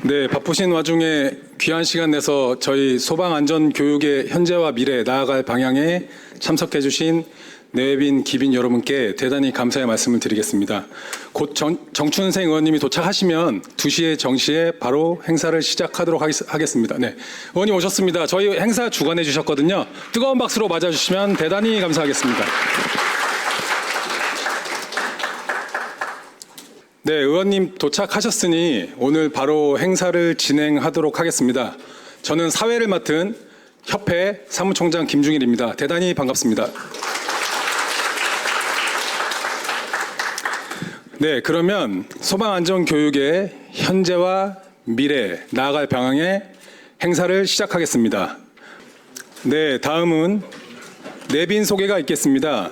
네, 바쁘신 와중에 귀한 시간 내서 저희 소방안전교육의 현재와 미래 나아갈 방향에 참석해 주신 내외빈, 기빈 여러분께 대단히 감사의 말씀을 드리겠습니다. 곧 정춘생 의원님이 도착하시면 2시에 정시에 바로 행사를 시작하도록 하겠습니다. 네, 의원님 오셨습니다. 저희 행사 주관해 주셨거든요. 뜨거운 박수로 맞아주시면 대단히 감사하겠습니다. 네, 의원님 도착하셨으니 오늘 바로 행사를 진행하도록 하겠습니다. 저는 사회를 맡은 협회 사무총장 김중일입니다. 대단히 반갑습니다. 네, 그러면 소방안전교육의 현재와 미래 나아갈 방향의 행사를 시작하겠습니다. 네, 다음은 내빈 소개가 있겠습니다.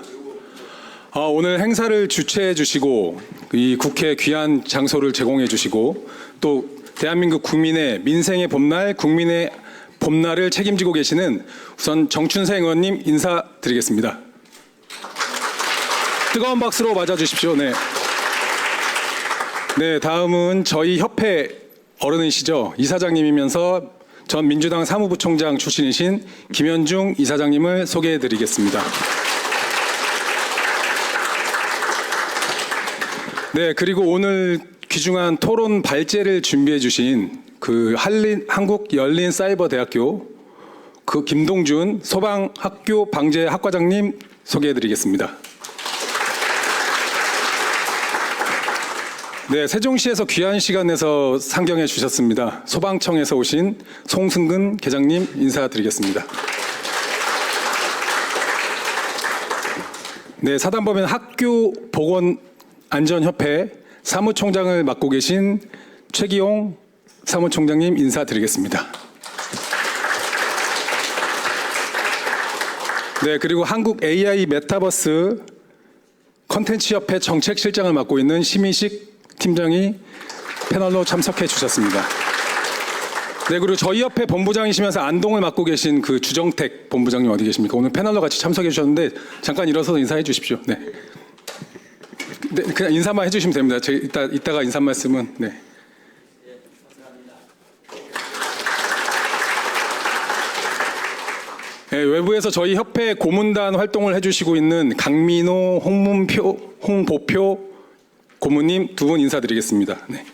오늘 행사를 주최해 주시고 이 국회 귀한 장소를 제공해 주시고 또 대한민국 국민의 민생의 봄날, 국민의 봄날을 책임지고 계시는 우선 정춘생 의원님 인사드리겠습니다. 뜨거운 박수로 맞아주십시오. 네. 네, 다음은 저희 협회 어른이시죠. 이사장님이면서 전 민주당 사무부총장 출신이신 김현중 이사장님을 소개해 드리겠습니다. 네, 그리고 오늘 귀중한 토론 발제를 준비해 주신 한국열린사이버대학교 김동준 소방학교 방재학과장님 소개해 드리겠습니다. 네, 세종시에서 귀한 시간 내서 상경해 주셨습니다. 소방청에서 오신 송승근 계장님 인사드리겠습니다. 네, 사단법인 학교보건안전협회 사무총장을 맡고 계신 최기용 사무총장님 인사드리겠습니다. 네, 그리고 한국 AI 메타버스 컨텐츠협회 정책실장을 맡고 있는 심희식 팀장이 패널로 참석해 주셨습니다. 네, 그리고 저희 협회 본부장이시면서 안동을 맡고 계신 주정택 본부장님 어디 계십니까? 오늘 패널로 같이 참석해 주셨는데 잠깐 일어서서 인사해 주십시오. 네. 네, 그냥 인사만 해주시면 됩니다. 제가 이따가 인사 말씀은 네. 네, 외부에서 저희 협회 고문단 활동을 해주시고 있는 강민호, 홍보표 고문님 두 분 인사드리겠습니다. 네.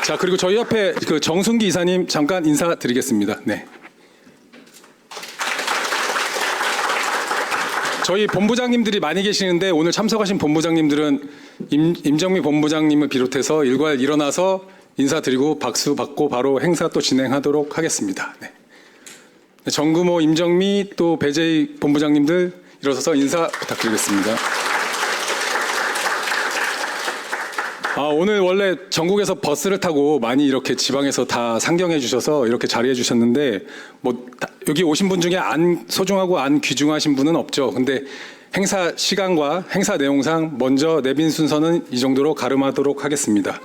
자, 그리고 저희 협회 정순기 이사님 잠깐 인사드리겠습니다. 네. 저희 본부장님들이 많이 계시는데 오늘 참석하신 본부장님들은 임정미 본부장님을 비롯해서 일괄 일어나서 인사드리고 박수 받고 바로 행사 또 진행하도록 하겠습니다. 네. 정금호, 임정미 또 배재희 본부장님들 일어서서 인사 부탁드리겠습니다. 오늘 원래 전국에서 버스를 타고 많이 이렇게 지방에서 다 상경해 주셔서 이렇게 자리해 주셨는데 여기 오신 분 중에 안 소중하고 안 귀중하신 분은 없죠. 근데 행사 시간과 행사 내용상 먼저 내빈 순서는 이 정도로 가름하도록 하겠습니다.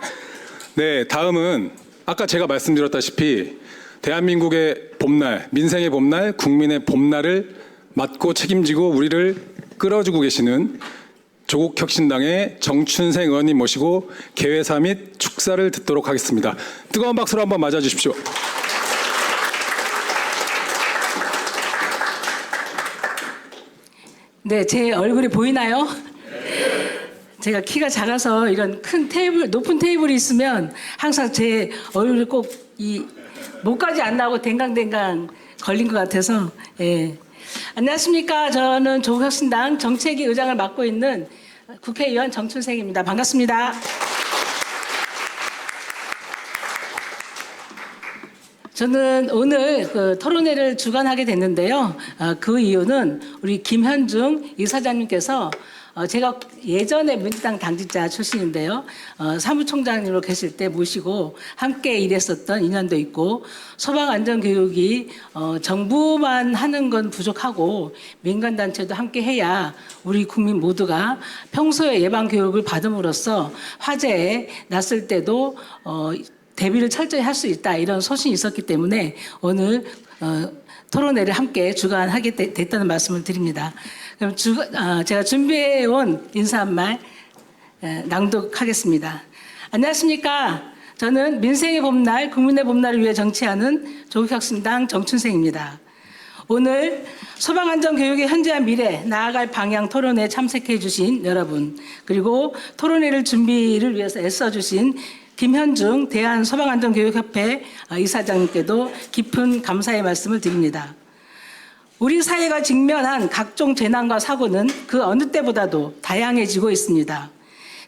네, 다음은 아까 제가 말씀드렸다시피 대한민국의 봄날, 민생의 봄날, 국민의 봄날을 맡고 책임지고 우리를 끌어주고 계시는 조국혁신당의 정춘생 의원님 모시고 개회사 및 축사를 듣도록 하겠습니다. 뜨거운 박수로 한번 맞아주십시오. 네, 제 얼굴이 보이나요? 제가 키가 작아서 이런 큰 테이블, 높은 테이블이 있으면 항상 제 얼굴이 꼭 이 목까지 안 나오고 댕강댕강 걸린 것 같아서 예. 안녕하십니까. 저는 조국혁신당 정책위 의장을 맡고 있는 국회의원 정춘생입니다. 반갑습니다. 저는 오늘 토론회를 주관하게 됐는데요. 그 이유는 우리 김현중 이사장님께서 제가 예전에 민주당 당직자 출신인데요. 사무총장님으로 계실 때 모시고 함께 일했었던 인연도 있고 소방안전교육이 정부만 하는 건 부족하고 민간단체도 함께 해야 우리 국민 모두가 평소에 예방교육을 받음으로써 화재에 났을 때도 대비를 철저히 할 수 있다 이런 소신이 있었기 때문에 오늘 토론회를 함께 주관하게 됐다는 말씀을 드립니다. 그럼 제가 준비해온 인사 한 말 낭독하겠습니다. 안녕하십니까. 저는 민생의 봄날, 국민의 봄날을 위해 정치하는 조국혁신당 정춘생입니다. 오늘 소방안전교육의 현재와 미래, 나아갈 방향 토론회에 참석해 주신 여러분, 그리고 토론회를 준비를 위해서 애써주신 김현중 대한소방안전교육협회 이사장님께도 깊은 감사의 말씀을 드립니다. 우리 사회가 직면한 각종 재난과 사고는 그 어느 때보다도 다양해지고 있습니다.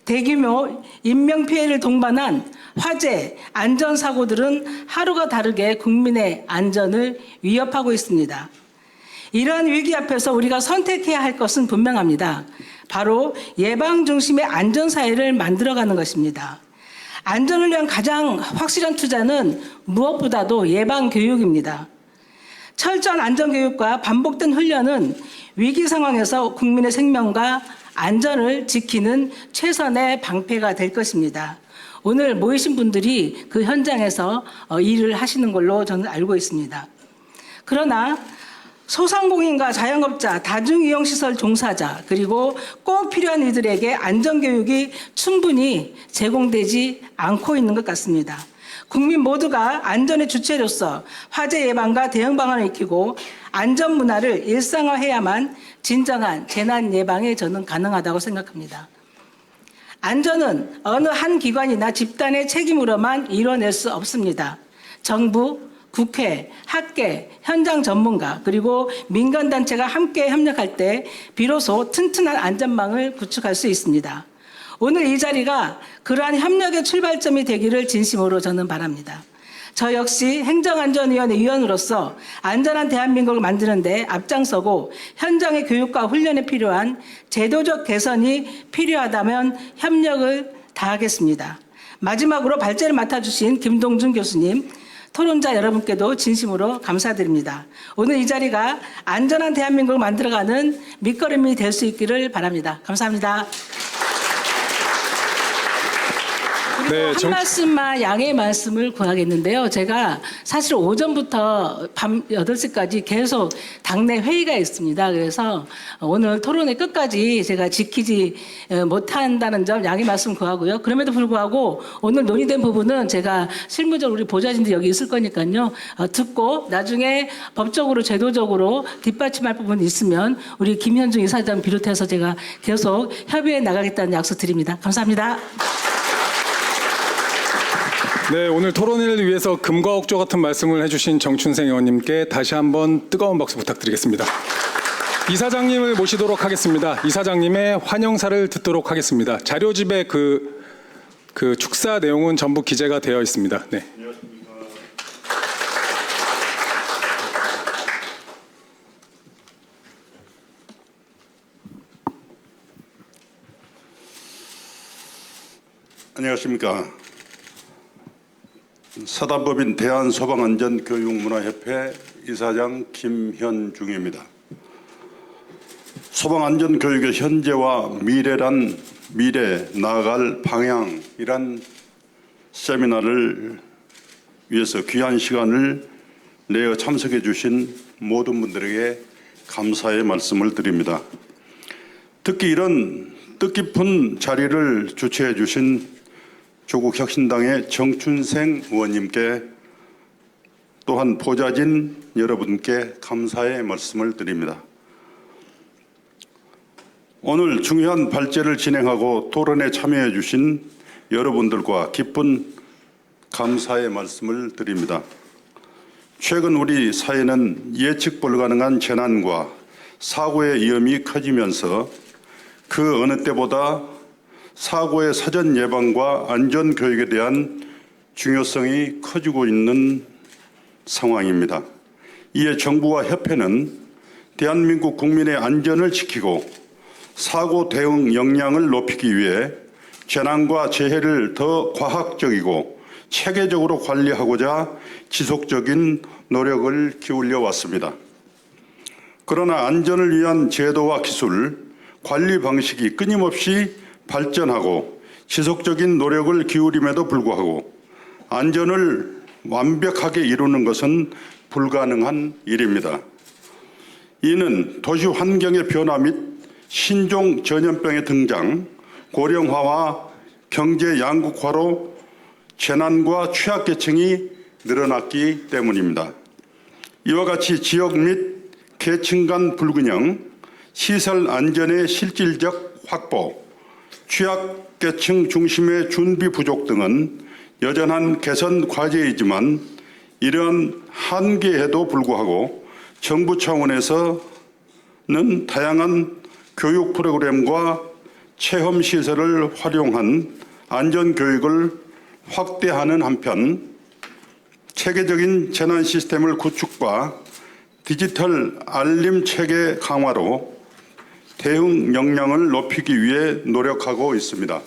대규모 인명피해를 동반한 화재, 안전사고들은 하루가 다르게 국민의 안전을 위협하고 있습니다. 이러한 위기 앞에서 우리가 선택해야 할 것은 분명합니다. 바로 예방 중심의 안전사회를 만들어가는 것입니다. 안전을 위한 가장 확실한 투자는 무엇보다도 예방교육입니다. 철저한 안전교육과 반복된 훈련은 위기 상황에서 국민의 생명과 안전을 지키는 최선의 방패가 될 것입니다. 오늘 모이신 분들이 그 현장에서 일을 하시는 걸로 저는 알고 있습니다. 그러나 소상공인과 자영업자, 다중이용시설 종사자, 그리고 꼭 필요한 이들에게 안전교육이 충분히 제공되지 않고 있는 것 같습니다. 국민 모두가 안전의 주체로서 화재 예방과 대응 방안을 익히고 안전 문화를 일상화해야만 진정한 재난 예방에 저는 가능하다고 생각합니다. 안전은 어느 한 기관이나 집단의 책임으로만 이뤄낼 수 없습니다. 정부, 국회, 학계, 현장 전문가, 그리고 민간단체가 함께 협력할 때 비로소 튼튼한 안전망을 구축할 수 있습니다. 오늘 이 자리가 그러한 협력의 출발점이 되기를 진심으로 저는 바랍니다. 저 역시 행정안전위원회 위원으로서 안전한 대한민국을 만드는 데 앞장서고 현장의 교육과 훈련에 필요한 제도적 개선이 필요하다면 협력을 다하겠습니다. 마지막으로 발제를 맡아주신 김동준 교수님, 토론자 여러분께도 진심으로 감사드립니다. 오늘 이 자리가 안전한 대한민국을 만들어가는 밑거름이 될 수 있기를 바랍니다. 감사합니다. 네, 한 말씀만 양해 말씀을 구하겠는데요. 제가 사실 오전부터 밤 8시까지 계속 당내 회의가 있습니다. 그래서 오늘 토론회 끝까지 제가 지키지 못한다는 점 양해 말씀 구하고요. 그럼에도 불구하고 오늘 논의된 부분은 제가 실무적으로 우리 보좌진들 여기 있을 거니까요. 듣고 나중에 법적으로 제도적으로 뒷받침할 부분이 있으면 우리 김현중 이사장 비롯해서 제가 계속 협의해 나가겠다는 약속 드립니다. 감사합니다. 네, 오늘 토론회를 위해서 금과 억조 같은 말씀을 해주신 정춘생 의원님께 다시 한번 뜨거운 박수 부탁드리겠습니다. 이사장님을 모시도록 하겠습니다. 이사장님의 환영사를 듣도록 하겠습니다. 자료집에 그 축사 내용은 전부 기재가 되어 있습니다. 네. 안녕하십니까. 사단법인 대한소방안전교육문화협회 이사장 김현중입니다. 소방안전교육의 현재와 미래란 미래 나아갈 방향이란 세미나를 위해서 귀한 시간을 내어 참석해 주신 모든 분들에게 감사의 말씀을 드립니다. 특히 이런 뜻깊은 자리를 주최해 주신 조국혁신당의 정춘생 의원님께 또한 보좌진 여러분께 감사의 말씀을 드립니다. 오늘 중요한 발제를 진행하고 토론에 참여해 주신 여러분들과 깊은 감사의 말씀을 드립니다. 최근 우리 사회는 예측 불가능한 재난과 사고의 위험이 커지면서 그 어느 때보다 사고의 사전 예방과 안전 교육에 대한 중요성이 커지고 있는 상황입니다. 이에 정부와 협회는 대한민국 국민의 안전을 지키고 사고 대응 역량을 높이기 위해 재난과 재해를 더 과학적이고 체계적으로 관리하고자 지속적인 노력을 기울여 왔습니다. 그러나 안전을 위한 제도와 기술, 관리 방식이 끊임없이 발전하고 지속적인 노력을 기울임에도 불구하고 안전을 완벽하게 이루는 것은 불가능한 일입니다. 이는 도시 환경의 변화 및 신종 전염병의 등장, 고령화와 경제 양극화로 재난과 취약계층이 늘어났기 때문입니다. 이와 같이 지역 및 계층 간 불균형, 시설 안전의 실질적 확보, 취약계층 중심의 준비 부족 등은 여전한 개선 과제이지만 이러한 한계에도 불구하고 정부 차원에서는 다양한 교육 프로그램과 체험 시설을 활용한 안전교육을 확대하는 한편 체계적인 재난 시스템을 구축과 디지털 알림 체계 강화로 대응 역량을 높이기 위해 노력하고 있습니다.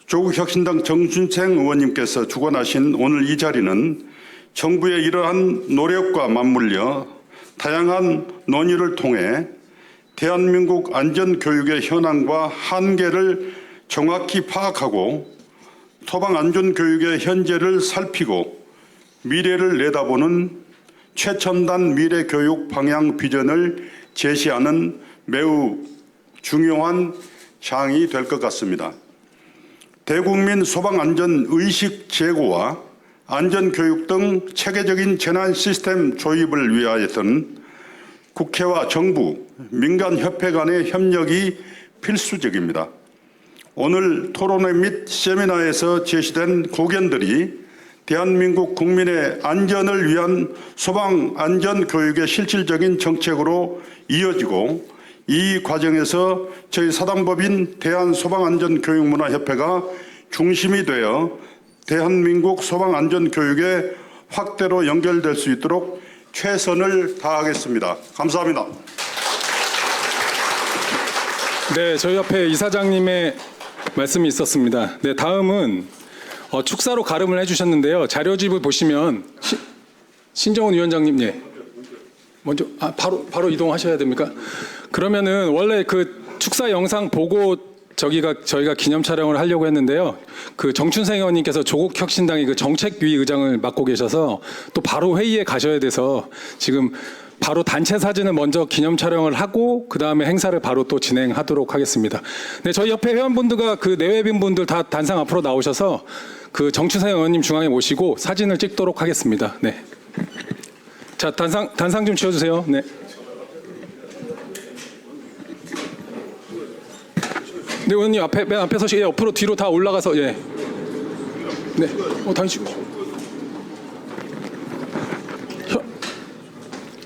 조국혁신당 정춘생 의원님께서 주관하신 오늘 이 자리는 정부의 이러한 노력과 맞물려 다양한 논의를 통해 대한민국 안전교육의 현황과 한계를 정확히 파악하고 소방안전교육의 현재를 살피고 미래를 내다보는 최첨단 미래교육 방향 비전을 제시하는 매우 중요한 장이 될 것 같습니다. 대국민 소방안전 의식 제고와 안전교육 등 체계적인 재난 시스템 조입을 위하여서는 국회와 정부, 민간협회 간의 협력이 필수적입니다. 오늘 토론회 및 세미나에서 제시된 고견들이 대한민국 국민의 안전을 위한 소방안전교육의 실질적인 정책으로 이어지고 이 과정에서 저희 사단법인 대한소방안전교육문화협회가 중심이 되어 대한민국 소방안전교육의 확대로 연결될 수 있도록 최선을 다하겠습니다. 감사합니다. 네, 저희 옆에 이사장님의 말씀이 있었습니다. 네, 다음은 축사로 가름을 해주셨는데요. 자료집을 보시면 신정훈 위원장님, 예. 먼저 바로 이동하셔야 됩니까? 그러면은 원래 그 축사 영상 보고 저희가 기념 촬영을 하려고 했는데요. 그 정춘생 의원님께서 조국혁신당의 그 정책위 의장을 맡고 계셔서 또 바로 회의에 가셔야 돼서 지금 바로 단체 사진을 먼저 기념 촬영을 하고 그 다음에 행사를 바로 또 진행하도록 하겠습니다. 네, 저희 옆에 회원분들과 그 내외빈 분들 다 단상 앞으로 나오셔서 그 정춘생 의원님 중앙에 모시고 사진을 찍도록 하겠습니다. 네. 자, 단상 좀 치워주세요. 네. 네, 의원님 맨 앞에 서시, 옆으로 뒤로 다 올라가서, 예. 네. 다니시고.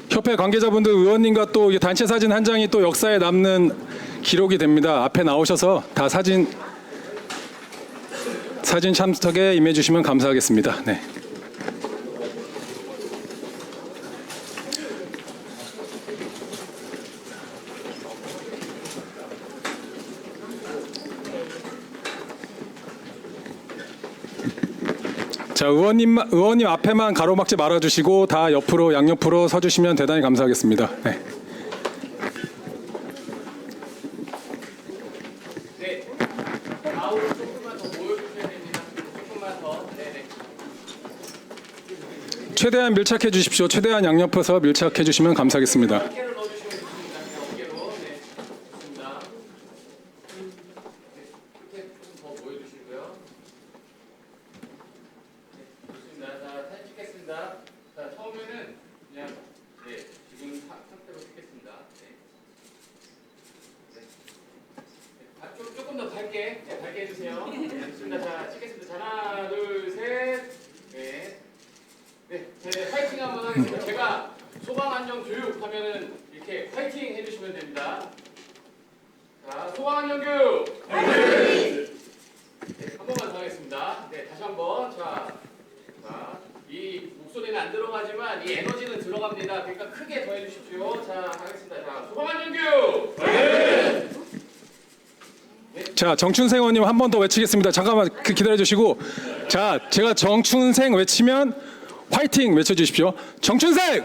협회 관계자분들 의원님과 또 단체 사진 한 장이 또 역사에 남는 기록이 됩니다. 앞에 나오셔서 다 사진 참석에 임해 주시면 감사하겠습니다. 네. 자, 의원님 앞에만 가로막지 말아주시고 다 옆으로 양옆으로 서주시면 대단히 감사하겠습니다. 네. 네. 좌우로 조금만 더 모여주셔야 됩니다. 조금만 더. 네네. 최대한 밀착해 주십시오. 최대한 양옆에서 밀착해 주시면 감사하겠습니다. 어깨를 넣어주시면 좋습니다. 그냥 어깨로. 네. 좋습니다. 네. 끝에 조금 더 모여주시고요. 네. 좋습니다. 자, 사진 찍겠습니다. 자, 처음에는 그냥 지금 상태로 찍겠습니다. 네. 조금 더 밝게, 밝게 해주세요. 네, 좋습니다. 자, 찍겠습니다. 자, 하나, 둘, 셋. 네. 네, 화이팅 한번 하겠습니다. 제가 소방안전 교육 하면은 이렇게 화이팅 해주시면 됩니다. 자, 소방안전 교육! 화이팅! 네, 한 번만 더 하겠습니다. 네, 다시 한 번. 자, 이 목소리는 안 들어가지만 이 에너지는 들어갑니다. 그러니까 크게 더 해주십시오. 자, 하겠습니다. 자, 소방안전 교육! 화이팅! 자, 정춘생 의원님 한 번 더 외치겠습니다. 잠깐만 기다려 주시고, 자, 제가 정춘생 외치면 화이팅 외쳐주십시오. 정춘생!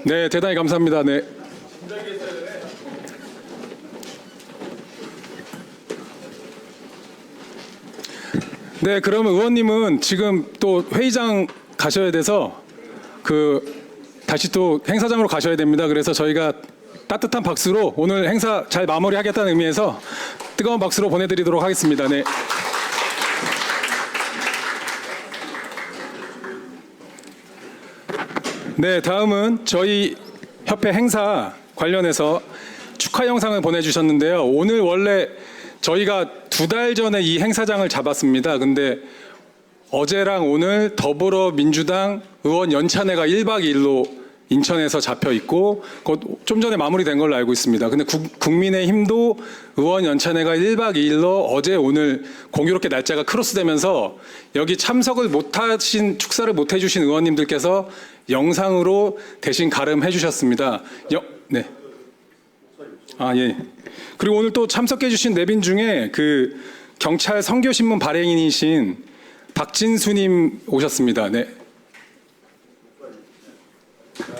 네, 대단히 감사합니다. 네. 네, 그러면 의원님은 지금 또 회의장 가셔야 돼서 다시 또 행사장으로 가셔야 됩니다. 그래서 저희가 따뜻한 박수로 오늘 행사 잘 마무리하겠다는 의미에서 뜨거운 박수로 보내드리도록 하겠습니다. 네. 네, 다음은 저희 협회 행사 관련해서 축하 영상을 보내주셨는데요. 오늘 원래 저희가 2달 전에 이 행사장을 잡았습니다. 근데 어제랑 오늘 더불어민주당 의원 연찬회가 1박 2일로 인천에서 잡혀 있고 좀 전에 마무리된 걸로 알고 있습니다. 근데 국민의힘도 의원 연찬회가 1박 2일로 어제 오늘 공교롭게 날짜가 크로스되면서 여기 참석을 못하신 축사를 못 해주신 의원님들께서 영상으로 대신 가름해 주셨습니다. 네. 아 예. 그리고 오늘 또 참석해 주신 내빈 중에 그 경찰 선교신문 발행인이신 박진수님 오셨습니다. 네.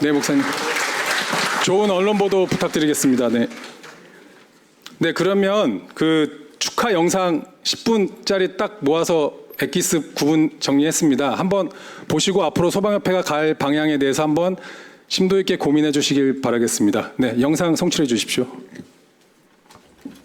네, 목사님. 좋은 언론 보도 부탁드리겠습니다. 네. 네, 그러면 그 축하 영상 10분짜리 딱 모아서 엑기스 9분 정리했습니다. 한번 보시고 앞으로 소방협회가 갈 방향에 대해서 한번 심도 있게 고민해 주시길 바라겠습니다. 네, 영상 송출해 주십시오.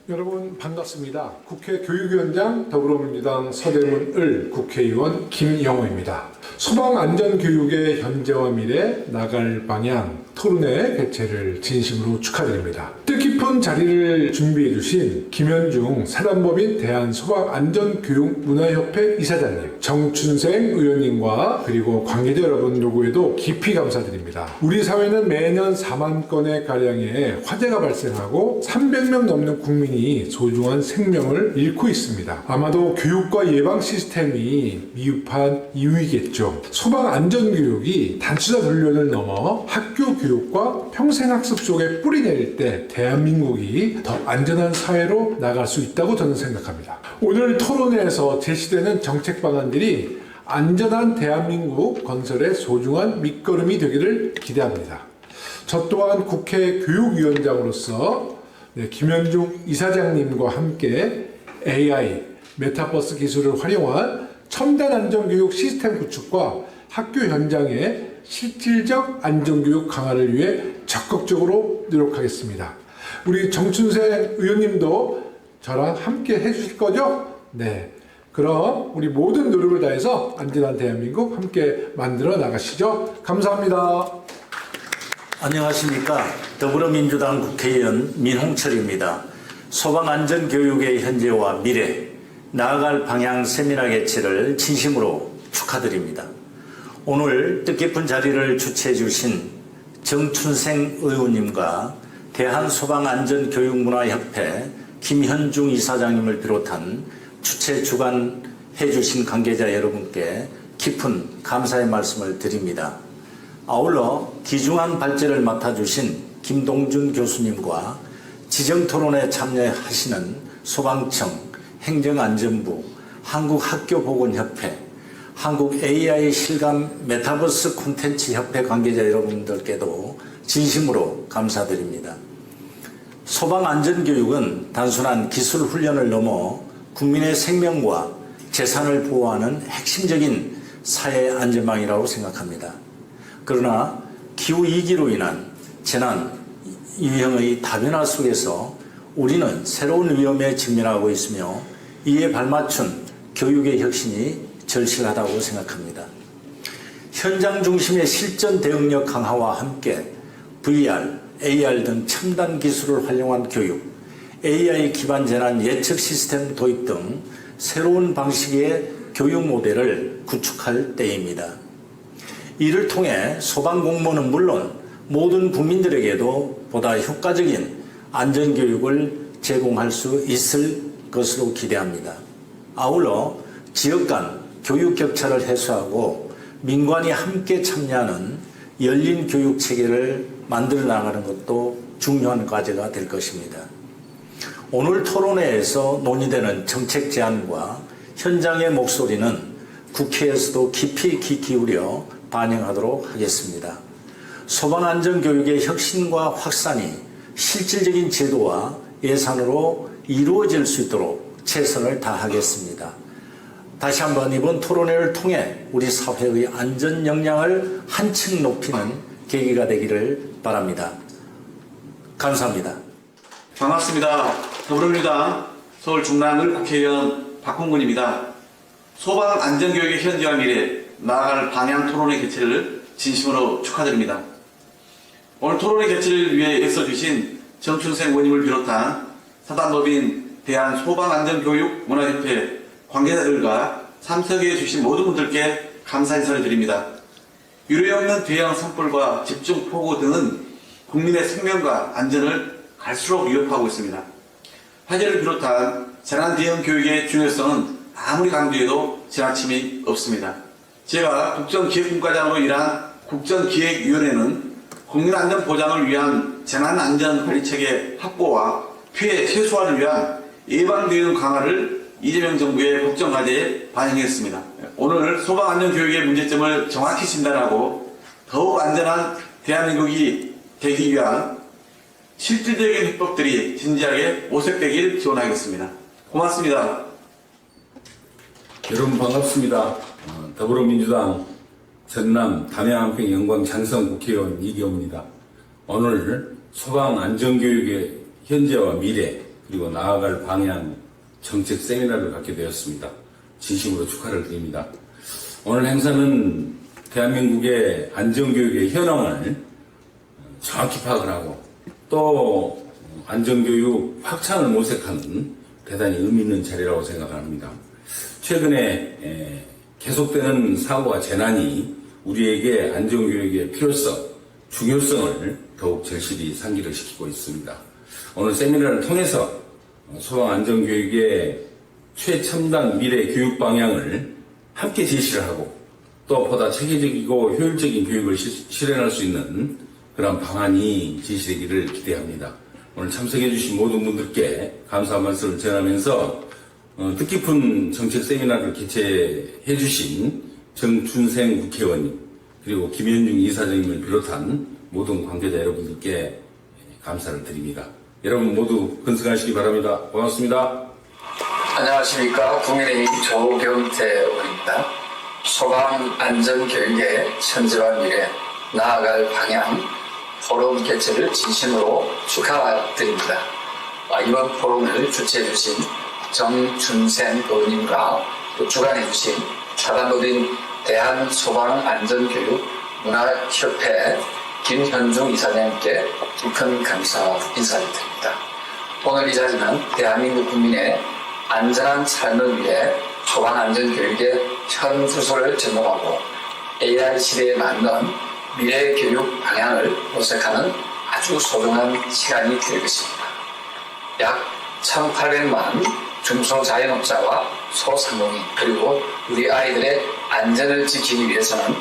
여러분 반갑습니다. 국회 교육위원장 더불어민주당 서대문을 국회의원 김영호입니다. 소방안전교육의 현재와 미래 나갈 방향 토론회 개최를 진심으로 축하드립니다. 뜻깊은 자리를 준비해 주신 김현중 사단법인 대한소방안전교육문화협회 이사장님, 정춘생 의원님과 그리고 관계자 여러분 요구에도 깊이 감사드립니다. 우리 사회는 매년 4만 건의 가량의 화재가 발생하고 300명 넘는 국민이 소중한 생명을 잃고 있습니다. 아마도 교육과 예방 시스템이 미흡한 이유이겠죠. 소방안전교육이 단수자 훈련을 넘어 학교 교육과 평생학습 속에 뿌리내릴 때 대한민국이 더 안전한 사회로 나갈 수 있다고 저는 생각합니다. 오늘 토론회에서 제시되는 정책 방안들이 안전한 대한민국 건설의 소중한 밑거름이 되기를 기대합니다. 저 또한 국회 교육위원장으로서 김현중 이사장님과 함께 AI, 메타버스 기술을 활용한 첨단 안전교육 시스템 구축과 학교 현장의 실질적 안전교육 강화를 위해 적극적으로 노력하겠습니다. 우리 정춘생 의원님도 저랑 함께 해주실 거죠? 네. 그럼 우리 모든 노력을 다해서 안전한 대한민국 함께 만들어 나가시죠. 감사합니다. 안녕하십니까. 더불어민주당 국회의원 민홍철입니다. 소방안전교육의 현재와 미래, 나아갈 방향 세미나 개최를 진심으로 축하드립니다. 오늘 뜻깊은 자리를 주최해 주신 정춘생 의원님과 대한소방안전교육문화협회 김현중 이사장님을 비롯한 주최 주관해 주신 관계자 여러분께 깊은 감사의 말씀을 드립니다. 아울러 귀중한 발제를 맡아주신 김동준 교수님과 지정토론에 참여하시는 소방청, 행정안전부, 한국학교보건협회, 한국 AI 실감 메타버스 콘텐츠 협회 관계자 여러분들께도 진심으로 감사드립니다. 소방안전교육은 단순한 기술 훈련을 넘어 국민의 생명과 재산을 보호하는 핵심적인 사회 안전망이라고 생각합니다. 그러나 기후위기로 인한 재난 유형의 다변화 속에서 우리는 새로운 위험에 직면하고 있으며 이에 발맞춘 교육의 혁신이 절실하다고 생각합니다. 현장 중심의 실전 대응력 강화와 함께 VR, AR 등 첨단 기술을 활용한 교육, AI 기반 재난 예측 시스템 도입 등 새로운 방식의 교육 모델을 구축할 때입니다. 이를 통해 소방공무원은 물론 모든 국민들에게도 보다 효과적인 안전교육을 제공할 수 있을 것으로 기대합니다. 아울러 지역 간 교육 격차를 해소하고 민관이 함께 참여하는 열린 교육 체계를 만들어 나가는 것도 중요한 과제가 될 것입니다. 오늘 토론회에서 논의되는 정책 제안과 현장의 목소리는 국회에서도 깊이 귀 기울여 반영하도록 하겠습니다. 소방안전교육의 혁신과 확산이 실질적인 제도와 예산으로 이루어질 수 있도록 최선을 다하겠습니다. 다시 한번 이번 토론회를 통해 우리 사회의 안전 역량을 한층 높이는 계기가 되기를 바랍니다. 감사합니다. 반갑습니다. 더불어민주당 서울 중랑을 국회의원 박홍근입니다. 소방 안전교육의 현재와 미래, 나아갈 방향 토론회 개최를 진심으로 축하드립니다. 오늘 토론회 개최를 위해 애써주신 정춘생 의원님을 비롯한 사단법인 대한소방안전교육문화협회 관계자들과 참석해 주신 모든 분들께 감사 인사를 드립니다. 유례 없는 대형 산불과 집중폭우 등은 국민의 생명과 안전을 갈수록 위협하고 있습니다. 화재를 비롯한 재난 대응 교육의 중요성은 아무리 강조해도 지나침이 없습니다. 제가 국정기획분과장으로 일한 국정기획위원회는 국민안전 보장을 위한 재난안전관리체계 확보와 피해 최소화를 위한 예방대응 강화를 이재명 정부의 국정과제에 반영했습니다. 오늘 소방안전교육의 문제점을 정확히 진단하고 더욱 안전한 대한민국이 되기 위한 실질적인 해법들이 진지하게 모색되길 기원하겠습니다. 고맙습니다. 여러분 반갑습니다. 더불어민주당 전남 담양한평 영광 장성 국회의원 이경우입니다. 오늘 소방안전교육의 현재와 미래 그리고 나아갈 방향 정책 세미나를 갖게 되었습니다. 진심으로 축하를 드립니다. 오늘 행사는 대한민국의 안전교육의 현황을 정확히 파악을 하고 또 안전교육 확산을 모색하는 대단히 의미 있는 자리라고 생각합니다. 최근에 계속되는 사고와 재난이 우리에게 안전교육의 필요성, 중요성을 더욱 절실히 상기를 시키고 있습니다. 오늘 세미나를 통해서 소방안전교육의 최첨단 미래 교육 방향을 함께 제시를 하고 또 보다 체계적이고 효율적인 교육을 실현할 수 있는 그런 방안이 제시되기를 기대합니다. 오늘 참석해주신 모든 분들께 감사한 말씀을 전하면서 뜻깊은 정책 세미나를 개최해주신 정춘생 국회의원님 그리고 김현중 이사장님을 비롯한 모든 관계자 여러분들께 감사를 드립니다. 여러분 모두 건승하시기 바랍니다. 고맙습니다. 안녕하십니까. 국민의힘 조경태 의원입니다. 소방안전교육의 현재와 미래, 나아갈 방향 포럼 개최를 진심으로 축하드립니다. 이번 포럼을 주최해 주신 정춘생 의원님과 또 주관해 주신 사단법인 대한소방안전교육문화협회 김현중 이사장님께 큰 감사 인사를 드립니다. 오늘 이 자리는 대한민국 국민의 안전한 삶을 위해 소방안전교육의 현 주소를 점검하고 AI 시대에 맞는 미래 교육 방향을 모색하는 아주 소중한 시간이 될 것입니다. 약 1,800만 중소자영업자와 소상공인 그리고 우리 아이들의 안전을 지키기 위해서는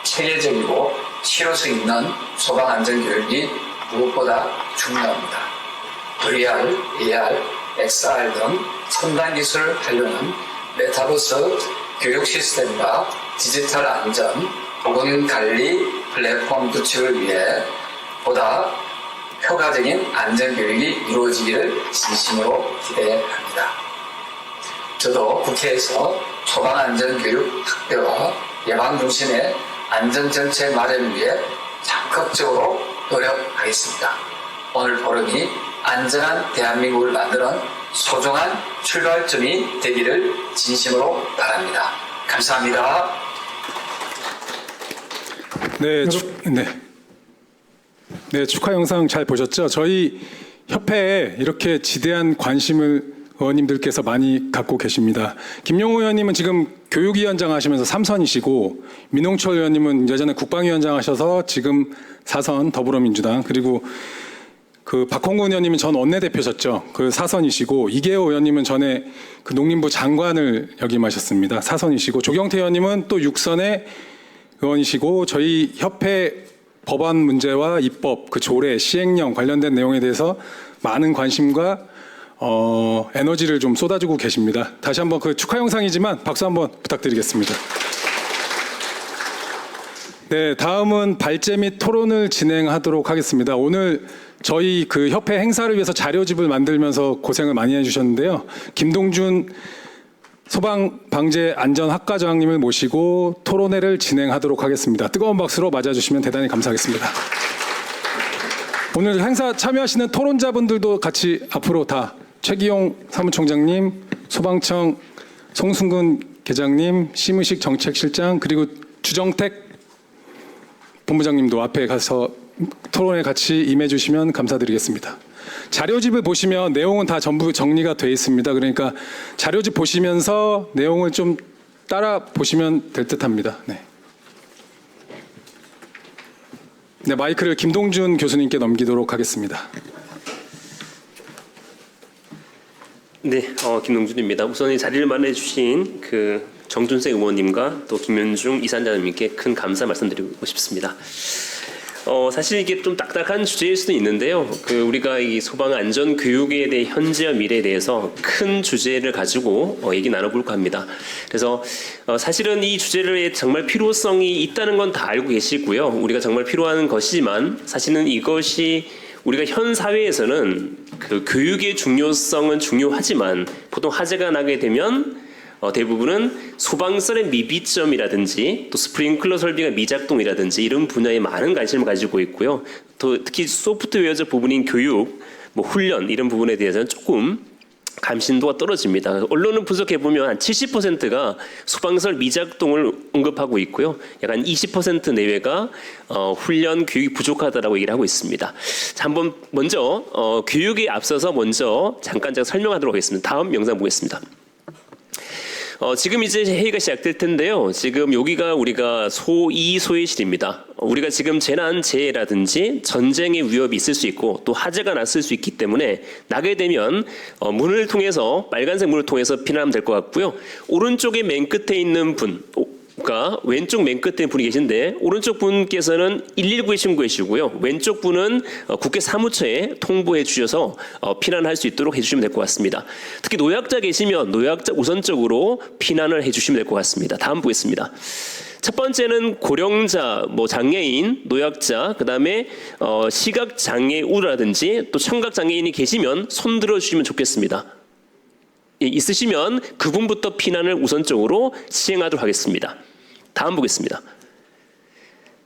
체계적이고 실효성 있는 소방안전교육이 무엇보다 중요합니다. VR, AR, XR 등 첨단 기술을 활용한 메타버스 교육 시스템과 디지털 안전, 보건관리 플랫폼 구축을 위해 보다 효과적인 안전교육이 이루어지기를 진심으로 기대합니다. 저도 국회에서 소방안전교육 확대와 예방 중심의 안전정책 마련을 위해 적극적으로 노력하겠습니다. 오늘 포럼이 안전한 대한민국을 만드는 소중한 출발점이 되기를 진심으로 바랍니다. 감사합니다. 네, 축하 영상 잘 보셨죠? 저희 협회에 이렇게 지대한 관심을 의원님들께서 많이 갖고 계십니다. 김용호 의원님은 지금 교육위원장 하시면서 3선이시고 민홍철 의원님은 예전에 국방위원장 하셔서 지금 4선 더불어민주당 그리고 그 박홍근 의원님은 전 원내대표셨죠. 그 4선이시고 이계호 의원님은 전에 그 농림부 장관을 역임하셨습니다. 4선이시고 조경태 의원님은 또 6선의 의원이시고 저희 협회 법안 문제와 입법, 그 조례, 시행령 관련된 내용에 대해서 많은 관심과 에너지를 좀 쏟아주고 계십니다. 다시 한번 그 축하 영상이지만 박수 한번 부탁드리겠습니다. 네, 다음은 발제 및 토론을 진행하도록 하겠습니다. 오늘 저희 그 협회 행사를 위해서 자료집을 만들면서 고생을 많이 해주셨는데요. 김동준 소방방재안전학과장님을 모시고 토론회를 진행하도록 하겠습니다. 뜨거운 박수로 맞아주시면 대단히 감사하겠습니다. 오늘 행사 참여하시는 토론자분들도 같이 앞으로 다 최기용 사무총장님, 소방청 송승근 계장님, 심의식 정책실장 그리고 주정택 본부장님도 앞에 가서 토론에 같이 임해 주시면 감사드리겠습니다. 자료집을 보시면 내용은 다 전부 정리가 되어 있습니다. 그러니까 자료집 보시면서 내용을 좀 따라 보시면 될 듯합니다. 네. 네, 마이크를 김동준 교수님께 넘기도록 하겠습니다. 네, 김동준입니다. 우선 이 자리를 마련해 주신 그 정준생 의원님과 또 김현중 이사장님께 큰 감사 말씀드리고 싶습니다. 사실 이게 좀 딱딱한 주제일 수도 있는데요. 우리가 이 소방 안전 교육에 대해 현재와 미래에 대해서 큰 주제를 가지고 얘기 나눠볼까 합니다. 그래서 사실은 이 주제를 정말 필요성이 있다는 건 다 알고 계시고요. 우리가 정말 필요한 것이지만 사실은 이것이 우리가 현 사회에서는 그 교육의 중요성은 중요하지만 보통 화재가 나게 되면 대부분은 소방설의 미비점이라든지 또 스프링클러 설비가 미작동이라든지 이런 분야에 많은 관심을 가지고 있고요. 또 특히 소프트웨어적 부분인 교육, 훈련 이런 부분에 대해서는 조금 감신도가 떨어집니다. 언론을 분석해보면 한 70%가 소방설 미작동을 언급하고 있고요. 약간 20% 내외가 훈련 교육이 부족하다라고 얘기를 하고 있습니다. 자, 한번 먼저 교육에 앞서서 먼저 잠깐 제가 설명하도록 하겠습니다. 다음 영상 보겠습니다. 지금 이제 회의가 시작될 텐데요. 지금 여기가 우리가 소위소회실입니다. 우리가 지금 재난재해라든지 전쟁의 위협이 있을 수 있고 또 화재가 났을 수 있기 때문에 나게 되면 문을 통해서 빨간색 문을 통해서 피난하면 될 것 같고요. 오른쪽에 맨 끝에 있는 분과 왼쪽 맨 끝에 분이 계신데 오른쪽 분께서는 119에 신고해 주시고요. 왼쪽 분은 국회 사무처에 통보해 주셔서 피난할 수 있도록 해주시면 될 것 같습니다. 특히 노약자 계시면 노약자 우선적으로 피난을 해주시면 될 것 같습니다. 다음 보겠습니다. 첫 번째는 고령자, 장애인, 노약자, 그 다음에 시각장애우라든지 또 청각장애인이 계시면 손 들어주시면 좋겠습니다. 있으시면 그분부터 피난을 우선적으로 시행하도록 하겠습니다. 다음 보겠습니다.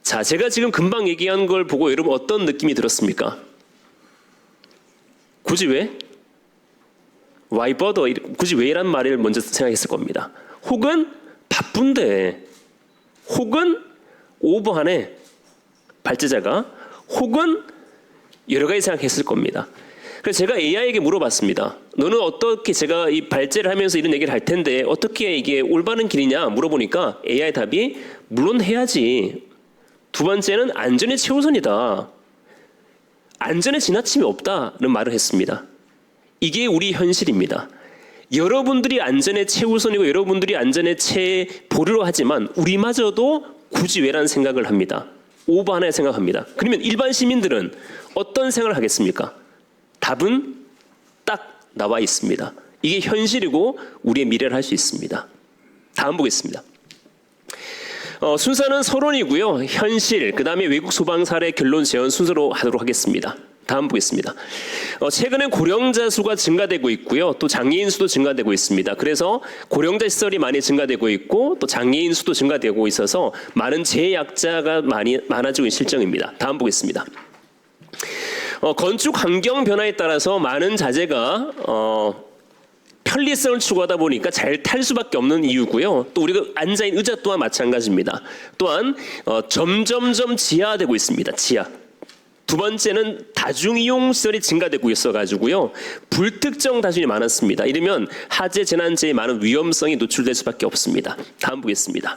자, 제가 지금 금방 얘기한 걸 보고 여러분 어떤 느낌이 들었습니까? 굳이 왜? Why bother? 굳이 왜란 말을 먼저 생각했을 겁니다. 혹은 바쁜데, 혹은 오버하네, 발제자가, 혹은 여러 가지 생각했을 겁니다. 그래서 제가 AI에게 물어봤습니다. 너는 어떻게, 제가 이 발제를 하면서 이런 얘기를 할 텐데 어떻게 이게 올바른 길이냐 물어보니까 AI 답이 물론 해야지. 두 번째는 안전이 최우선이다. 안전에 지나침이 없다는 말을 했습니다. 이게 우리 현실입니다. 여러분들이 안전에 최우선이고 여러분들이 안전에 최보류로 하지만 우리마저도 굳이 왜라는 생각을 합니다. 오버하나 생각합니다. 그러면 일반 시민들은 어떤 생각을 하겠습니까? 답은 딱 나와 있습니다. 이게 현실이고 우리의 미래를 할 수 있습니다. 다음 보겠습니다. 순서는 서론이고요. 현실, 그 다음에 외국 소방 사례 결론 재현 순서로 하도록 하겠습니다. 다음 보겠습니다. 최근에 고령자 수가 증가되고 있고요. 또 장애인 수도 증가되고 있습니다. 그래서 고령자 시설이 많이 증가되고 있고 또 장애인 수도 증가되고 있어서 많은 재약자가 많아지고 있는 실정입니다. 다음 보겠습니다. 건축 환경 변화에 따라서 많은 자재가 편리성을 추구하다 보니까 잘 탈 수밖에 없는 이유고요. 또 우리가 앉아있는 의자 또한 마찬가지입니다. 또한 점점점 지하화되고 있습니다. 지하. 두 번째는 다중이용 시설이 증가되고 있어가지고요. 불특정 다중이 많았습니다. 이러면 화재, 재난재해에 많은 위험성이 노출될 수밖에 없습니다. 다음 보겠습니다.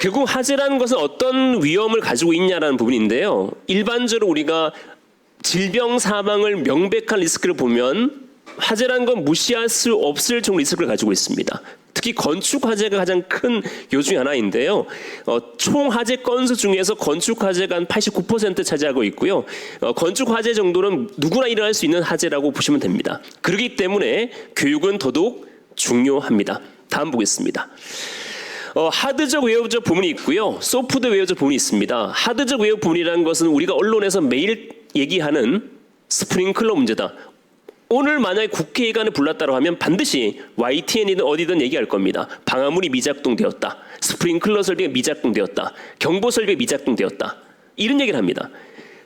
결국 화재라는 것은 어떤 위험을 가지고 있냐라는 부분인데요. 일반적으로 우리가 질병 사망을 명백한 리스크를 보면 화재라는 건 무시할 수 없을 정도 리스크를 가지고 있습니다. 특히 건축 화재가 가장 큰 요 중에 하나인데요. 총 화재 건수 중에서 건축 화재가 한 89% 차지하고 있고요. 건축 화재 정도는 누구나 일어날 수 있는 화재라고 보시면 됩니다. 그렇기 때문에 교육은 더더욱 중요합니다. 다음 보겠습니다. 하드적 웨어적 부분이 있고요. 소프트웨어적 부분이 있습니다. 하드적 웨어 부분이라는 것은 우리가 언론에서 매일 얘기하는 스프링클러 문제다. 오늘 만약에 국회의관을 불렀다고 하면 반드시 YTN이든 어디든 얘기할 겁니다. 방화문이 미작동되었다. 스프링클러 설비가 미작동되었다. 경보 설비가 미작동되었다. 이런 얘기를 합니다.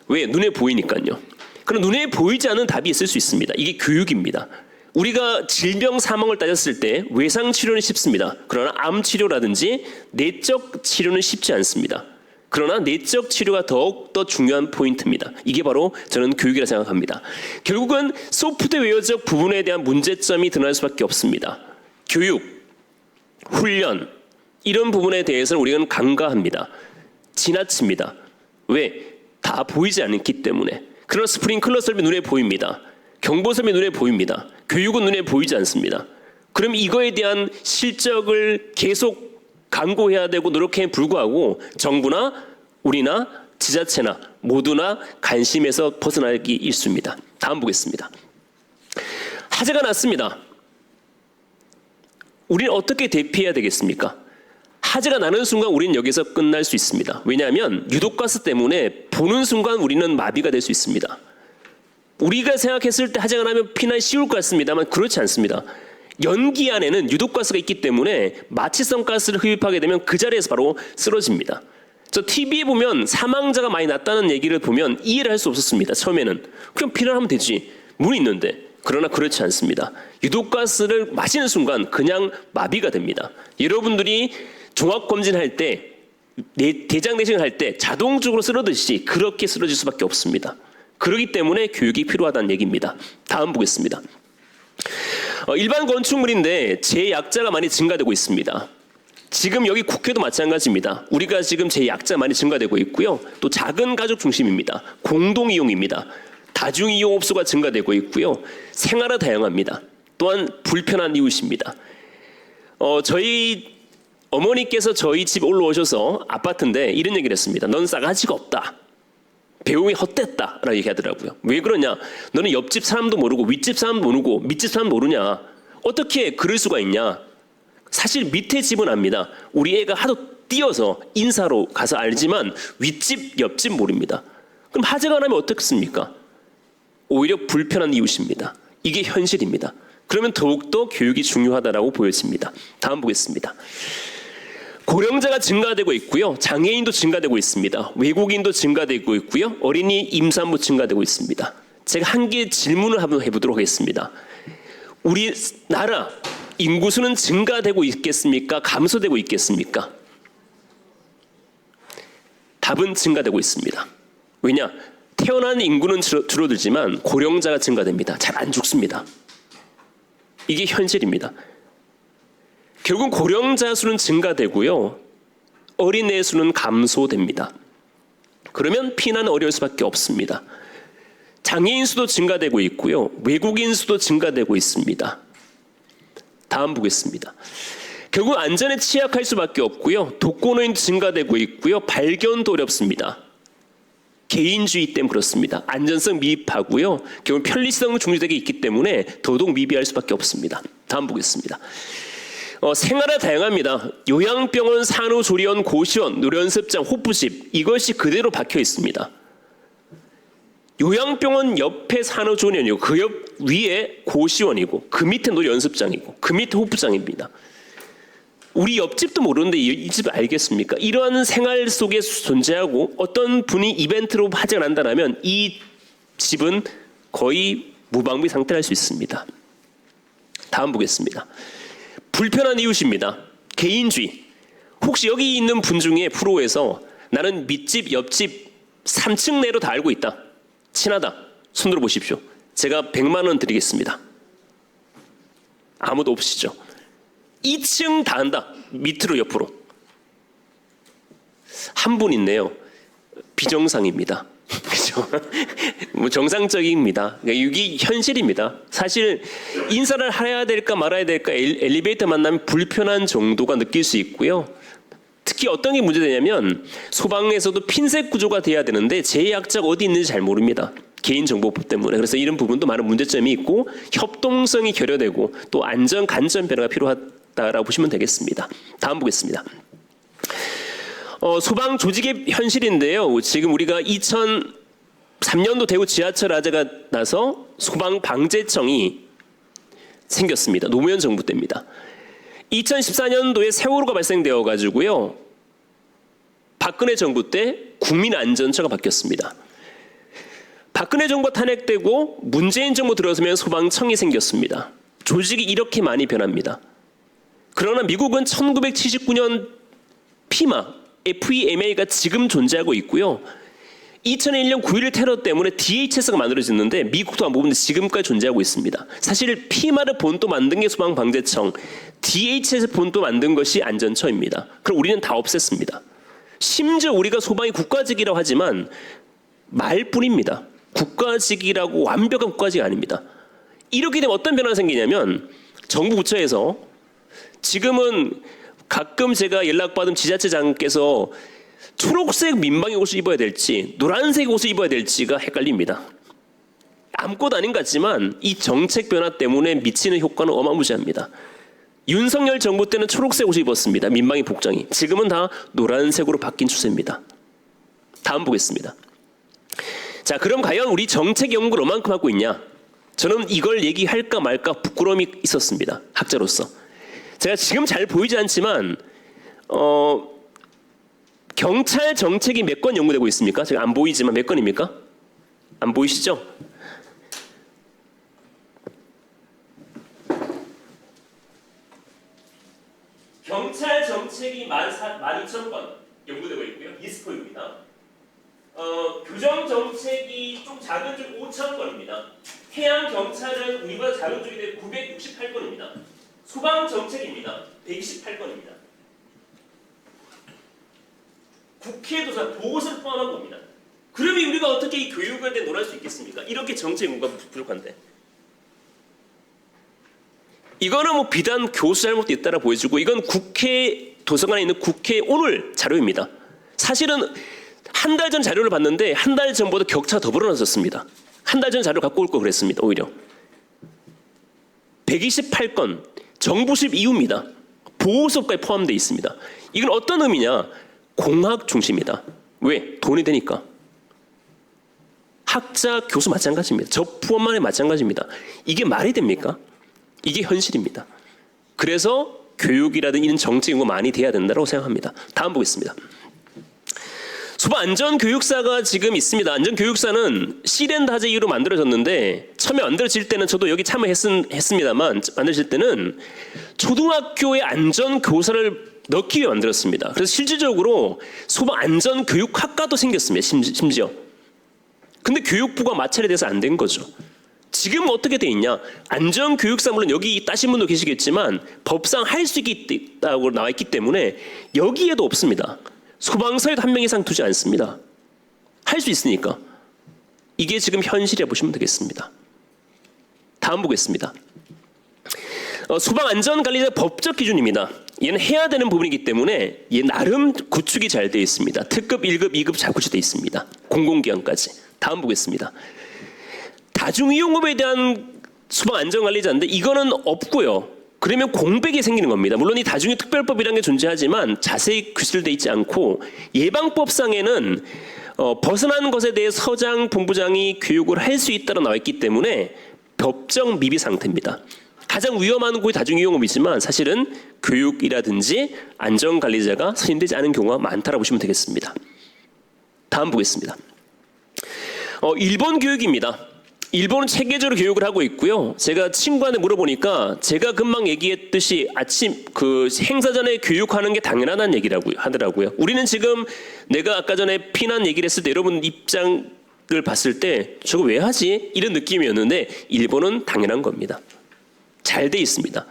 왜? 눈에 보이니까요. 그럼 눈에 보이지 않는 답이 있을 수 있습니다. 이게 교육입니다. 우리가 질병 사망을 따졌을 때 외상 치료는 쉽습니다. 그러나 암 치료라든지 내적 치료는 쉽지 않습니다. 그러나 내적 치료가 더욱더 중요한 포인트입니다. 이게 바로 저는 교육이라 생각합니다. 결국은 소프트웨어적 부분에 대한 문제점이 드러날 수밖에 없습니다. 교육, 훈련 이런 부분에 대해서는 우리는 간과합니다. 지나칩니다. 왜? 다 보이지 않기 때문에. 그러나 스프링클러 설비 눈에 보입니다. 경보 설비 눈에 보입니다. 교육은 눈에 보이지 않습니다. 그럼 이거에 대한 실적을 계속 강구해야 되고 노력에 불구하고 정부나 우리나 지자체나 모두나 관심에서 벗어나기 일쑤입니다. 다음 보겠습니다. 화재가 났습니다. 우리는 어떻게 대피해야 되겠습니까? 화재가 나는 순간 우리는 여기서 끝날 수 있습니다. 왜냐하면 유독가스 때문에 보는 순간 우리는 마비가 될 수 있습니다. 우리가 생각했을 때 화재가 나면 피난 쉬울 것 같습니다만 그렇지 않습니다. 연기 안에는 유독가스가 있기 때문에 마취성 가스를 흡입하게 되면 그 자리에서 바로 쓰러집니다. 저 TV에 보면 사망자가 많이 났다는 얘기를 보면 이해를 할 수 없었습니다. 처음에는. 그냥 피난하면 되지. 문이 있는데. 그러나 그렇지 않습니다. 유독가스를 마시는 순간 그냥 마비가 됩니다. 여러분들이 종합검진할 때 대장 내시경을 할 때 자동적으로 쓰러듯이 그렇게 쓰러질 수밖에 없습니다. 그렇기 때문에 교육이 필요하다는 얘기입니다. 다음 보겠습니다. 일반 건축물인데 재약자가 많이 증가되고 있습니다. 지금 여기 국회도 마찬가지입니다. 우리가 지금 재약자 많이 증가되고 있고요. 또 작은 가족 중심입니다. 공동이용입니다. 다중이용업소가 증가되고 있고요. 생활은 다양합니다. 또한 불편한 이웃입니다. 저희 어머니께서 저희 집 올라오셔서 아파트인데 이런 얘기를 했습니다. 넌 싸가지가 없다. 배움이 헛됐다 라고 얘기하더라고요. 왜 그러냐? 너는 옆집 사람도 모르고 윗집 사람도 모르고 밑집 사람도 모르냐? 어떻게 그럴 수가 있냐? 사실 밑에 집은 압니다. 우리 애가 하도 뛰어서 인사로 가서 알지만 윗집 옆집 모릅니다. 그럼 화재가 나면 어떻겠습니까? 오히려 불편한 이웃입니다. 이게 현실입니다. 그러면 더욱더 교육이 중요하다라고 보여집니다. 다음 보겠습니다. 고령자가 증가되고 있고요. 장애인도 증가되고 있습니다. 외국인도 증가되고 있고요. 어린이 임산부 증가되고 있습니다. 제가 한 개 질문을 한번 해보도록 하겠습니다. 우리나라 인구수는 증가되고 있겠습니까? 감소되고 있겠습니까? 답은 증가되고 있습니다. 왜냐? 태어난 인구는 줄어들지만 고령자가 증가됩니다. 잘 안 죽습니다. 이게 현실입니다. 결국 고령자 수는 증가되고요. 어린애 수는 감소됩니다. 그러면 피난은 어려울 수밖에 없습니다. 장애인 수도 증가되고 있고요. 외국인 수도 증가되고 있습니다. 다음 보겠습니다. 결국 안전에 취약할 수밖에 없고요. 독거노인도 증가되고 있고요. 발견도 어렵습니다. 개인주의 때문에 그렇습니다. 안전성 미흡하고요. 결국 편리성 중시되게 있기 때문에 더더욱 미비할 수밖에 없습니다. 다음 보겠습니다. 생활은 다양합니다. 요양병원, 산후조리원, 고시원, 노련습장, 호프집 이것이 그대로 박혀 있습니다. 요양병원 옆에 산후조리원이고 그 옆 위에 고시원이고 그 밑에 노련습장이고 그 밑에 호프장입니다. 우리 옆집도 모르는데 이 집 알겠습니까? 이러한 생활 속에 존재하고 어떤 분이 이벤트로 화제가 난다면 이 집은 거의 무방비 상태를 할 수 있습니다. 다음 보겠습니다. 불편한 이웃입니다. 개인주의. 혹시 여기 있는 분 중에 프로에서 나는 밑집, 옆집 3층 내로 다 알고 있다. 친하다. 손 들어보십시오. 제가 100만 원 드리겠습니다. 아무도 없으시죠? 2층 다 안다. 밑으로 옆으로. 한 분 있네요. 비정상입니다. 그죠? 뭐 정상적입니다. 그러니까 이게 현실입니다. 사실 인사를 해야 될까 말아야 될까 엘리베이터 만나면 불편한 정도가 느낄 수 있고요. 특히 어떤 게 문제되냐면 소방에서도 핀셋 구조가 돼야 되는데 제약자가 어디 있는지 잘 모릅니다. 개인정보법 때문에. 그래서 이런 부분도 많은 문제점이 있고 협동성이 결여되고 또 안전 간접 변화가 필요하다라고 보시면 되겠습니다. 다음 보겠습니다. 소방 조직의 현실인데요. 지금 우리가 2003년도 대구 지하철 화재가 나서 소방방재청이 생겼습니다. 노무현 정부 때입니다. 2014년도에 세월호가 발생되어 가지고요. 박근혜 정부 때 국민안전처가 바뀌었습니다. 박근혜 정부 탄핵되고 문재인 정부 들어서면 소방청이 생겼습니다. 조직이 이렇게 많이 변합니다. 그러나 미국은 1979년 피마, FEMA가 지금 존재하고 있고요. 2001년 9.11 테러 때문에 DHS가 만들어졌는데 미국도 안 보는데 지금까지 존재하고 있습니다. 사실 피마를 본또 만든 게 소방방재청, DHS 본또 만든 것이 안전처입니다. 그럼 우리는 다 없앴습니다. 심지어 우리가 소방이 국가직이라고 하지만 말뿐입니다. 국가직이라고 완벽한 국가직이 아닙니다. 이렇게 되면 어떤 변화가 생기냐면 정부 부처에서 지금은 가끔 제가 연락받은 지자체장께서 초록색 민방위 옷을 입어야 될지 노란색 옷을 입어야 될지가 헷갈립니다. 아무것도 아닌 것 같지만 이 정책 변화 때문에 미치는 효과는 어마무시합니다. 윤석열 정부 때는 초록색 옷을 입었습니다. 민방위 복장이. 지금은 다 노란색으로 바뀐 추세입니다. 다음 보겠습니다. 자, 그럼 과연 우리 정책 연구를 얼만큼 하고 있냐? 저는 이걸 얘기할까 말까 부끄러움이 있었습니다. 학자로서. 제가 지금 잘 보이지 않지만 경찰 정책이 몇 건 연구되고 있습니까? 제가 안 보이지만 몇 건입니까? 안 보이시죠? 경찰 정책이 12,000건 연구되고 있고요. 이스포입니다. 교정 정책이 좀 작은 쪽 5,000건입니다. 해양 경찰은 우리보다 작은 쪽인데 968건입니다. 소방 정책입니다. 128건입니다. 국회 도사 보고서를 포함한 겁니다. 그러면 우리가 어떻게 이 교육에 대해 논할 수 있겠습니까? 이렇게 정책 연구가 부족한데. 이거는 뭐 비단 교수 잘못도 있다라 보여주고 이건 국회 도서관에 있는 국회 오늘 자료입니다. 사실은 한 달 전 자료를 봤는데 한 달 전보다 격차가 더 벌어졌습니다. 한 달 전 자료 갖고 올 걸 그랬습니다. 오히려 128건 정부식 이유입니다. 보호수업까지 포함되어 있습니다. 이건 어떤 의미냐? 공학 중심이다. 왜? 돈이 되니까. 학자, 교수 마찬가지입니다. 저 포함만에 마찬가지입니다. 이게 말이 됩니까? 이게 현실입니다. 그래서 교육이라든 이런 정책 연구가 많이 돼야 된다고 생각합니다. 다음 보겠습니다. 소방안전교육사가 지금 있습니다. 안전교육사는 시랜다제이로 만들어졌는데 처음에 만들어질 때는 저도 여기 참여했습니다만 만들어질 때는 초등학교의 안전교사를 넣기 위해 만들었습니다. 그래서 실질적으로 소방안전교육학과도 생겼습니다. 심지어. 근데 교육부가 마찰이 돼서 안 된 거죠. 지금 어떻게 돼 있냐? 안전교육사 물론 여기 따신 분도 계시겠지만 법상 할 수 있다고 나와 있기 때문에 여기에도 없습니다. 소방서에도 한 명 이상 두지 않습니다. 할 수 있으니까. 이게 지금 현실이라 보시면 되겠습니다. 다음 보겠습니다. 소방안전관리자 법적 기준입니다. 얘는 해야 되는 부분이기 때문에 얘 나름 구축이 잘 되어 있습니다. 특급 1급, 2급 잘 구축되어 있습니다. 공공기관까지. 다음 보겠습니다. 다중이용업에 대한 소방안전관리자인데 이거는 없고요. 그러면 공백이 생기는 겁니다. 물론 이 다중이용 특별법이라는 게 존재하지만 자세히 규정되어 있지 않고 예방법상에는 벗어나는 것에 대해 서장, 본부장이 교육을 할 수 있다고 나와 있기 때문에 법적 미비 상태입니다. 가장 위험한 곳이 다중이용업이지만 사실은 교육이라든지 안전관리자가 선임되지 않은 경우가 많다고 보시면 되겠습니다. 다음 보겠습니다. 일본 교육입니다. 일본은 체계적으로 교육을 하고 있고요. 제가 친구한테 물어보니까 제가 금방 얘기했듯이 아침 그 행사 전에 교육하는 게 당연하다는 얘기라고요. 하더라고요. 우리는 지금 내가 아까 전에 피난 얘기를 했을 때 여러분 입장을 봤을 때 저거 왜 하지? 이런 느낌이었는데 일본은 당연한 겁니다. 잘 돼 있습니다.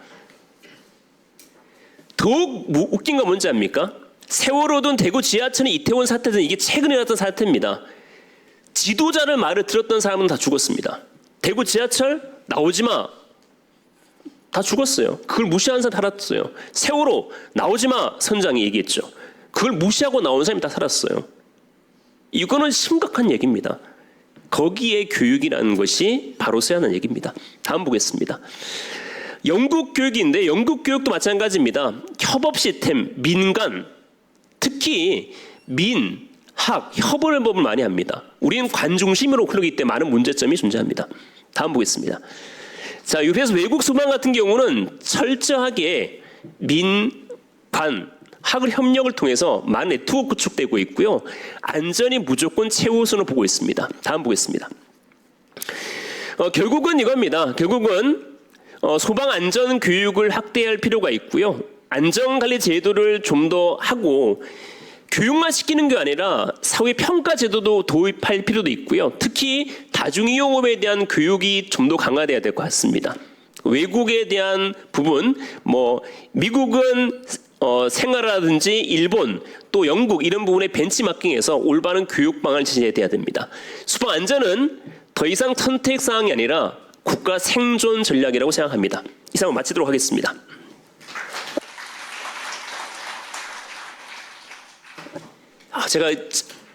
더욱 웃긴 건 뭔지 압니까? 세월호든 대구 지하철은 이태원 사태든 이게 최근에 났던 사태입니다. 지도자를 말을 들었던 사람은 다 죽었습니다. 대구 지하철 나오지 마. 다 죽었어요. 그걸 무시하는 사람 살았어요. 세월호 나오지 마. 선장이 얘기했죠. 그걸 무시하고 나온 사람이 다 살았어요. 이거는 심각한 얘기입니다. 거기에 교육이라는 것이 바로 써야 하는 얘기입니다. 다음 보겠습니다. 영국 교육인데 영국 교육도 마찬가지입니다. 협업 시스템, 민간, 특히 학, 협업을 많이 합니다. 우리는 관 중심으로 흐르기 때문에 많은 문제점이 존재합니다. 다음 보겠습니다. 자, 옆에서 외국 소방 같은 경우는 철저하게 민, 관, 학을 협력을 통해서 많은 네트워크 구축되고 있고요. 안전이 무조건 최우선으로 보고 있습니다. 다음 보겠습니다. 결국은 이겁니다. 결국은 소방 안전 교육을 확대할 필요가 있고요. 안전관리 제도를 좀 더 하고 교육만 시키는 게 아니라 사회 평가 제도도 도입할 필요도 있고요. 특히 다중이용업에 대한 교육이 좀 더 강화돼야 될 것 같습니다. 외국에 대한 부분, 미국은 생활이라든지 일본 또 영국 이런 부분에 벤치마킹해서 올바른 교육 방안을 제시해야 됩니다. 소방 안전은 더 이상 선택 사항이 아니라 국가 생존 전략이라고 생각합니다. 이상을 마치도록 하겠습니다. 제가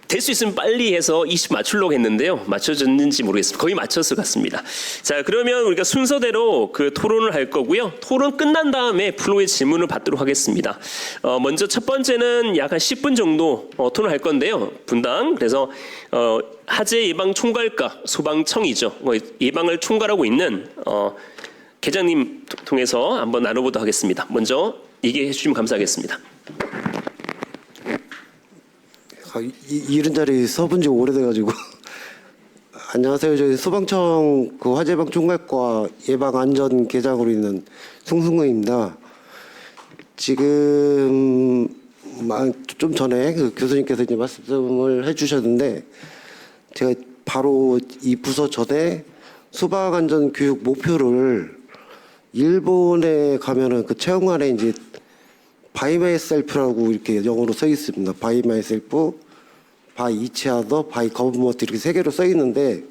될 수 있으면 빨리 해서 20 맞추려고 했는데요. 맞춰졌는지 모르겠습니다. 거의 맞췄을 것 같습니다. 자, 그러면 우리가 순서대로 그 토론을 할 거고요. 토론 끝난 다음에 프로의 질문을 받도록 하겠습니다. 먼저 첫 번째는 약 한 10분 정도 토론할 건데요. 분당. 그래서 화재 예방 총괄과 소방청이죠. 예방을 총괄하고 있는 계장님 통해서 한번 나눠보도록 하겠습니다. 먼저 얘기해 주시면 감사하겠습니다. 이런 자리 서본 지 오래돼가지고 안녕하세요. 저희 소방청 그 화재예방 총괄과 예방안전계장으로 있는 송승호입니다. 지금 좀 전에 그 교수님께서 이제 말씀을 해주셨는데 제가 바로 이 부서 전에 소방안전 교육 목표를 일본에 가면은 그 체험관에 이제 바이 마이셀프라고 이렇게 영어로 써 있습니다. 바이 마이셀프, 바이 이치 아더, 바이 거버먼트 이렇게 세 개로 써 있는데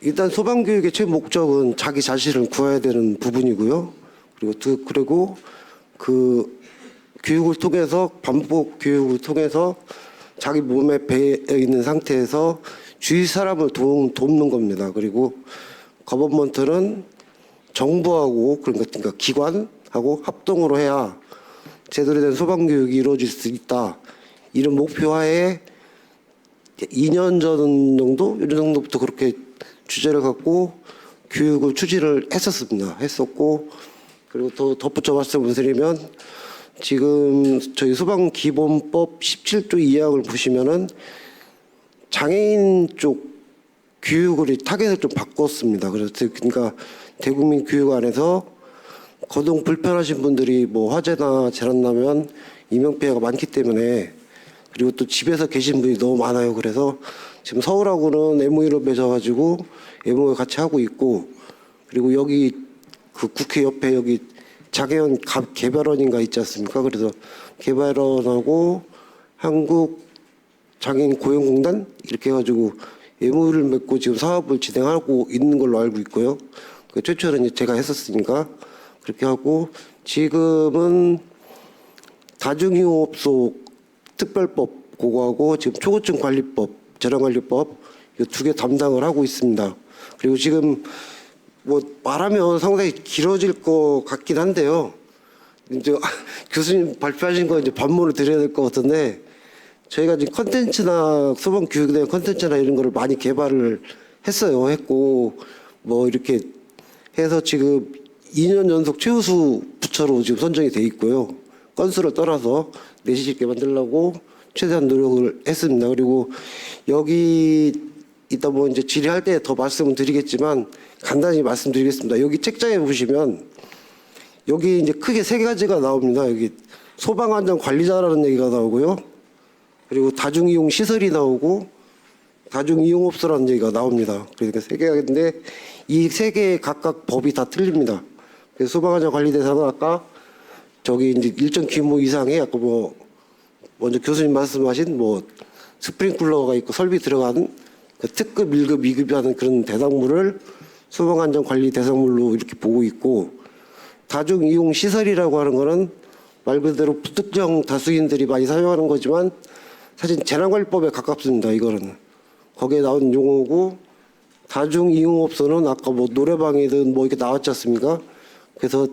일단 소방교육의 최 목적은 자기 자신을 구해야 되는 부분이고요. 그리고 그 교육을 통해서 반복 교육을 통해서 자기 몸에 배어 있는 상태에서 주위 사람을 돕는 겁니다. 그리고 거버먼트는 정부하고 그러니까 기관하고 합동으로 해야 제대로 된 소방교육이 이루어질 수 있다. 이런 목표하에 2년 전 정도? 이런 정도부터 그렇게 주제를 갖고 교육을 추진을 했었고 그리고 더 덧붙여 말씀을 드리면 지금 저희 소방기본법 17조 2항을 보시면은 장애인 쪽 교육을 타겟을 좀 바꿨습니다. 그러니까 대국민 교육 안에서 거동 불편하신 분들이 화재나 재난 나면 인명피해가 많기 때문에 그리고 또 집에서 계신 분이 너무 많아요. 그래서 지금 서울하고는 MOU를 맺어가지고 MOU 같이 하고 있고 그리고 여기 그 국회 옆에 여기 장애인 개발원인가 있지 않습니까? 그래서 개발원하고 한국 장애인 고용공단 이렇게 해가지고 MOU를 맺고 지금 사업을 진행하고 있는 걸로 알고 있고요. 그 최초는 이제 제가 했었으니까 그렇게 하고 지금은 다중이용업소 특별법 그거하고 지금 초고층 관리법, 재난관리법 이 두 개 담당을 하고 있습니다. 그리고 지금 말하면 상당히 길어질 것 같긴 한데요. 이제 교수님 발표하신 거 이제 반문을 드려야 될 것 같은데 저희가 지금 컨텐츠나 소방 교육에 대한 컨텐츠나 이런 거를 많이 개발을 했고 이렇게 해서 지금 2년 연속 최우수 부처로 지금 선정이 돼 있고요. 건수를 떠나서 내실 있게 만들려고 최대한 노력을 했습니다. 그리고 여기 이따 이제 질의할 때 더 말씀을 드리겠지만 간단히 말씀드리겠습니다. 여기 책장에 보시면 여기 이제 크게 세 가지가 나옵니다. 여기 소방안전관리자라는 얘기가 나오고요. 그리고 다중이용 시설이 나오고 다중이용업소라는 얘기가 나옵니다. 그러니까 세 개가 있는데 이 세 개 각각 법이 다 틀립니다. 그래서 소방안전관리대사는 아까 저기 이제 일정 규모 이상의 아까 먼저 교수님 말씀하신 스프링클러가 있고 설비 들어간 그 특급, 1급, 2급이 하는 그런 대상물을 소방안전관리 대상물로 이렇게 보고 있고 다중이용 시설이라고 하는 거는 말 그대로 특정 다수인들이 많이 사용하는 거지만 사실 재난관리법에 가깝습니다. 이거는 거기에 나온 용어고 다중이용업소는 아까 노래방이든 이렇게 나왔지 않습니까? 그래서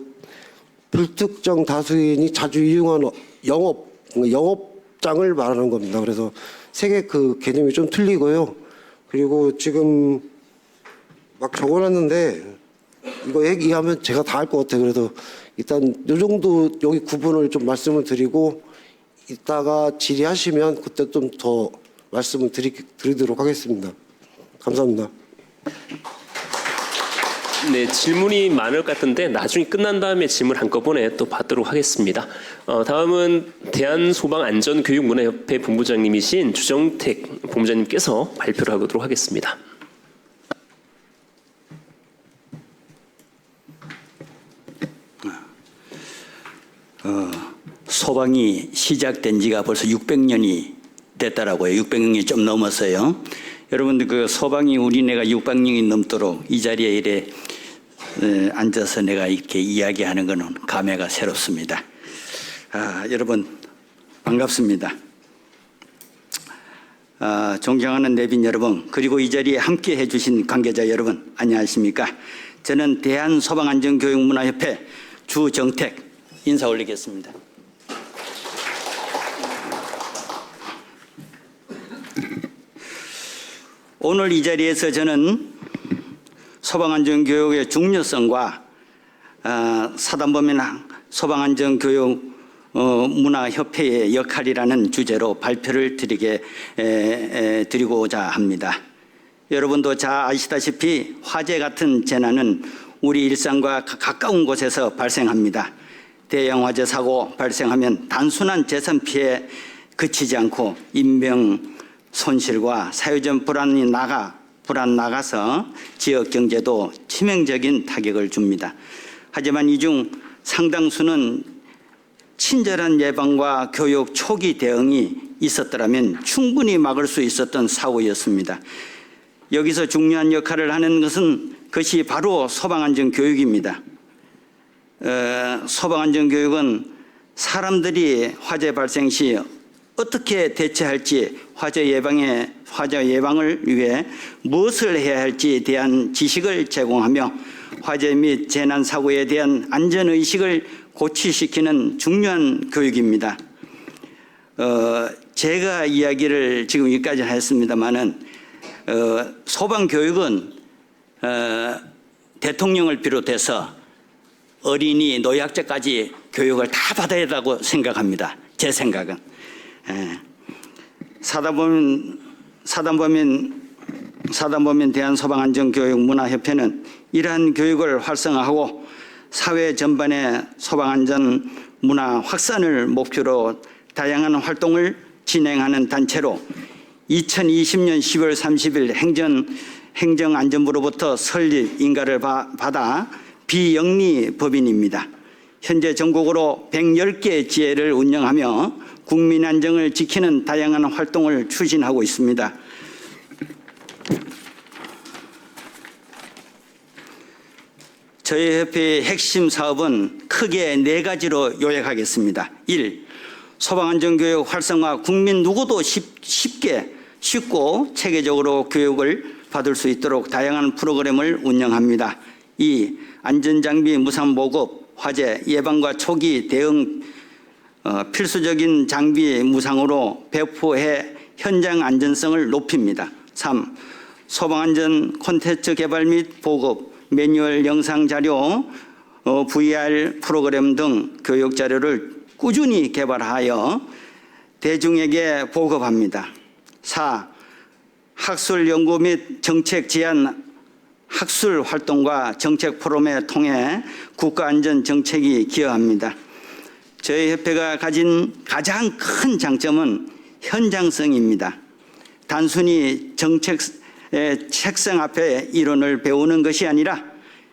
불특정 다수인이 자주 이용하는 영업장을 말하는 겁니다. 그래서 세 개 그 개념이 좀 틀리고요. 그리고 지금 막 적어놨는데 이거 얘기하면 제가 다 할 것 같아요. 그래서 일단 이 정도 여기 구분을 좀 말씀을 드리고 이따가 질의하시면 그때 좀 더 말씀을 드리도록 하겠습니다. 감사합니다. 네, 질문이 많을 것 같은데 나중에 끝난 다음에 질문 한꺼번에 또 받도록 하겠습니다. 다음은 대한소방안전교육문화협회 본부장님이신 주정택 본부장님께서 발표를 하도록 하겠습니다. 소방이 시작된 지가 벌써 600년이 됐더라고요. 600년이 좀 넘었어요. 여러분들 그 소방이 우리네가 600년이 넘도록 이 자리에 이래 앉아서 내가 이렇게 이야기하는 것은 감회가 새롭습니다. 여러분 반갑습니다. 존경하는 내빈 여러분, 그리고 이 자리에 함께 해주신 관계자 여러분, 안녕하십니까? 저는 대한소방안전교육문화협회 주정택 인사 올리겠습니다. 오늘 이 자리에서 저는 소방안전교육의 중요성과 사단법인 소방안전교육 문화협회의 역할이라는 주제로 발표를 드리고자 합니다. 여러분도 잘 아시다시피 화재 같은 재난은 우리 일상과 가까운 곳에서 발생합니다. 대형 화재 사고 발생하면 단순한 재산 피해에 그치지 않고 인명 손실과 사회적 불안 나가서 지역 경제도 치명적인 타격을 줍니다. 하지만 이 중 상당수는 친절한 예방과 교육 초기 대응이 있었더라면 충분히 막을 수 있었던 사고였습니다. 여기서 중요한 역할을 하는 것이 바로 소방안전교육입니다. 소방안전교육은 사람들이 화재 발생 시 어떻게 대처할지, 화재 예방을 위해 무엇을 해야 할지에 대한 지식을 제공하며 화재 및 재난 사고에 대한 안전의식을 고취시키는 중요한 교육입니다. 제가 이야기를 지금 여기까지 했습니다마는 소방교육은 대통령을 비롯해서 어린이, 노약자까지 교육을 다 받아야 한다고 생각합니다. 제 생각은. 사단법인 대한소방안전교육문화협회는 이러한 교육을 활성화하고 사회 전반의 소방안전 문화 확산을 목표로 다양한 활동을 진행하는 단체로 2020년 10월 30일 행정안전부로부터 설립 인가를 받아 비영리 법인입니다. 현재 전국으로 110개 지회를 운영하며 국민 안전을 지키는 다양한 활동을 추진하고 있습니다. 저희 협회의 핵심 사업은 크게 4가지로 요약하겠습니다. 1. 소방안전교육 활성화, 국민 누구도 쉽고 체계적으로 교육을 받을 수 있도록 다양한 프로그램을 운영합니다. 2. 안전장비 무상 보급, 화재 예방과 초기 대응 필수적인 장비 무상으로 배포해 현장 안전성을 높입니다. 3. 소방안전 콘텐츠 개발 및 보급, 매뉴얼 영상 자료, VR 프로그램 등 교육 자료를 꾸준히 개발하여 대중에게 보급합니다. 4. 학술 연구 및 정책 제안 학술 활동과 정책 포럼에 통해 국가안전 정책이 기여합니다. 저희 협회가 가진 가장 큰 장점은 현장성입니다. 단순히 책상 앞에 이론을 배우는 것이 아니라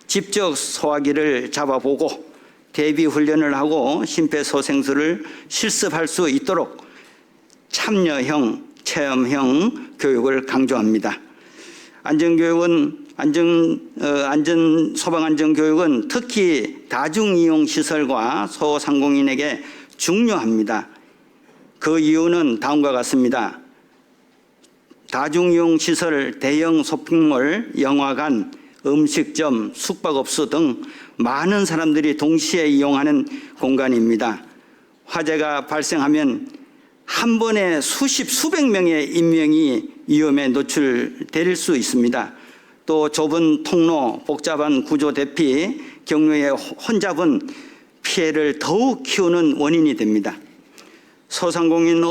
직접 소화기를 잡아보고 대비 훈련을 하고 심폐소생술을 실습할 수 있도록 참여형, 체험형 교육을 강조합니다. 소방안전교육은 특히 다중이용시설과 소상공인에게 중요합니다. 그 이유는 다음과 같습니다. 다중이용시설, 대형 쇼핑몰, 영화관, 음식점, 숙박업소 등 많은 사람들이 동시에 이용하는 공간입니다. 화재가 발생하면 한 번에 수백 명의 인명이 위험에 노출될 수 있습니다. 또 좁은 통로, 복잡한 구조 대피, 경로의 혼잡은 피해를 더욱 키우는 원인이 됩니다. 소상공인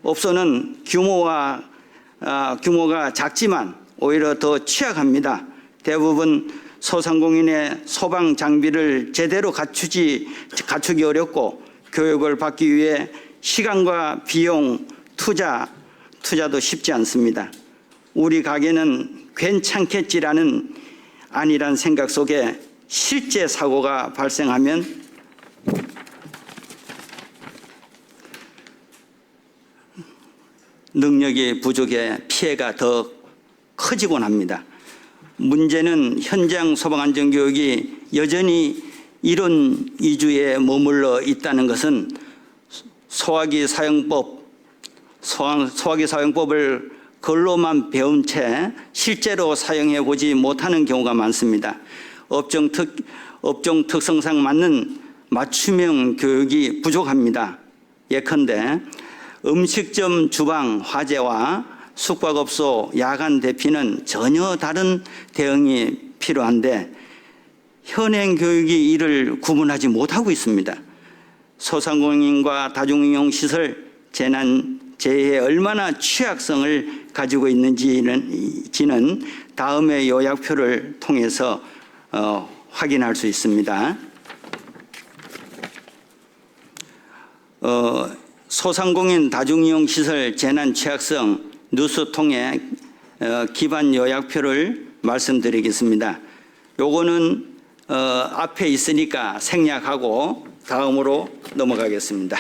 업소는 규모가 작지만 오히려 더 취약합니다. 대부분 소상공인의 소방 장비를 제대로 갖추기 어렵고 교육을 받기 위해 시간과 비용, 투자도 쉽지 않습니다. 우리 가게는 괜찮겠지라는 아니란 생각 속에 실제 사고가 발생하면 능력이 부족해 피해가 더 커지곤 합니다. 문제는 현장 소방안전교육이 여전히 이론 위주에 머물러 있다는 것은 소화기 사용법을 글로만 배운 채 실제로 사용해 보지 못하는 경우가 많습니다. 업종 특성상 맞는 맞춤형 교육이 부족합니다. 예컨대 음식점 주방 화재와 숙박업소 야간 대피는 전혀 다른 대응이 필요한데 현행 교육이 이를 구분하지 못하고 있습니다. 소상공인과 다중이용 시설 재해에 얼마나 취약성을 가지고 있는지는 다음의 요약표를 통해서 확인할 수 있습니다. 소상공인 다중이용 시설 재난 취약성 뉴스 통해 기반 요약표를 말씀드리겠습니다. 요거는 앞에 있으니까 생략하고 다음으로 넘어가겠습니다.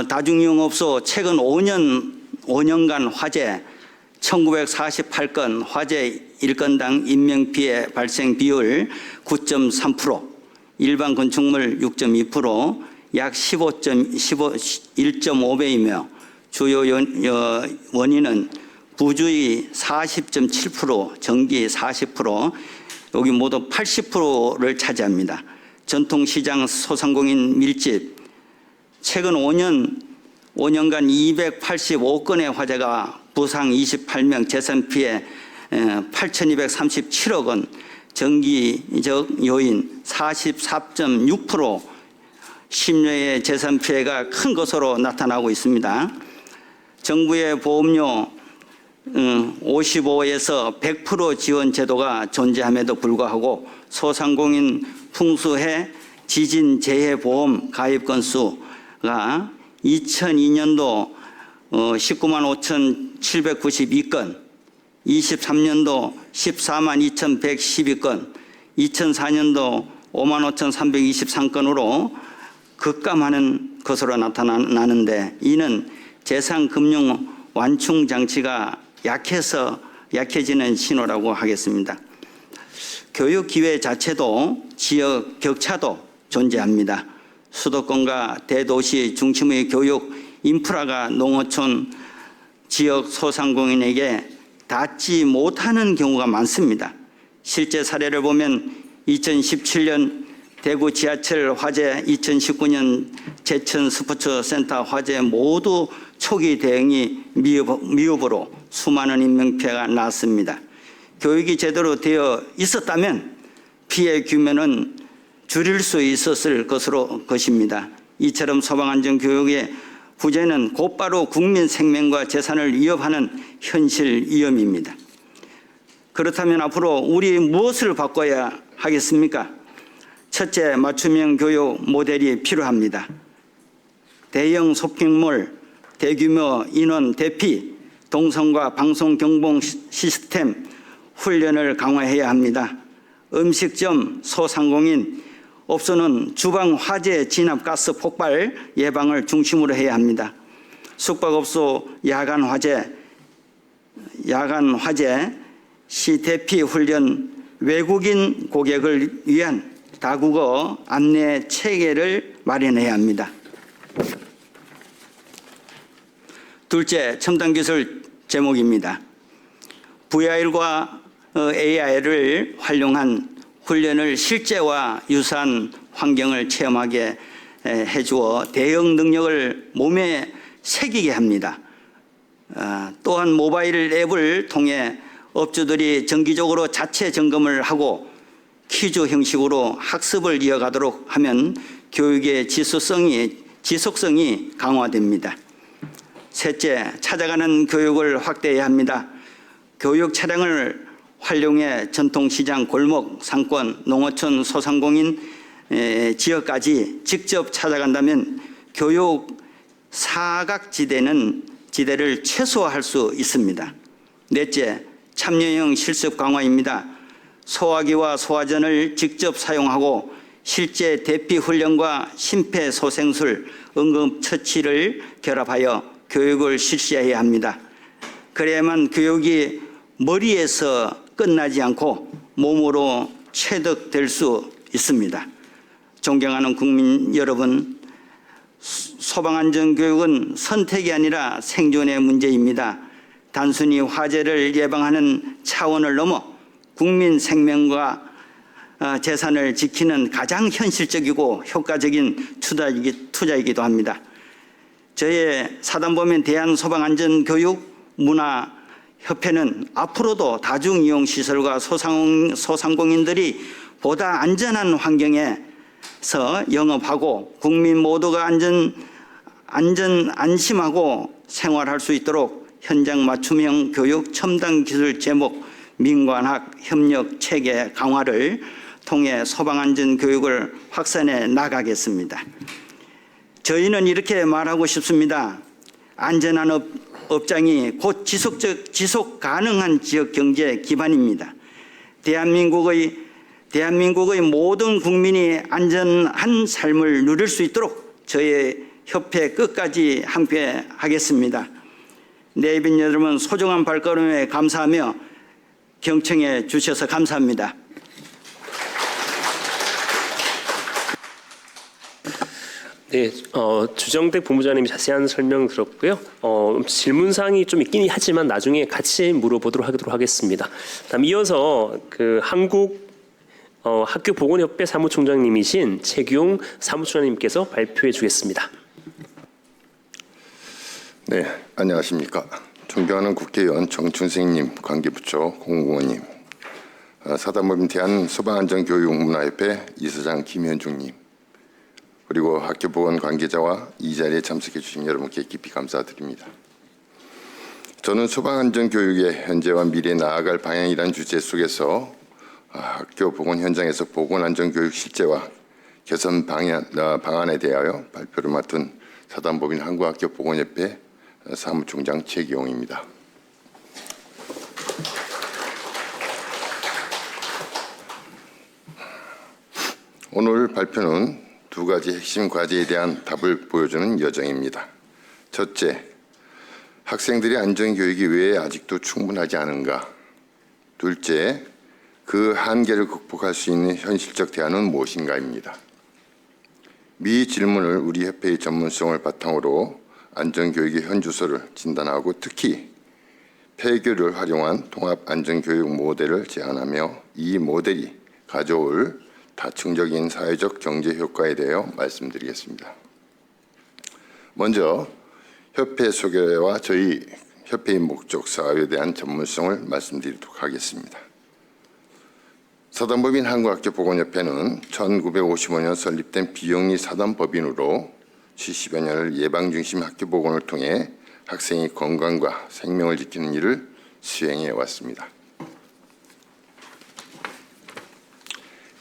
다중이용업소 최근 5년간 화재 1948건, 화재 1건당 인명피해 발생 비율 9.3%, 일반 건축물 6.2%, 약 1.5배이며 주요 원인은 부주의 40.7%, 전기 40%, 여기 모두 80%를 차지합니다. 전통시장 소상공인 밀집, 최근 5년간 285건의 화재가 부상 28명, 재산피해 8,237억 원, 정기적 요인 44.6%, 심려의 재산피해가 큰 것으로 나타나고 있습니다. 정부의 보험료 55에서 100% 지원 제도가 존재함에도 불구하고 소상공인 풍수해 지진 재해 보험 가입 건수가 2002년도 19만 5,792건, 23년도 14만 2,112건, 2004년도 5만 5,323건으로 급감하는 것으로 나타나는데, 이는 재상금융 완충 장치가 약해지는 신호라고 하겠습니다. 교육 기회 자체도 지역 격차도 존재합니다. 수도권과 대도시 중심의 교육 인프라가 농어촌 지역 소상공인에게 닿지 못하는 경우가 많습니다. 실제 사례를 보면 2017년 대구 지하철 화재, 2019년 제천 스포츠센터 화재 모두 초기 대응이 미흡으로 수많은 인명피해가 났습니다. 교육이 제대로 되어 있었다면 피해 규모는 줄일 수 있었을 것입니다. 이처럼 소방안전교육의 부재는 곧바로 국민 생명과 재산을 위협하는 현실 위험입니다. 그렇다면 앞으로 우리 무엇을 바꿔야 하겠습니까? 첫째, 맞춤형 교육 모델이 필요합니다. 대형 쇼핑몰, 대규모 인원 대피, 동선과 방송 경보 시스템 훈련을 강화해야 합니다. 음식점, 소상공인, 업소는 주방 화재 진압 가스 폭발 예방을 중심으로 해야 합니다. 숙박업소 야간 화재 시 대피 훈련, 외국인 고객을 위한 다국어 안내 체계를 마련해야 합니다. 둘째, 첨단 기술 제목입니다. VR과 AI를 활용한 훈련을 실제와 유사한 환경을 체험하게 해주어 대응 능력을 몸에 새기게 합니다. 또한 모바일 앱을 통해 업주들이 정기적으로 자체 점검을 하고 퀴즈 형식으로 학습을 이어가도록 하면 교육의 지속성이 강화됩니다. 셋째, 찾아가는 교육을 확대해야 합니다. 교육 차량을 활용해 전통시장, 골목, 상권, 농어촌, 소상공인 지역까지 직접 찾아간다면 교육 사각지대를 최소화할 수 있습니다. 넷째, 참여형 실습 강화입니다. 소화기와 소화전을 직접 사용하고 실제 대피 훈련과 심폐소생술, 응급처치를 결합하여 교육을 실시해야 합니다. 그래야만 교육이 머리에서 끝나지 않고 몸으로 체득될 수 있습니다. 존경하는 국민 여러분, 소방안전교육은 선택이 아니라 생존의 문제입니다. 단순히 화재를 예방하는 차원을 넘어 국민 생명과 재산을 지키는 가장 현실적이고 효과적인 투자이기도 합니다. 저희 사단법인 대한소방안전교육문화협회는 앞으로도 다중이용시설과 소상공인들이 보다 안전한 환경에서 영업하고 국민 모두가 안심하고 생활할 수 있도록 현장 맞춤형 교육 첨단 기술 제목 민관학 협력 체계 강화를 통해 소방안전 교육을 확산해 나가겠습니다. 저희는 이렇게 말하고 싶습니다. 안전한 업장이 곧 지속 가능한 지역 경제 기반입니다. 대한민국의 모든 국민이 안전한 삶을 누릴 수 있도록 저희 협회 끝까지 함께 하겠습니다. 내빈 여러분 소중한 발걸음에 감사하며 경청해 주셔서 감사합니다. 네, 주정택 본부장님이 자세한 설명 들었고요. 질문 사항이 좀 있긴 하지만 나중에 같이 물어보도록 하겠습니다. 다음 이어서 그 한국 학교보건협회 사무총장님이신 최규용 사무총장님께서 발표해 주겠습니다. 네, 안녕하십니까. 존경하는 국회의원 정춘생님, 관계부처 공무원님, 사단법인 대한소방안전교육문화협회 이사장 김현중님, 그리고 학교보건 관계자와 이 자리에 참석해 주신 여러분께 깊이 감사드립니다. 저는 소방안전교육의 현재와 미래에 나아갈 방향이라는 주제 속에서 학교 보건 현장에서 보건안전교육 실제와 개선 방안에 대하여 발표를 맡은 사단법인 한국학교보건협회 사무총장 최기용입니다. 오늘 발표는 두 가지 핵심 과제에 대한 답을 보여주는 여정입니다. 첫째, 학생들의 안전교육이 왜 아직도 충분하지 않은가? 둘째, 그 한계를 극복할 수 있는 현실적 대안은 무엇인가입니다. 미 질문을 우리 협회의 전문성을 바탕으로 안전교육의 현주소를 진단하고 특히 폐교를 활용한 통합안전교육 모델을 제안하며 이 모델이 가져올 다층적인 사회적 경제 효과에 대하여 말씀드리겠습니다. 먼저 협회 소개와 저희 협회의 목적 사업에 대한 전문성을 말씀드리도록 하겠습니다. 사단법인 한국학교보건협회는 1955년 설립된 비영리 사단법인으로 70여 년을 예방중심 학교보건을 통해 학생의 건강과 생명을 지키는 일을 수행해 왔습니다.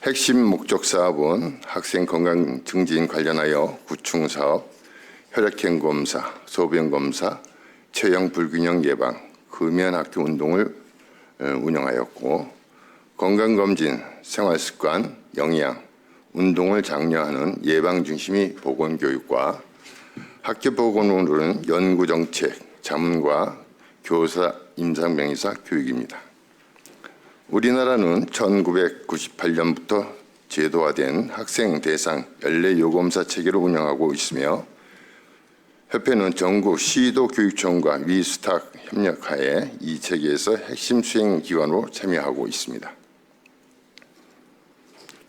핵심 목적 사업은 학생 건강 증진 관련하여 구충사업, 혈액형 검사, 소변 검사, 체형 불균형 예방, 금연학교 운동을 운영하였고 건강검진, 생활습관, 영양, 운동을 장려하는 예방중심의 보건교육과 학교보건으로는 연구정책, 자문과 교사, 임상병의사 교육입니다. 우리나라는 1998년부터 제도화된 학생 대상 연례요검사 체계를 운영하고 있으며 협회는 전국 시도교육청과 위스탁 협력하에 이 체계에서 핵심 수행기관으로 참여하고 있습니다.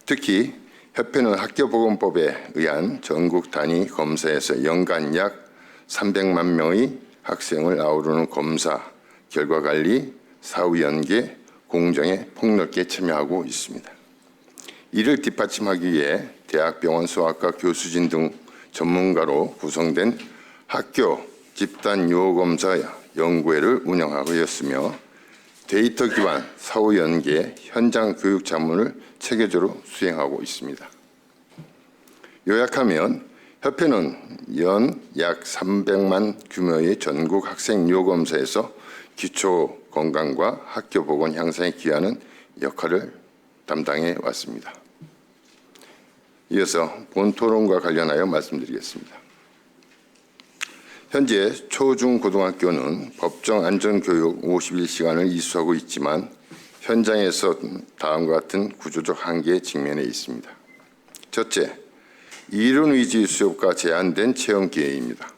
특히 협회는 학교보건법에 의한 전국 단위 검사에서 연간 약 300만 명의 학생을 아우르는 검사, 결과관리, 사후연계, 공정에 폭넓게 참여하고 있습니다. 이를 뒷받침하기 위해 대학병원 소아과 교수진 등 전문가로 구성된 학교 집단 요검사 연구회를 운영하고 있으며 데이터 기반 사후 연계 현장 교육 자문을 체계적으로 수행하고 있습니다. 요약하면 협회는 연 약 300만 규모의 전국 학생 요검사에서 기초 건강과 학교 보건 향상에 기하는 역할을 담당해 왔습니다. 이어서 본 토론과 관련하여 말씀드리겠습니다. 현재 초중고등학교는 법정 안전교육 51시간을 이수하고 있지만 현장에서 다음과 같은 구조적 한계에 직면해 있습니다. 첫째, 이론 위주 수업과 제한된 체험 기회입니다.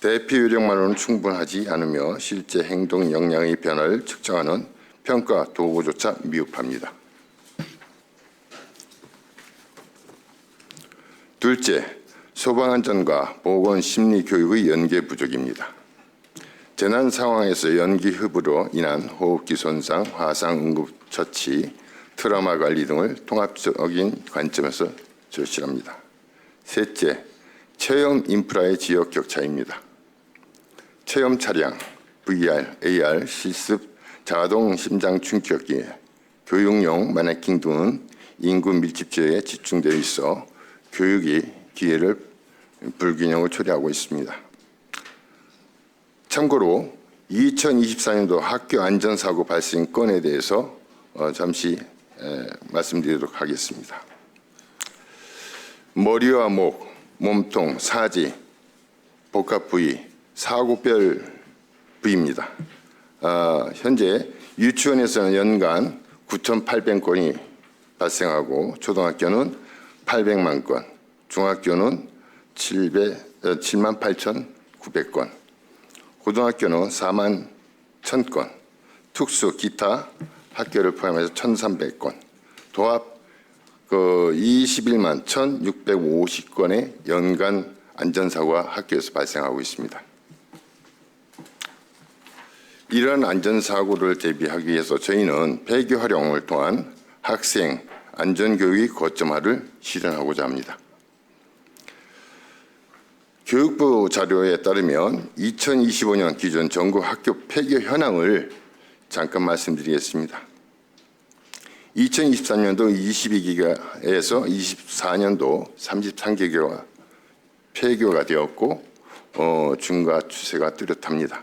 대피 요령만으로는 충분하지 않으며 실제 행동 역량의 변화를 측정하는 평가 도구조차 미흡합니다. 둘째, 소방안전과 보건심리교육의 연계 부족입니다. 재난 상황에서 연기흡으로 인한 호흡기 손상, 화상 응급처치, 트라우마 관리 등을 통합적인 관점에서 절실합니다. 셋째, 체험 인프라의 지역 격차입니다. 체험 차량, VR, AR, 실습, 자동 심장 충격기, 교육용 마네킹 등은 인구 밀집 지역에 집중되어 있어 교육이 기회를 불균형을 초래하고 있습니다. 참고로 2024년도 학교 안전사고 발생 건에 대해서 잠시 말씀드리도록 하겠습니다. 머리와 목, 몸통, 사지, 복합 부위, 사고별 부위입니다. 현재 유치원에서는 연간 9,800건이 발생하고 초등학교는 800만 건, 중학교는 78,900건, 고등학교는 4만 1,000건, 특수, 기타 학교를 포함해서 1,300건, 도합 21만 1,650건의 연간 안전사고가 학교에서 발생하고 있습니다. 이러한 안전사고를 대비하기 위해서 저희는 폐교 활용을 통한 학생 안전교육의 거점화를 실현하고자 합니다. 교육부 자료에 따르면 2025년 기준 전국 학교 폐교 현황을 잠깐 말씀드리겠습니다. 2023년도 22기가에서 24년도 33기가가 폐교가 되었고 증가 추세가 뚜렷합니다.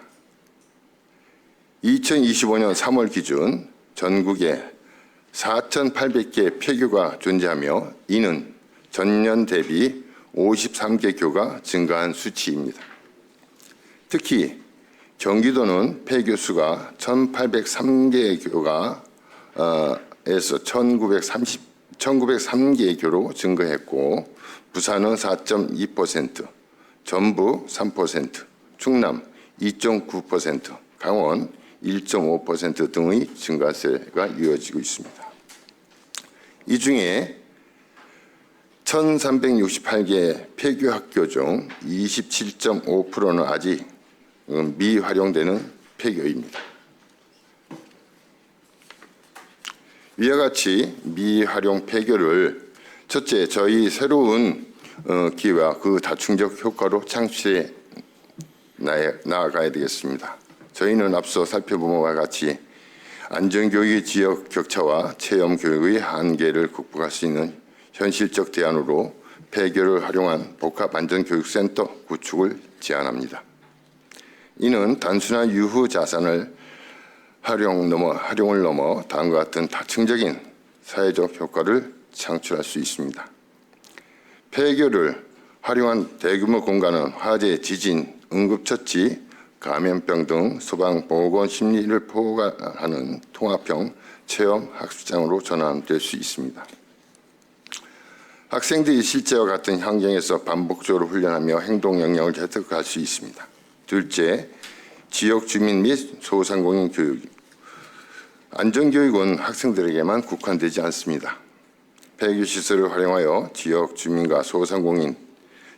2025년 3월 기준 전국에 4,800개 폐교가 존재하며 이는 전년 대비 53개 교가 증가한 수치입니다. 특히 경기도는 폐교 수가 1,803개 교가 에서 1,903개 교로 증가했고 부산은 4.2%, 전북 3%, 충남 2.9%, 강원 1.5% 등의 증가세가 이어지고 있습니다. 이 중에 1,368개 폐교 학교 중 27.5%는 아직 미활용되는 폐교입니다. 이와 같이 미활용 폐교를 첫째, 저희 새로운 기회와 그 다중적 효과로 창출해 나아가야 되겠습니다. 저희는 앞서 살펴본 바와 같이 안전교육의 지역 격차와 체험교육의 한계를 극복할 수 있는 현실적 대안으로 폐교를 활용한 복합안전교육센터 구축을 제안합니다. 이는 단순한 유후 자산을 활용을 넘어 다음과 같은 다층적인 사회적 효과를 창출할 수 있습니다. 폐교를 활용한 대규모 공간은 화재, 지진, 응급처치, 감염병 등 소방, 보건, 심리를 포괄하는 통합형 체험 학습장으로 전환될 수 있습니다. 학생들이 실제와 같은 환경에서 반복적으로 훈련하며 행동 역량을 획득할 수 있습니다. 둘째, 지역 주민 및 소상공인 교육. 안전교육은 학생들에게만 국한되지 않습니다. 폐교시설을 활용하여 지역 주민과 소상공인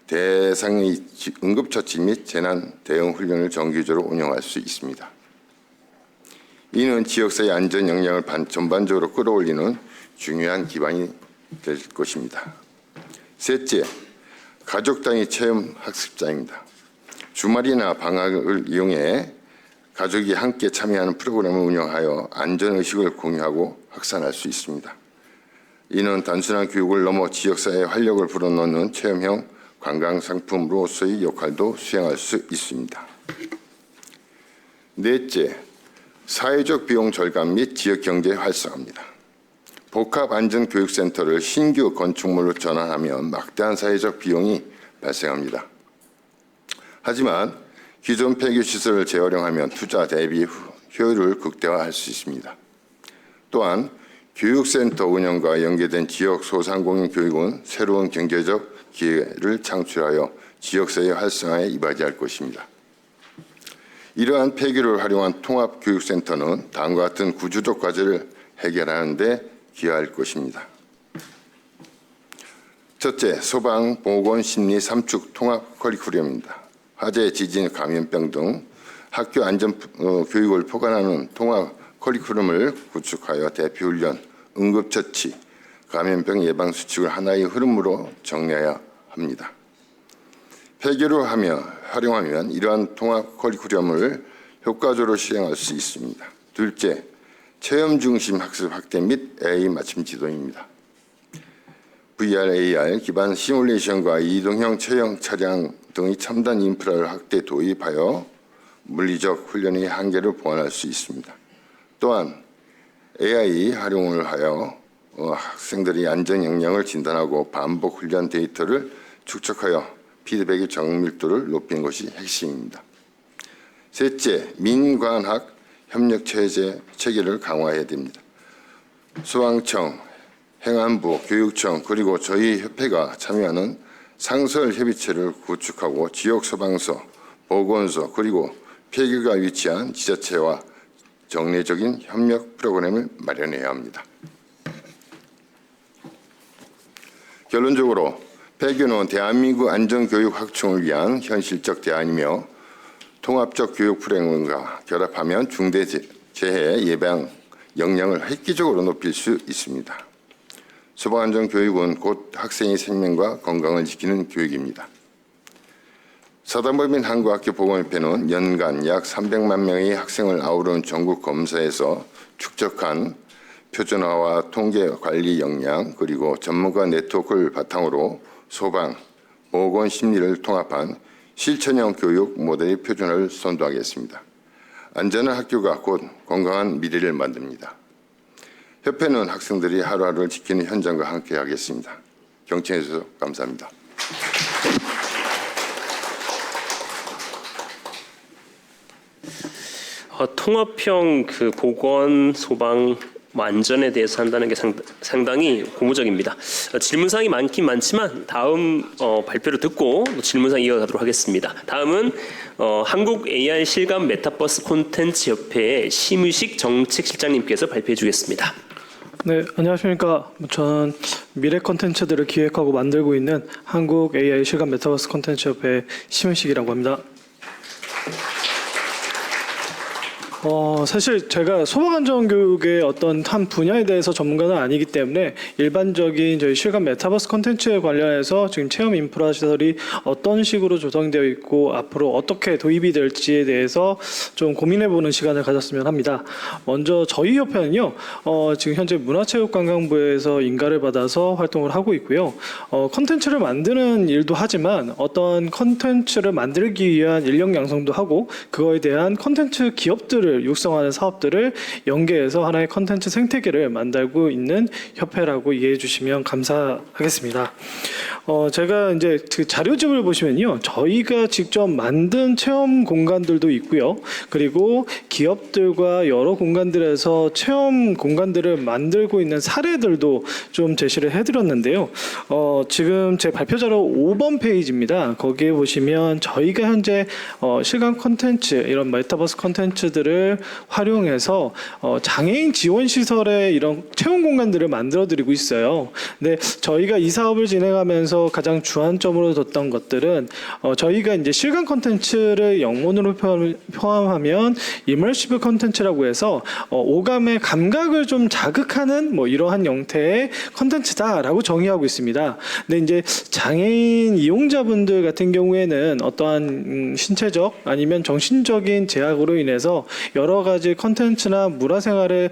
대상의 응급처치 및 재난 대응 훈련을 정기적으로 운영할 수 있습니다. 이는 지역사회 안전 역량을 전반적으로 끌어올리는 중요한 기반이 될 것입니다. 셋째, 가족 단위 체험 학습장입니다. 주말이나 방학을 이용해 가족이 함께 참여하는 프로그램을 운영하여 안전의식을 공유하고 확산할 수 있습니다. 이는 단순한 교육을 넘어 지역사회에 활력을 불어넣는 체험형 관광상품으로서의 역할도 수행할 수 있습니다. 넷째, 사회적 비용 절감 및 지역경제 활성화입니다. 복합안전교육센터를 신규 건축물로 전환하면 막대한 사회적 비용이 발생합니다. 하지만 기존 폐교 시설을 재활용하면 투자 대비 효율을 극대화할 수 있습니다. 또한 교육센터 운영과 연계된 지역 소상공인 교육은 새로운 경제적 기회를 창출하여 지역사회 활성화에 이바지할 것입니다. 이러한 폐교를 활용한 통합교육센터는 다음과 같은 구조적 과제를 해결하는 데 기여할 것입니다. 첫째, 소방, 보건, 심리, 삼축 통합 커리큘럼입니다. 화재, 지진, 감염병 등 학교 안전 교육을 포괄하는 통합 커리큘럼을 구축하여 대피훈련, 응급처치, 감염병 예방 수칙을 하나의 흐름으로 정리해야 합니다. 폐교를 활용하면 이러한 통합 커리큘럼을 효과적으로 시행할 수 있습니다. 둘째, 체험 중심 학습 확대 및 AI 맞춤 지도입니다. VR, AR 기반 시뮬레이션과 이동형 체형 차량 등의 첨단 인프라를 확대 도입하여 물리적 훈련의 한계를 보완할 수 있습니다. 또한 AI 활용을 하여 학생들이 안전 역량을 진단하고 반복 훈련 데이터를 축적하여 피드백의 정밀도를 높이는 것이 핵심입니다. 셋째, 민관학 협력 체계를 강화해야 됩니다. 소방청, 행안부, 교육청 그리고 저희 협회가 참여하는 상설 협의체를 구축하고 지역 소방서, 보건소 그리고 폐교가 위치한 지자체와 정례적인 협력 프로그램을 마련해야 합니다. 결론적으로 폐교는 대한민국 안전교육 확충을 위한 현실적 대안이며 통합적 교육 프레임과 결합하면 중대재해 예방 역량을 획기적으로 높일 수 있습니다. 소방안전교육은 곧 학생의 생명과 건강을 지키는 교육입니다. 사단법인 한국학교 보건협회는 연간 약 300만 명의 학생을 아우르는 전국 검사에서 축적한 표준화와 통계 관리 역량 그리고 전문가 네트워크를 바탕으로 소방, 보건, 심리를 통합한 실천형 교육 모델의 표준화를 선도하겠습니다. 안전한 학교가 곧 건강한 미래를 만듭니다. 협회는 학생들이 하루하루를 지키는 현장과 함께 하겠습니다. 경청해 주셔서 감사합니다. 통합형 보건, 소방, 안전에 대해서 한다는 게 상당히 고무적입니다. 질문사항이 많긴 많지만 다음 발표를 듣고 질문사항 이어가도록 하겠습니다. 다음은 한국 AR 실감 메타버스 콘텐츠 협회의 심의식 정책실장님께서 발표해 주겠습니다. 네, 안녕하십니까. 저는 미래 콘텐츠들을 기획하고 만들고 있는 한국 AI 실감 메타버스 콘텐츠 협회 심의식이라고 합니다. 사실 제가 소방안전교육의 어떤 한 분야에 대해서 전문가는 아니기 때문에 일반적인 저희 실감 메타버스 콘텐츠에 관련해서 지금 체험 인프라 시설이 어떤 식으로 조성되어 있고 앞으로 어떻게 도입이 될지에 대해서 좀 고민해보는 시간을 가졌으면 합니다. 먼저 저희 협회는요, 지금 현재 문화체육관광부에서 인가를 받아서 활동을 하고 있고요. 콘텐츠를 만드는 일도 하지만 어떤 콘텐츠를 만들기 위한 인력 양성도 하고 그거에 대한 콘텐츠 기업들을 육성하는 사업들을 연계해서 하나의 컨텐츠 생태계를 만들고 있는 협회라고 이해해 주시면 감사하겠습니다. 제가 이제 그 자료집을 보시면요, 저희가 직접 만든 체험 공간들도 있고요. 그리고 기업들과 여러 공간들에서 체험 공간들을 만들고 있는 사례들도 좀 제시를 해드렸는데요. 지금 제 발표 자료 5번 페이지입니다. 거기에 보시면 저희가 현재 실감 콘텐츠, 이런 메타버스 콘텐츠들을 활용해서 장애인 지원 시설에 이런 체험 공간들을 만들어 드리고 있어요. 근데 저희가 이 사업을 진행하면서 가장 주안점으로 뒀던 것들은 저희가 이제 실감 콘텐츠를 영문으로 포함하면 이머 이머시브 컨텐츠라고 해서 오감의 감각을 좀 자극하는 뭐 이러한 형태의 컨텐츠다라고 정의하고 있습니다. 근데 이제 장애인 이용자분들 같은 경우에는 어떠한 신체적 아니면 정신적인 제약으로 인해서 여러 가지 컨텐츠나 문화생활에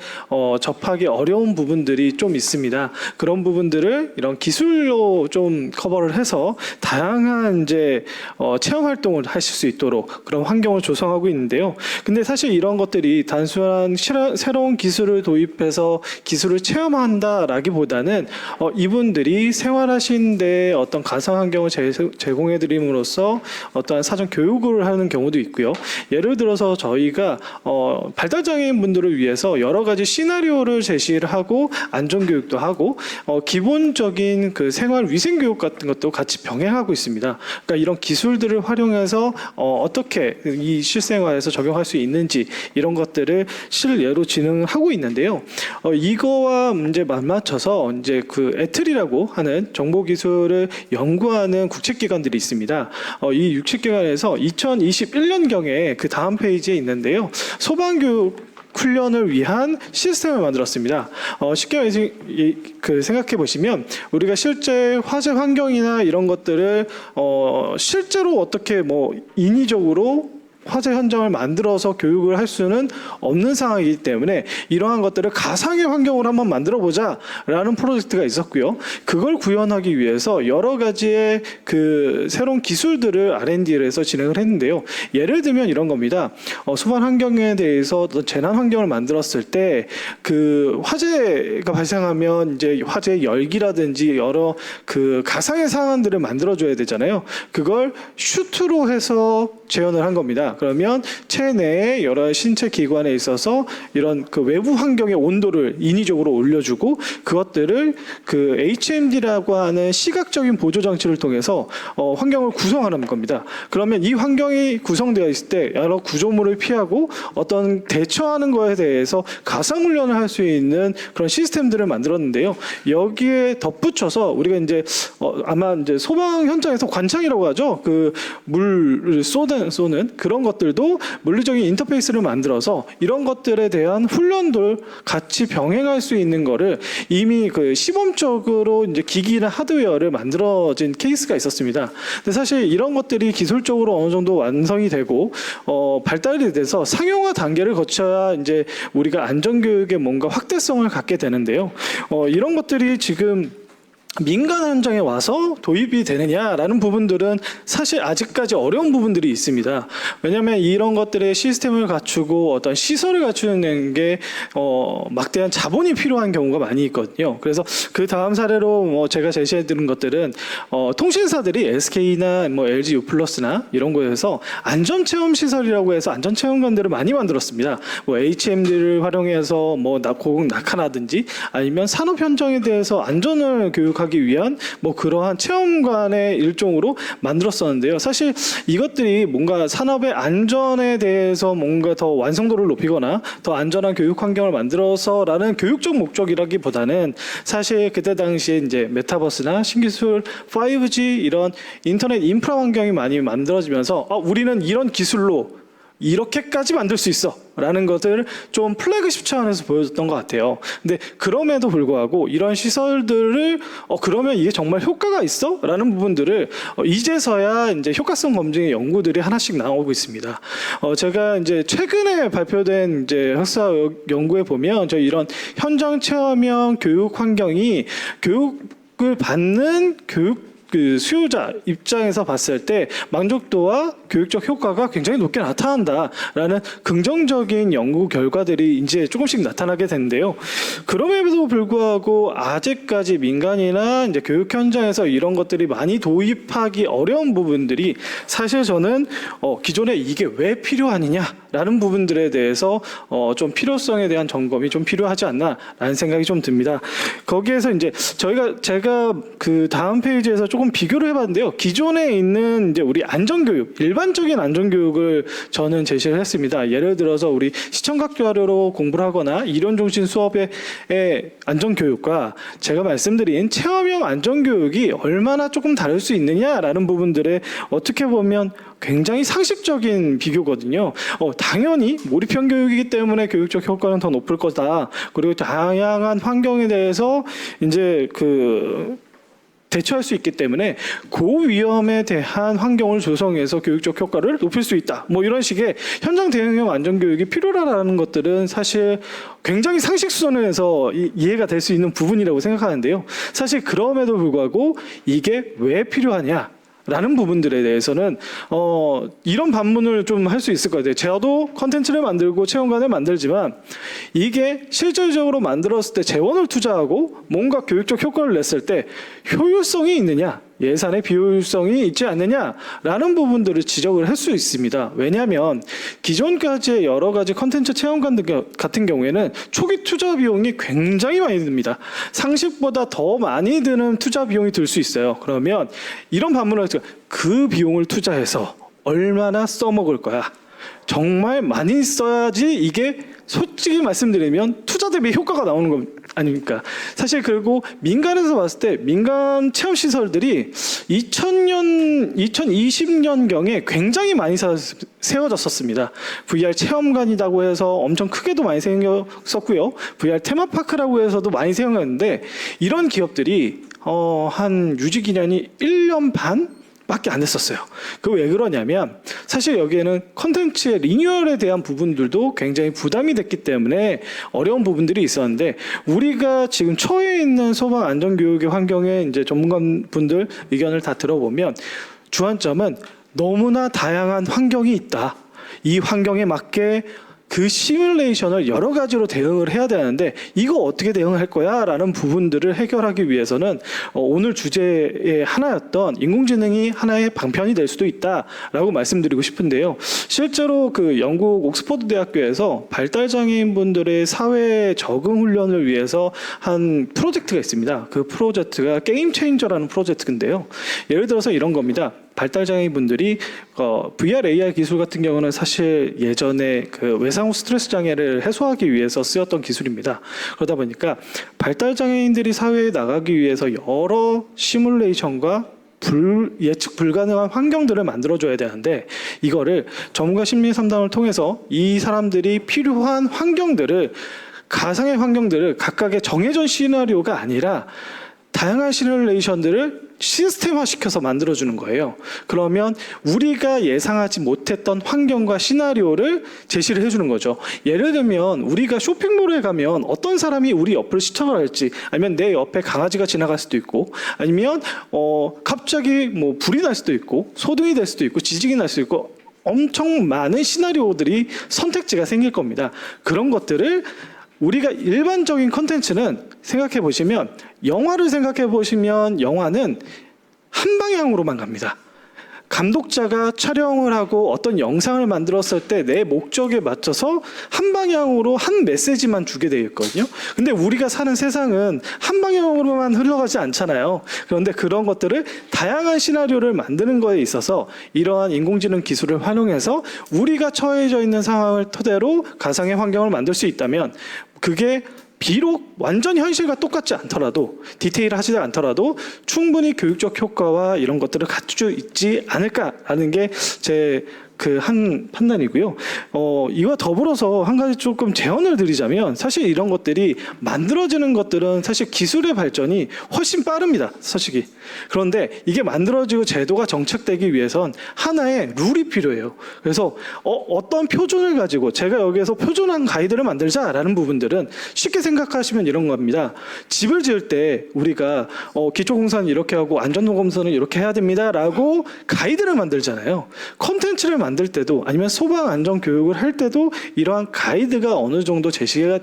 접하기 어려운 부분들이 좀 있습니다. 그런 부분들을 이런 기술로 좀 커버를 해서 다양한 이제 체험 활동을 하실 수 있도록 그런 환경을 조성하고 있는데요. 근데 사실 이런 것들이 단순한 새로운 기술을 도입해서 기술을 체험한다라기보다는 이분들이 생활하시는데 어떤 가상 환경을 제공해 드림으로써 어떠한 사전 교육을 하는 경우도 있고요. 예를 들어서 저희가 발달장애인 분들을 위해서 여러 가지 시나리오를 제시를 하고 안전 교육도 하고 기본적인 그 생활 위생 교육 같은 것도 같이 병행하고 있습니다. 그러니까 이런 기술들을 활용해서 어떻게 이 실생활에서 적용할 수 있는지 이런 것들을 실예로 진행하고 있는데요. 이거와 이제 맞맞춰서 이제 그 에틀이라고 하는 정보 기술을 연구하는 국책기관들이 있습니다. 이 국책기관에서 2021년경에 그 다음 페이지에 있는데요. 소방교육 훈련을 위한 시스템을 만들었습니다. 쉽게 생각해 보시면 우리가 실제 화재 환경이나 이런 것들을 실제로 어떻게 뭐 인위적으로 화재 현장을 만들어서 교육을 할 수는 없는 상황이기 때문에 이러한 것들을 가상의 환경으로 한번 만들어 보자라는 프로젝트가 있었고요. 그걸 구현하기 위해서 여러 가지의 그 새로운 기술들을 R&D를 해서 진행을 했는데요. 예를 들면 이런 겁니다. 소방 환경에 대해서 재난 환경을 만들었을 때 그 화재가 발생하면 이제 화재의 열기라든지 여러 그 가상의 상황들을 만들어줘야 되잖아요. 그걸 슈트로 해서 재현을 한 겁니다. 그러면 체내의 여러 신체 기관에 있어서 이런 그 외부 환경의 온도를 인위적으로 올려주고 그것들을 그 HMD라고 하는 시각적인 보조 장치를 통해서 환경을 구성하는 겁니다. 그러면 이 환경이 구성되어 있을 때 여러 구조물을 피하고 어떤 대처하는 거에 대해서 가상 훈련을 할 수 있는 그런 시스템들을 만들었는데요. 여기에 덧붙여서 우리가 이제 아마 이제 소방 현장에서 관창이라고 하죠. 그 물을 쏘는 그런 것들도 물리적인 인터페이스를 만들어서 이런 것들에 대한 훈련도 같이 병행할 수 있는 거를 이미 그 시범적으로 이제 기기나 하드웨어를 만들어진 케이스가 있었습니다. 근데 사실 이런 것들이 기술적으로 어느 정도 완성이 되고 발달이 돼서 상용화 단계를 거쳐야 이제 우리가 안전교육의 뭔가 확대성을 갖게 되는데요. 이런 것들이 지금 민간 현장에 와서 도입이 되느냐라는 부분들은 사실 아직까지 어려운 부분들이 있습니다. 왜냐하면 이런 것들의 시스템을 갖추고 어떤 시설을 갖추는 게 막대한 자본이 필요한 경우가 많이 있거든요. 그래서 그 다음 사례로 제가 제시해드린 것들은 통신사들이 SK나 뭐 LG U+나 이런 거에서 안전체험 시설이라고 해서 안전체험관들을 많이 만들었습니다. 뭐 HMD를 활용해서 뭐 고급 낙하라든지 아니면 산업 현장에 대해서 안전을 교육하기 위한 뭐 그러한 체험관의 일종으로 만들었었는데요. 사실 이것들이 뭔가 산업의 안전에 대해서 뭔가 더 완성도를 높이거나 더 안전한 교육 환경을 만들어서라는 교육적 목적이라기보다는 사실 그때 당시에 이제 메타버스나 신기술 5G 이런 인터넷 인프라 환경이 많이 만들어지면서 우리는 이런 기술로 이렇게까지 만들 수 있어 라는 것을 좀 플래그십 차원에서 보여줬던 것 같아요. 근데 그럼에도 불구하고 이런 시설들을 그러면 이게 정말 효과가 있어? 라는 부분들을 이제서야 이제 효과성 검증의 연구들이 하나씩 나오고 있습니다. 제가 이제 최근에 발표된 이제 학사 연구에 보면 저희 이런 현장 체험형 교육 환경이 교육을 받는 그 수요자 입장에서 봤을 때 만족도와 교육적 효과가 굉장히 높게 나타난다라는 긍정적인 연구 결과들이 이제 조금씩 나타나게 되는데요. 그럼에도 불구하고 아직까지 민간이나 이제 교육 현장에서 이런 것들이 많이 도입하기 어려운 부분들이 사실 저는 기존에 이게 왜 필요하느냐라는 부분들에 대해서 좀 필요성에 대한 점검이 좀 필요하지 않나라는 생각이 좀 듭니다. 거기에서 이제 제가 그 다음 페이지에서 조금 비교를 해봤는데요. 기존에 있는 이제 우리 안전교육, 일반적인 안전교육을 저는 제시를 했습니다. 예를 들어서 우리 시청각 자료로 공부를 하거나 이론중심 수업의 안전교육과 제가 말씀드린 체험형 안전교육이 얼마나 조금 다를 수 있느냐라는 부분들에 어떻게 보면 굉장히 상식적인 비교거든요. 당연히 몰입형 교육이기 때문에 교육적 효과는 더 높을 거다. 그리고 다양한 환경에 대해서 이제 대처할 수 있기 때문에 고위험에 대한 환경을 조성해서 교육적 효과를 높일 수 있다. 뭐 이런 식의 현장 대응형 안전교육이 필요하다는 것들은 사실 굉장히 상식 수준에서 이해가 될 수 있는 부분이라고 생각하는데요. 사실 그럼에도 불구하고 이게 왜 필요하냐? 라는 부분들에 대해서는 이런 반문을 좀 할 수 있을 것 같아요. 저도 컨텐츠를 만들고 체험관을 만들지만 이게 실질적으로 만들었을 때 재원을 투자하고 뭔가 교육적 효과를 냈을 때 효율성이 있느냐, 예산의 비효율성이 있지 않느냐라는 부분들을 지적을 할 수 있습니다. 왜냐하면 기존까지의 여러 가지 컨텐츠 체험관 같은 경우에는 초기 투자 비용이 굉장히 많이 듭니다. 상식보다 더 많이 드는 투자 비용이 들 수 있어요. 그러면 이런 반문을 해서 그 비용을 투자해서 얼마나 써먹을 거야. 정말 많이 써야지 이게 솔직히 말씀드리면 투자 대비 효과가 나오는 거 아닙니까? 사실 그리고 민간에서 봤을 때 민간 체험 시설들이 2020년경에 굉장히 많이 세워졌었습니다. VR 체험관이라고 해서 엄청 크게도 많이 생겼었고요. VR 테마파크라고 해서도 많이 세워졌는데 이런 기업들이 한 유지 기간이 1년 반? 밖에 안 됐었어요. 그 왜 그러냐면 사실 여기에는 컨텐츠의 리뉴얼에 대한 부분들도 굉장히 부담이 됐기 때문에 어려운 부분들이 있었는데 우리가 지금 처해 있는 소방 안전교육의 환경에 이제 전문가분들 의견을 다 들어보면 주안점은 너무나 다양한 환경이 있다. 이 환경에 맞게 그 시뮬레이션을 여러 가지로 대응을 해야 되는데 이거 어떻게 대응할 거야? 라는 부분들을 해결하기 위해서는 오늘 주제의 하나였던 인공지능이 하나의 방편이 될 수도 있다라고 말씀드리고 싶은데요. 실제로 그 영국 옥스퍼드 대학교에서 발달장애인분들의 사회 적응 훈련을 위해서 한 프로젝트가 있습니다. 그 프로젝트가 게임 체인저라는 프로젝트인데요. 예를 들어서 이런 겁니다. 발달장애인분들이 VR, AR 기술 같은 경우는 사실 예전에 그 외상 후 스트레스 장애를 해소하기 위해서 쓰였던 기술입니다. 그러다 보니까 발달장애인들이 사회에 나가기 위해서 여러 시뮬레이션과 예측 불가능한 환경들을 만들어줘야 되는데 이거를 전문가 심리 상담을 통해서 이 사람들이 필요한 환경들을 가상의 환경들을 각각의 정해진 시나리오가 아니라 다양한 시뮬레이션들을 시스템화시켜서 만들어주는 거예요. 그러면 우리가 예상하지 못했던 환경과 시나리오를 제시를 해주는 거죠. 예를 들면 우리가 쇼핑몰에 가면 어떤 사람이 우리 옆을 시청을 할지 아니면 내 옆에 강아지가 지나갈 수도 있고 아니면 갑자기 뭐 불이 날 수도 있고 소등이 될 수도 있고 지진이 날 수도 있고 엄청 많은 시나리오들이 선택지가 생길 겁니다. 그런 것들을 우리가 일반적인 컨텐츠는 생각해 보시면 영화를 생각해 보시면 영화는 한 방향으로만 갑니다. 감독자가 촬영을 하고 어떤 영상을 만들었을 때 내 목적에 맞춰서 한 방향으로 한 메시지만 주게 되어 있거든요. 근데 우리가 사는 세상은 한 방향으로만 흘러가지 않잖아요. 그런데 그런 것들을 다양한 시나리오를 만드는 거에 있어서 이러한 인공지능 기술을 활용해서 우리가 처해져 있는 상황을 토대로 가상의 환경을 만들 수 있다면 그게 비록 완전 현실과 똑같지 않더라도 디테일하지 않더라도 충분히 교육적 효과와 이런 것들을 갖추고 있지 않을까라는 게 제 한 판단이고요. 이와 더불어서 한 가지 조금 제언을 드리자면 사실 이런 것들이 만들어지는 것들은 사실 기술의 발전이 훨씬 빠릅니다. 솔직히. 그런데 이게 만들어지고 제도가 정착되기 위해선 하나의 룰이 필요해요. 그래서 어떤 표준을 가지고 제가 여기에서 표준한 가이드를 만들자라는 부분들은 쉽게 생각하시면 이런 겁니다. 집을 지을 때 우리가 기초공사는 이렇게 하고 안전노검사는 이렇게 해야 됩니다라고 가이드를 만들잖아요. 컨텐츠를 만들 때도 아니면 소방 안전 교육을 할 때도 이러한 가이드가 어느 정도 제시가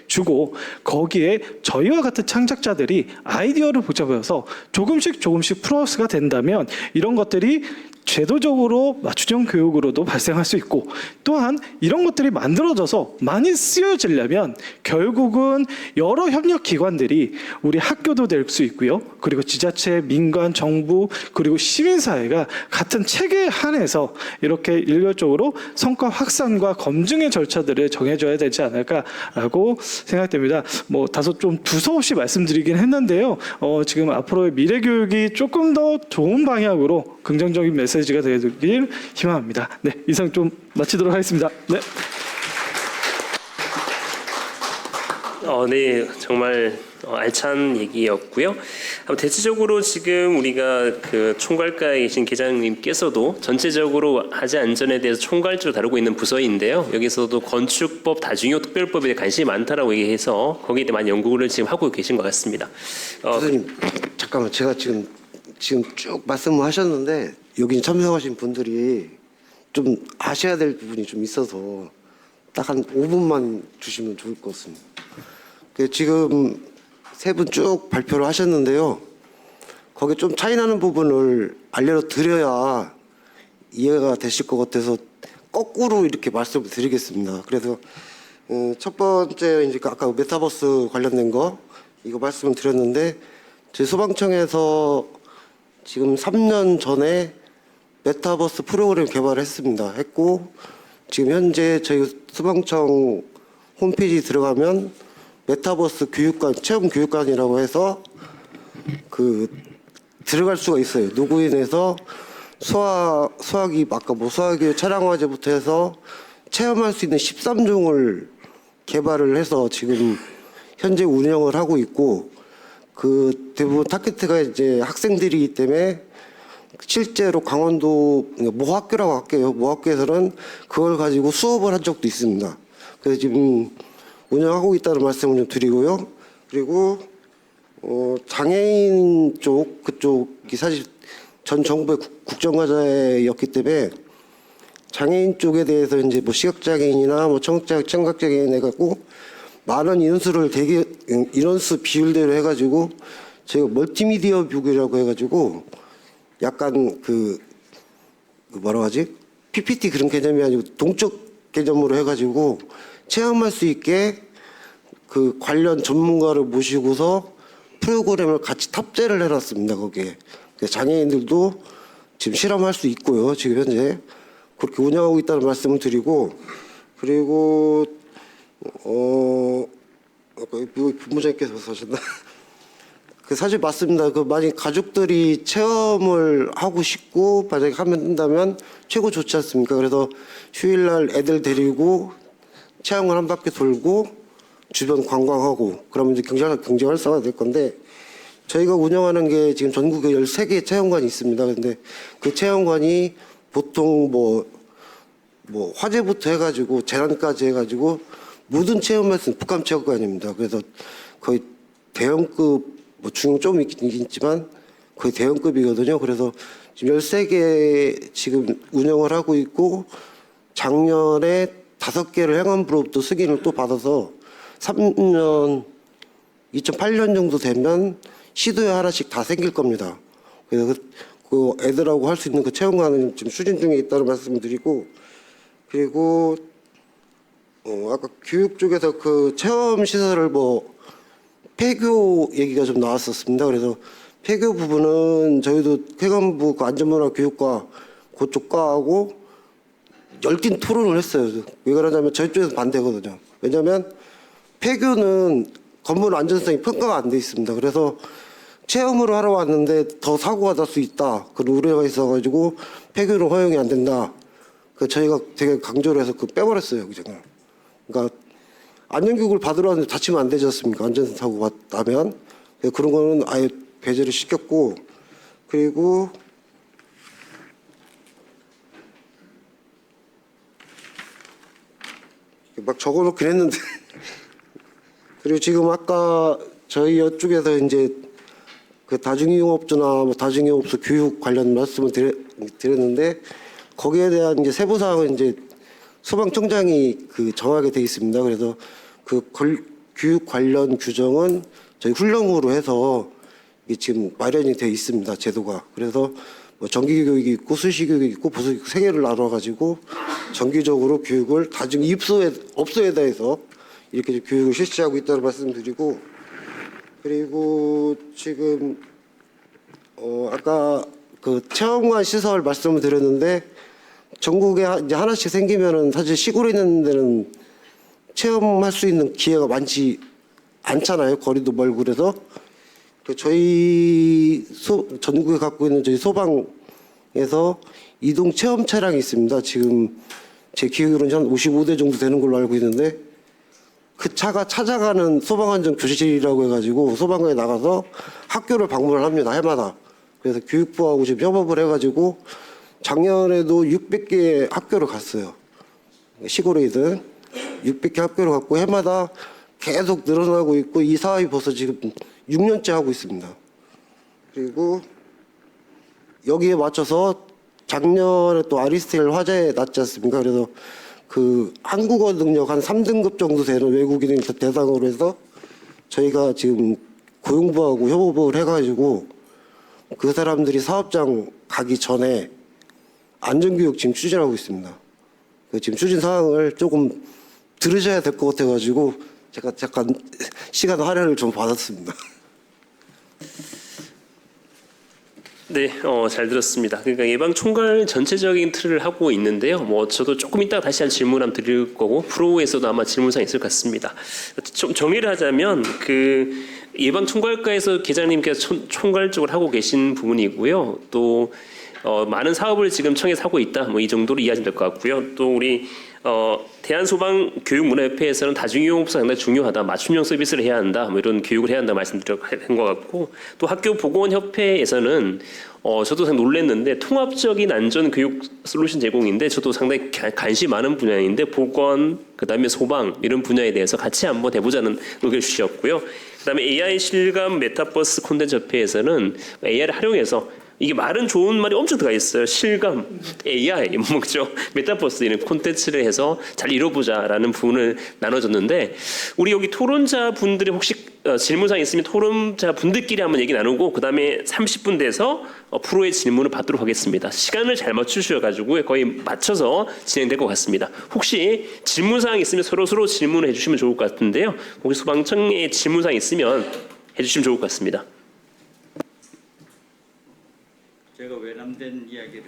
주고 거기에 저희와 같은 창작자들이 아이디어를 붙여서 조금씩 플러스가 된다면 이런 것들이 제도적으로 맞춤형 교육으로도 발생할 수 있고 또한 이런 것들이 만들어져서 많이 쓰여지려면 결국은 여러 협력 기관들이 우리 학교도 될 수 있고요. 그리고 지자체, 민간, 정부 그리고 시민사회가 같은 체계에 한해서 이렇게 일괄적으로 성과 확산과 검증의 절차들을 정해줘야 되지 않을까라고 생각됩니다. 뭐 다소 좀 두서없이 말씀드리긴 했는데요. 지금 앞으로의 미래 교육이 조금 더 좋은 방향으로 긍정적인 메시지 메시지가 되길 희망합니다. 네, 이상 좀 마치도록 하겠습니다. 네. 네, 정말 알찬 얘기였고요. 대체적으로 지금 우리가 그 총괄과에 계신 계장님께서도 전체적으로 하재 안전에 대해서 총괄적으로 다루고 있는 부서인데요. 여기서도 건축법, 다중이용 특별법에 대해 관심이 많다라고 얘기해서 거기에 대해 많이 연구를 지금 하고 계신 것 같습니다. 교수님, 잠깐만, 제가 지금 쭉 말씀을 하셨는데 여기 참석하신 분들이 좀 아셔야 될 부분이 좀 있어서 딱 한 5분만 주시면 좋을 것 같습니다. 지금 세 분 쭉 발표를 하셨는데요. 거기에 좀 차이나는 부분을 알려드려야 이해가 되실 것 같아서 거꾸로 이렇게 말씀을 드리겠습니다. 그래서 첫 번째 이제 아까 메타버스 관련된 거 이거 말씀을 드렸는데 저희 소방청에서 지금 3년 전에 메타버스 프로그램 개발을 했고 지금 현재 저희 소방청 홈페이지 들어가면 메타버스 교육관, 체험 교육관이라고 해서 들어갈 수가 있어요. 누구인에서 수화기, 아까 수화기 차량화재부터 해서 체험할 수 있는 13종을 개발을 해서 지금 현재 운영을 하고 있고 대부분 타겟가 이제 학생들이기 때문에 실제로 강원도 모학교라고 할게요. 모학교에서는 그걸 가지고 수업을 한 적도 있습니다. 그래서 지금 운영하고 있다는 말씀을 좀 드리고요. 그리고 장애인 그쪽이 사실 전 정부의 국정과제였기 때문에 장애인 쪽에 대해서 이제 뭐 시각장애인이나 뭐 청각장애인 해갖고 많은 인원수 비율대로 해가지고 저희가 멀티미디어 뷰이라고 해가지고 약간 뭐라고 하지? PPT 그런 개념이 아니고 동적 개념으로 해가지고 체험할 수 있게 관련 전문가를 모시고서 프로그램을 같이 탑재를 해놨습니다. 거기에 장애인들도 지금 실험할 수 있고요. 지금 현재 그렇게 운영하고 있다는 말씀을 드리고 그리고 아까 부모장님께서 하셨나? 사실 맞습니다. 만약 가족들이 체험을 하고 싶고 만약에 하면 된다면 최고 좋지 않습니까? 그래서 휴일날 애들 데리고 체험을 한 바퀴 돌고 주변 관광하고 그러면 이제 경제 활성화가 될 건데 저희가 운영하는 게 지금 전국에 13개 체험관이 있습니다. 그런데 그 체험관이 보통 뭐 화재부터 해가지고 재난까지 해가지고 모든 체험할 수 있는 북한 체험관입니다. 그래서 거의 대형급 중형 좀 있긴 있지만 거의 대형급이거든요. 그래서 지금 13개 지금 운영을 하고 있고 작년에 5개를 행안부로부터 승인을 또 받아서 2008년 정도 되면 시도에 하나씩 다 생길 겁니다. 그래서 그 애들하고 할 수 있는 그 체험관은 지금 추진 중에 있다는 말씀을 드리고 그리고 아까 교육 쪽에서 그 체험 시설을 폐교 얘기가 좀 나왔었습니다. 그래서 폐교 부분은 저희도 행안부 안전문화교육과 그쪽 과하고 열띤 토론을 했어요. 왜 그러냐면 저희 쪽에서 반대거든요. 왜냐하면 폐교는 건물 안전성이 평가가 안 돼 있습니다. 그래서 체험으로 하러 왔는데 더 사고가 날 수 있다. 그런 우려가 있어가지고 폐교는 허용이 안 된다. 저희가 되게 강조를 해서 빼버렸어요. 그러니까 안전교육을 받으러 왔는데 다치면 안 되지 않습니까? 안전사고 나면. 그런 거는 아예 배제를 시켰고 그리고 막 적어놓긴 했는데 그리고 지금 아까 저희 이쪽에서 이제 그 다중이용업주나 다중이용업소 교육 관련 말씀을 드렸는데 거기에 대한 이제 세부 사항은 이제 소방청장이 정하게 돼 있습니다. 그래서 교육 관련 규정은 저희 훈령으로 해서 이게 지금 마련이 돼 있습니다. 제도가. 그래서 정기 교육이 있고 수시 교육이 있고 부수 교육 3개를 나눠 가지고 정기적으로 교육을 다중 업소에 대해서 이렇게 교육을 실시하고 있다는 말씀드리고 그리고 지금 아까 체험관 시설 말씀을 드렸는데 전국에 이제 하나씩 생기면은 사실 시골에 있는 데는 체험할 수 있는 기회가 많지 않잖아요. 거리도 멀고 그래서 저희 전국에 갖고 있는 저희 소방 이동 체험 차량이 있습니다. 지금 제 기억으로는 한 55대 정도 되는 걸로 알고 있는데 그 차가 찾아가는 소방안전 교실이라고 해가지고 소방관에 나가서 학교를 방문을 합니다. 해마다. 그래서 교육부하고 지금 협업을 해가지고 작년에도 600개 학교를 갔어요. 시골에든 600개 학교를 갔고 해마다 계속 늘어나고 있고 이 사업이 벌써 지금 6년째 하고 있습니다. 그리고 여기에 맞춰서 작년에 또 아리스텔 화재 났지 않습니까? 그래서 그 한국어 능력 한 3등급 정도 되는 외국인을 대상으로 해서 저희가 지금 고용부하고 협업을 해가지고 그 사람들이 사업장 가기 전에 안전교육 지금 추진하고 있습니다. 지금 추진 사항을 조금 들으셔야 될 것 같아가지고 제가 잠깐 시간 할애를 좀 받았습니다. 네, 잘 들었습니다. 그러니까 예방 총괄 전체적인 틀을 하고 있는데요. 뭐 저도 조금 이따가 다시 한 질문 한번 드릴 거고 프로에서도 아마 질문사항 있을 것 같습니다. 좀 정리를 하자면 그 예방 총괄과에서 계장님께서 총괄적으로 하고 계신 부분이고요. 또 많은 사업을 지금 청에서 하고 있다. 뭐 이 정도로 이해하시면 될 것 같고요. 또 우리 대한소방교육문화협회에서는 다중이용업소가 상당히 중요하다. 맞춤형 서비스를 해야 한다. 뭐 이런 교육을 해야 한다 말씀드린 것 같고 또 학교보건협회에서는 저도 상당히 놀랐는데 통합적인 안전교육 솔루션 제공인데 저도 상당히 관심 많은 분야인데 보건 그다음에 소방 이런 분야에 대해서 같이 한번 해보자는 의견을 주셨고요. 그다음에 AI 실감 메타버스 콘텐츠 협회에서는 AI를 활용해서 이게 말은 좋은 말이 엄청 들어가 있어요. 실감, AI, 뭐죠? 메타버스 이런 콘텐츠를 해서 잘 이뤄보자라는 부분을 나눠줬는데 우리 여기 토론자 분들이 혹시 질문사항 있으면 토론자 분들끼리 한번 얘기 나누고 그 다음에 30분 돼서 프로의 질문을 받도록 하겠습니다. 시간을 잘 맞추셔가지고 거의 맞춰서 진행될 것 같습니다. 혹시 질문사항 있으면 서로 질문을 해주시면 좋을 것 같은데요. 혹시 소방청에 질문사항 있으면 해주시면 좋을 것 같습니다. 제가 외람된 이야기를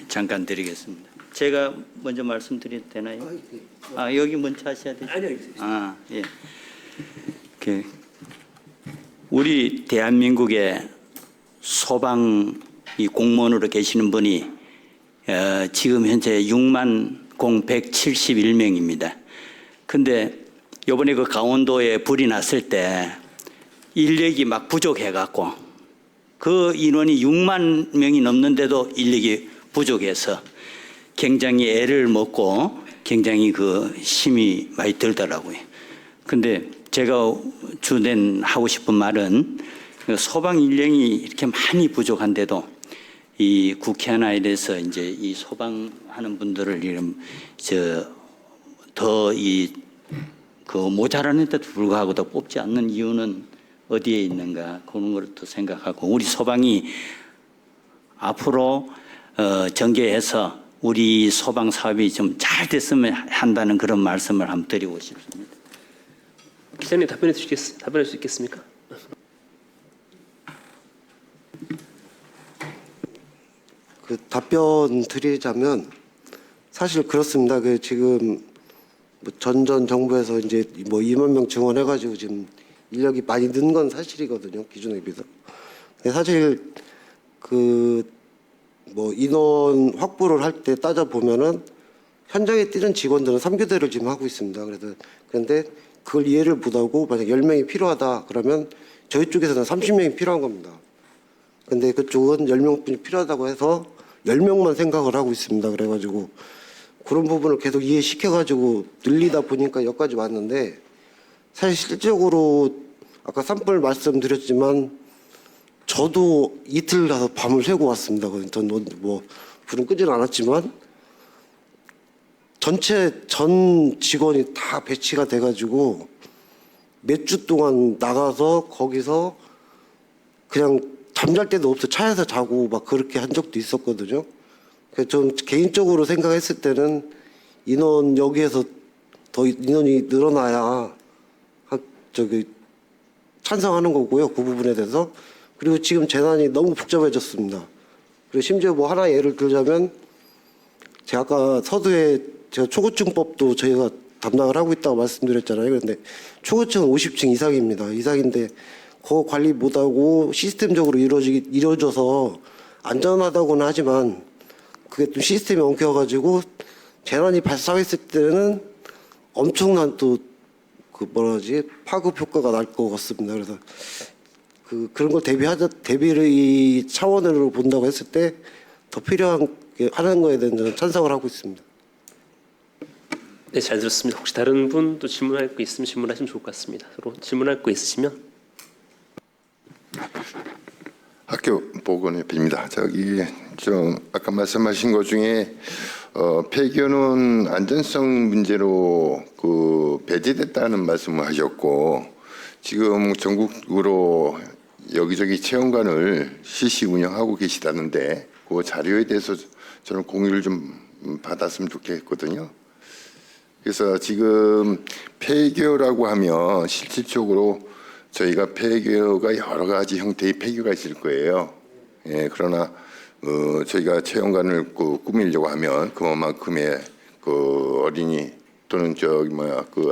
잠깐 드리겠습니다. 제가 먼저 말씀드려도 되나요? 여기 먼저 하셔야 되죠? 아니요. 예. 우리 대한민국의 소방 이 공무원으로 계시는 분이 지금 현재 60,171명입니다. 근데 이번에 그 강원도에 불이 났을 때 인력이 막 부족해갖고 그 인원이 6만 명이 넘는데도 인력이 부족해서 굉장히 애를 먹고 굉장히 그 힘이 많이 들더라고요. 근데 제가 주된 하고 싶은 말은 소방 인력이 이렇게 많이 부족한데도 이 국회 하나에 대해서 이제 이 소방하는 분들을 이런 더 그 모자라는데도 불구하고 더 뽑지 않는 이유는 어디에 있는가 그런 걸 또 생각하고 우리 소방이 앞으로 전개해서 우리 소방 사업이 좀 잘 됐으면 한다는 그런 말씀을 한번 드리고 싶습니다. 기자님 답변할 수 있겠습니까? 그 답변 드리자면 사실 그렇습니다. 그 지금 전 정부에서 이제 2만 명 증원해가지고 지금 인력이 많이 는 건 사실이거든요. 기존에 비해서. 근데 사실 인원 확보를 할 때 따져 보면은 현장에 뛰는 직원들은 3교대를 지금 하고 있습니다. 그런데 그걸 이해를 못하고 만약 10명이 필요하다 그러면 저희 쪽에서는 30명이 필요한 겁니다. 근데 그쪽은 10명뿐이 필요하다고 해서 10명만 생각을 하고 있습니다. 그래가지고 그런 부분을 계속 이해시켜가지고 늘리다 보니까 여기까지 왔는데 사실 실질적으로 아까 산불 말씀드렸지만 저도 이틀 가서 밤을 새고 왔습니다. 전 불은 끄지는 않았지만 전 직원이 다 배치가 돼가지고 몇 주 동안 나가서 거기서 그냥 잠잘 때도 없어 차에서 자고 막 그렇게 한 적도 있었거든요. 그래서 좀 개인적으로 생각했을 때는 여기에서 더 인원이 늘어나야 찬성하는 거고요. 그 부분에 대해서. 그리고 지금 재난이 너무 복잡해졌습니다. 그리고 심지어 하나 예를 들자면 제가 아까 서두에 제가 초고층법도 저희가 담당을 하고 있다고 말씀드렸잖아요. 그런데 초고층은 50층 이상인데 그거 관리 못하고 시스템적으로 이루어져서 안전하다고는 하지만 그게 또 시스템이 엉켜가지고 재난이 발생했을 때는 엄청난 또 그 뭐라지 파급 효과가 날 것 같습니다. 그래서 그런 걸 대비를 이 차원으로 본다고 했을 때 더 필요한 게 하는 거에 대한 저는 찬성을 하고 있습니다. 네, 잘 들었습니다. 혹시 다른 분 또 질문할 거 있으면 질문하시면 좋을 것 같습니다. 서로 질문할 거 있으시면. 학교 보건의 입니다. 저기 좀 아까 말씀하신 것 중에 폐교는 안전성 문제로 배제됐다는 말씀을 하셨고 지금 전국으로 여기저기 체험관을 실시 운영하고 계시다는데 그 자료에 대해서 저는 공유를 좀 받았으면 좋겠거든요. 그래서 지금 폐교라고 하면 실질적으로 저희가 폐교가 여러 가지 형태의 폐교가 있을 거예요. 예, 그러나 저희가 체험관을 꾸미려고 하면 그만큼의 어린이 또는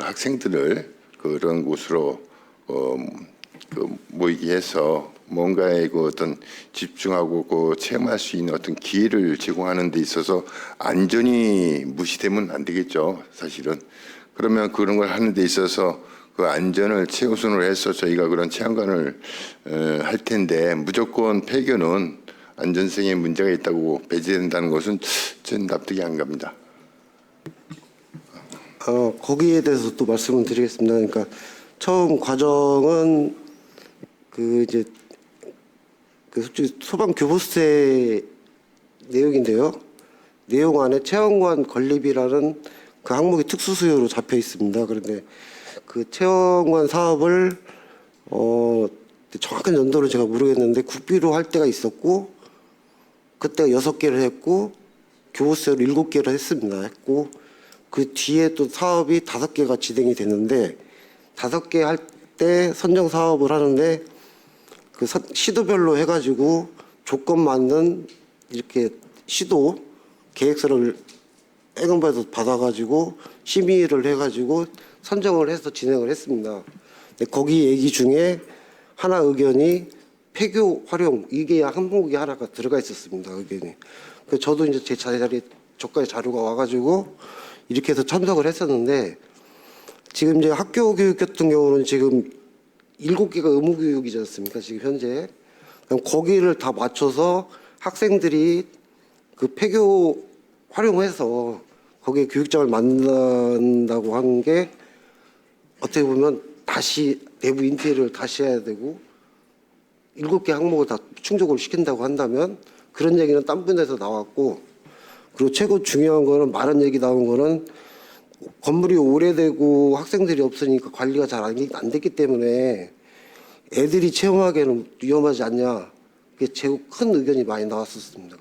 학생들을 그런 곳으로 모이게 해서 뭔가의 어떤 집중하고 체험할 수 있는 어떤 기회를 제공하는 데 있어서 안전이 무시되면 안 되겠죠, 사실은. 그러면 그런 걸 하는 데 있어서 그 안전을 최우선으로 해서 저희가 그런 체험관을 할 텐데 무조건 폐교는 안전성에 문제가 있다고 배제된다는 것은 전 납득이 안 갑니다. 거기에 대해서 또 말씀을 드리겠습니다. 그러니까 처음 과정은 솔직히 소방 교부세 내용인데요. 내용 안에 체험관 건립이라는 그 항목이 특수 수요로 잡혀 있습니다. 그런데 그 체험관 사업을 정확한 연도를 제가 모르겠는데 국비로 할 때가 있었고 그때가 6개를 했고 교부세로 7개를 했습니다. 했고 그 뒤에 또 사업이 5개가 진행이 됐는데 5개 할 때 선정 사업을 하는데 그 시도별로 해가지고 조건 맞는 이렇게 시도 계획서를 행정부에서 받아가지고 심의를 해가지고 선정을 해서 진행을 했습니다. 근데 거기 얘기 중에 하나 의견이 폐교 활용 이게 항목이 하나가 들어가 있었습니다. 의견이. 그래서 저도 이제 제 자리에 저까지 자료가 와가지고 이렇게 해서 참석을 했었는데 지금 이제 학교 교육 같은 경우는 지금 7개가 의무 교육이지 않습니까? 지금 현재. 그럼 거기를 다 맞춰서 학생들이 그 폐교 활용해서 거기에 교육장을 만든다고 한 게 어떻게 보면 다시 내부 인테리어를 다시 해야 되고 7개 항목을 다 충족을 시킨다고 한다면 그런 얘기는 딴 분에서 나왔고 그리고 최고 중요한 거는 많은 얘기 나온 거는 건물이 오래되고 학생들이 없으니까 관리가 잘 안 됐기 때문에 애들이 체험하기에는 위험하지 않냐. 그게 제일 큰 의견이 많이 나왔었습니다.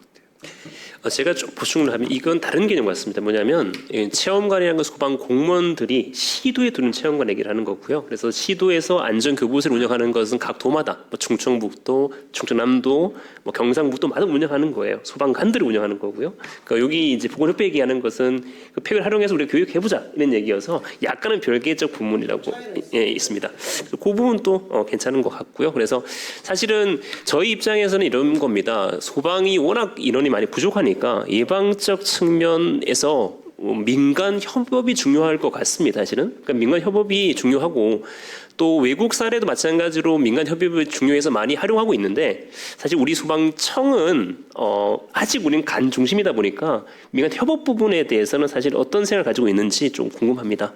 제가 좀 보충을 하면 이건 다른 개념 같습니다. 뭐냐면 체험관이라는 건 소방 공무원들이 시도에 두는 체험관 얘기를 하는 거고요. 그래서 시도에서 안전교부세를 운영하는 것은 각 도마다 충청북도, 충청남도, 경상북도마다 운영하는 거예요. 소방관들이 운영하는 거고요. 그러니까 여기 이제 보건협회 얘기하는 것은 그 폐교를 활용해서 우리가 교육해보자 이런 얘기여서 약간은 별개적 부문이라고 있습니다. 그 부분도 괜찮은 것 같고요. 그래서 사실은 저희 입장에서는 이런 겁니다. 소방이 워낙 인원이 많이 부족하니까 예방적 측면에서 민간 협업이 중요할 것 같습니다. 사실은 그러니까 민간 협업이 중요하고 또 외국 사례도 마찬가지로 민간 협업이 중요해서 많이 활용하고 있는데 사실 우리 소방청은 아직 우리는 간 중심이다 보니까 민간 협업 부분에 대해서는 사실 어떤 생각을 가지고 있는지 좀 궁금합니다.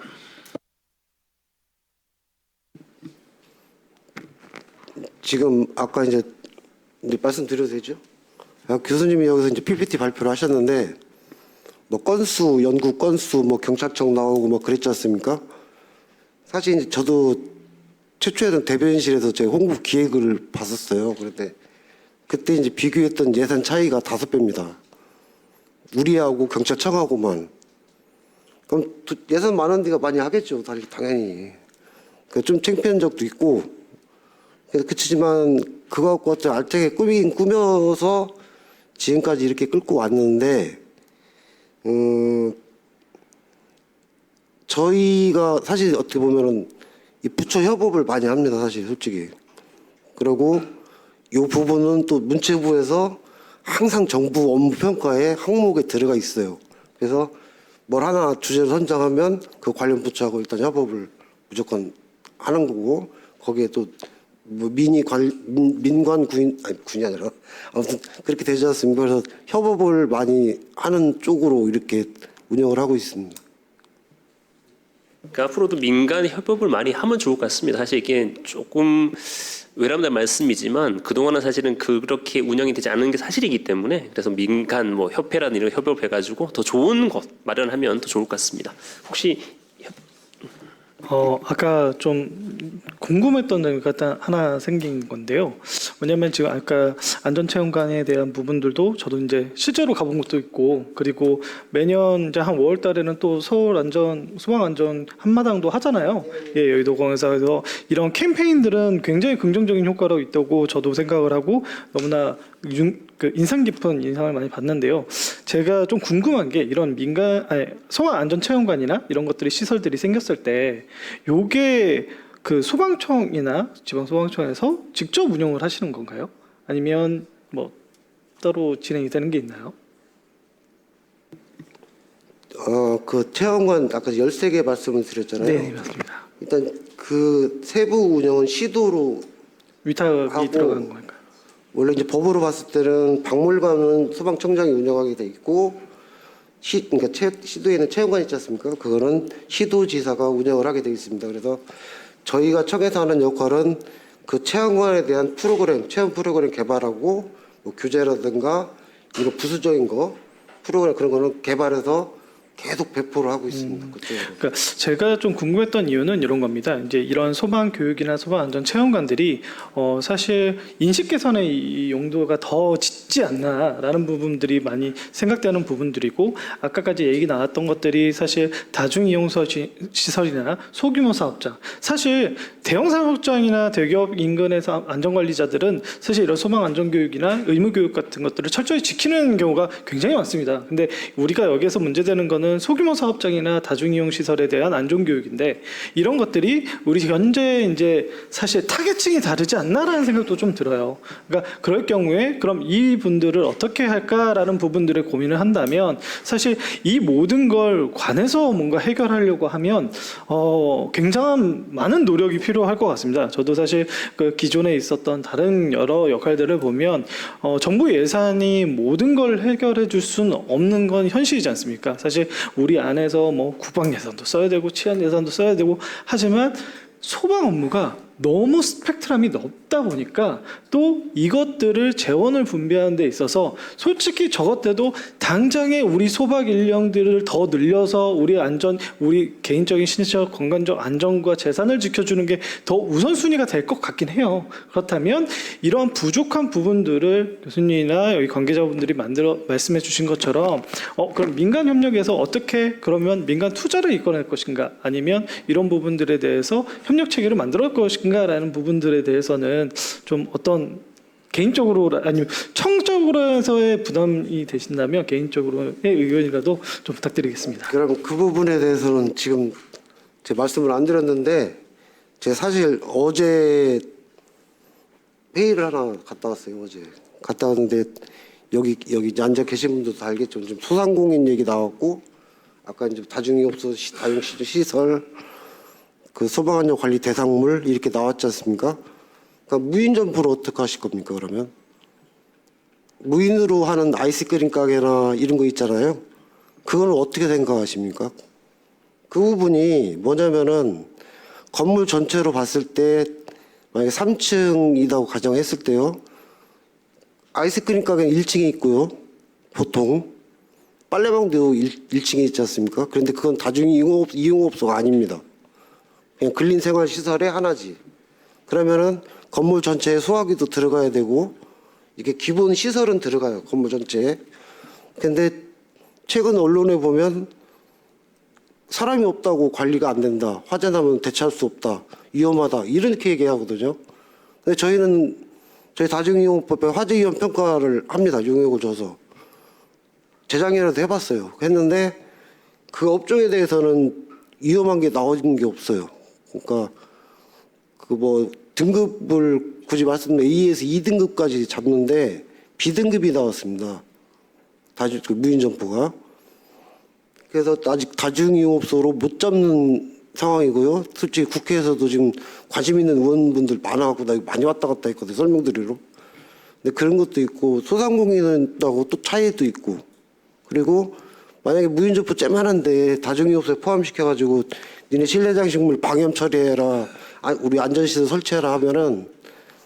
지금 아까 이제 말씀드려도 되죠? 교수님이 여기서 이제 PPT 발표를 하셨는데 건수, 연구 건수, 경찰청 나오고 그랬지 않습니까? 사실 이제 저도 최초에는 대변인실에서 제 홍보 기획을 봤었어요. 그런데 그때 이제 비교했던 예산 차이가 5배입니다. 우리하고 경찰청하고만. 그럼 예산 많은 데가 많이 하겠죠, 당연히. 좀 창피한 적도 있고. 그렇지만 그거 갖고 알차게 꾸며서 지금까지 이렇게 끌고 왔는데 저희가 사실 어떻게 보면은 이 부처 협업을 많이 합니다. 사실 솔직히. 그리고 이 부분은 또 문체부에서 항상 정부 업무 평가에 항목에 들어가 있어요. 그래서 뭘 하나 주제를 선정하면 그 관련 부처하고 일단 협업을 무조건 하는 거고, 거기에 또 뭐 민관 군이 아니라 아무튼 그렇게 되지 않습니까? 그래서 협업을 많이 하는 쪽으로 이렇게 운영을 하고 있습니다. 그러니까 앞으로도 민간 협업을 많이 하면 좋을 것 같습니다. 사실 이게 조금 외람된 말씀이지만 그동안은 사실은 그렇게 운영이 되지 않은 게 사실이기 때문에, 그래서 민간 뭐 협회라는 이런 협업을 해가지고 더 좋은 것 마련하면 더 좋을 것 같습니다. 혹시 아까 좀 궁금했던 점이 하나 생긴 건데요. 왜냐면 지금 아까 안전체험관에 대한 부분들도 저도 이제 실제로 가본 것도 있고, 그리고 매년 이제 한 5월 달에는 또 서울 소방안전 한마당도 하잖아요. 예, 여의도공원에서. 그래서 이런 캠페인들은 굉장히 긍정적인 효과로 있다고 저도 생각을 하고 너무나 인상 깊은 인상을 많이 받는데요. 제가 좀 궁금한 게 이런 소방안전체험관이나 이런 것들이 시설들이 생겼을 때 요게 그 소방청이나 지방소방청에서 직접 운영을 하시는 건가요? 아니면 뭐 따로 진행이 되는 게 있나요? 그 체험관 아까 13개 말씀을 드렸잖아요. 네, 맞습니다. 일단 그 세부 운영은 시도로 위탁이 들어가는 건가요? 원래 이제 법으로 봤을 때는 박물관은 소방청장이 운영하게 돼 있고, 그러니까 시도에는 체험관 있지 않습니까? 그거는 시도지사가 운영을 하게 돼 있습니다. 그래서 저희가 청에서 하는 역할은 그 체험관에 대한 체험 프로그램 개발하고 뭐 규제라든가 이런 부수적인 거 프로그램 그런 거는 개발해서 계속 배포를 하고 있습니다. 그러니까 제가 좀 궁금했던 이유는 이런 겁니다. 이제 이런 소방 교육이나 소방 안전 체험관들이 사실 인식 개선의 이 용도가 더 짙지 않나라는 부분들이 많이 생각되는 부분들이고, 아까까지 얘기 나왔던 것들이 사실 다중 이용 시설이나 소규모 사업장, 사실 대형 사업장이나 대기업 인근에서 안전관리자들은 사실 이런 소방 안전 교육이나 의무 교육 같은 것들을 철저히 지키는 경우가 굉장히 많습니다. 근데 우리가 여기에서 문제되는 거는 소규모 사업장이나 다중이용 시설에 대한 안전 교육인데, 이런 것들이 우리 현재 이제 사실 타겟층이 다르지 않나라는 생각도 좀 들어요. 그러니까 그럴 경우에 그럼 이 분들을 어떻게 할까라는 부분들을 고민을 한다면, 사실 이 모든 걸 관해서 뭔가 해결하려고 하면 굉장한 많은 노력이 필요할 것 같습니다. 저도 사실 그 기존에 있었던 다른 여러 역할들을 보면 정부 예산이 모든 걸 해결해 줄 수는 없는 건 현실이지 않습니까? 사실 우리 안에서 뭐 국방 예산도 써야 되고 치안 예산도 써야 되고 하지만 소방 업무가 너무 스펙트럼이 넓다 보니까 또 이것들을 재원을 분배하는 데 있어서 솔직히 저것 때도 당장에 우리 소방 인력들을 더 늘려서 우리 개인적인 신체적 건강적 안전과 재산을 지켜주는 게 더 우선순위가 될 것 같긴 해요. 그렇다면 이러한 부족한 부분들을 교수님이나 여기 관계자분들이 말씀해 주신 것처럼 그럼 민간 협력에서 어떻게 그러면 민간 투자를 이끌어낼 것인가, 아니면 이런 부분들에 대해서 협력 체계를 만들어 갈 것인가 라는 부분들에 대해서는 좀 어떤 개인적으로 아니면 청적으로서의 부담이 되신다면 개인적으로의 의견이라도 좀 부탁드리겠습니다. 그럼 그 부분에 대해서는 지금 제 말씀을 안 드렸는데, 제가 사실 어제 회의를 하나 갔다 왔어요. 어제 갔다 왔는데 여기 앉아 계신 분들도 다 알겠지만 좀 소상공인 얘기 나왔고, 아까 이제 다중이용소 다중시설 그 소방안전 관리 대상물 이렇게 나왔지 않습니까? 그러니까 무인 점포를 어떻게 하실 겁니까? 그러면 무인으로 하는 아이스크림 가게나 이런 거 있잖아요. 그걸 어떻게 생각하십니까? 그 부분이 뭐냐면은 건물 전체로 봤을 때 만약에 3층이라고 가정했을 때요, 아이스크림 가게는 1층에 있고요, 보통 빨래방도 1층에 있지 않습니까? 그런데 그건 다중이용업소가 아닙니다. 그냥 근린생활시설의 하나지. 그러면은 건물 전체에 소화기도 들어가야 되고 이게 기본 시설은 들어가요, 건물 전체에. 근데 최근 언론에 보면 사람이 없다고 관리가 안 된다, 화재 나면 대처할 수 없다, 위험하다 이렇게 얘기하거든요. 근데 저희 다중이용법에 화재 위험 평가를 합니다. 용역을 줘서 재작년에도 해봤어요. 했는데 그 업종에 대해서는 위험한 게 나온 게 없어요. 그러니까 그 뭐 등급을 굳이 말씀드리면 A에서 2등급까지 잡는데 B등급이 나왔습니다. 무인 점포가. 그래서 아직 다중이용업소로 못 잡는 상황이고요. 솔직히 국회에서도 지금 관심 있는 의원분들 많아갖고 나 많이 왔다 갔다 했거든요. 설명드리러. 근데 그런 것도 있고 소상공인하고 또 차이도 있고, 그리고 만약에 무인 점포 쬐만한데 다중이용업소에 포함시켜가지고 니네 실내장식물 방염 처리해라, 우리 안전시설 설치해라 하면은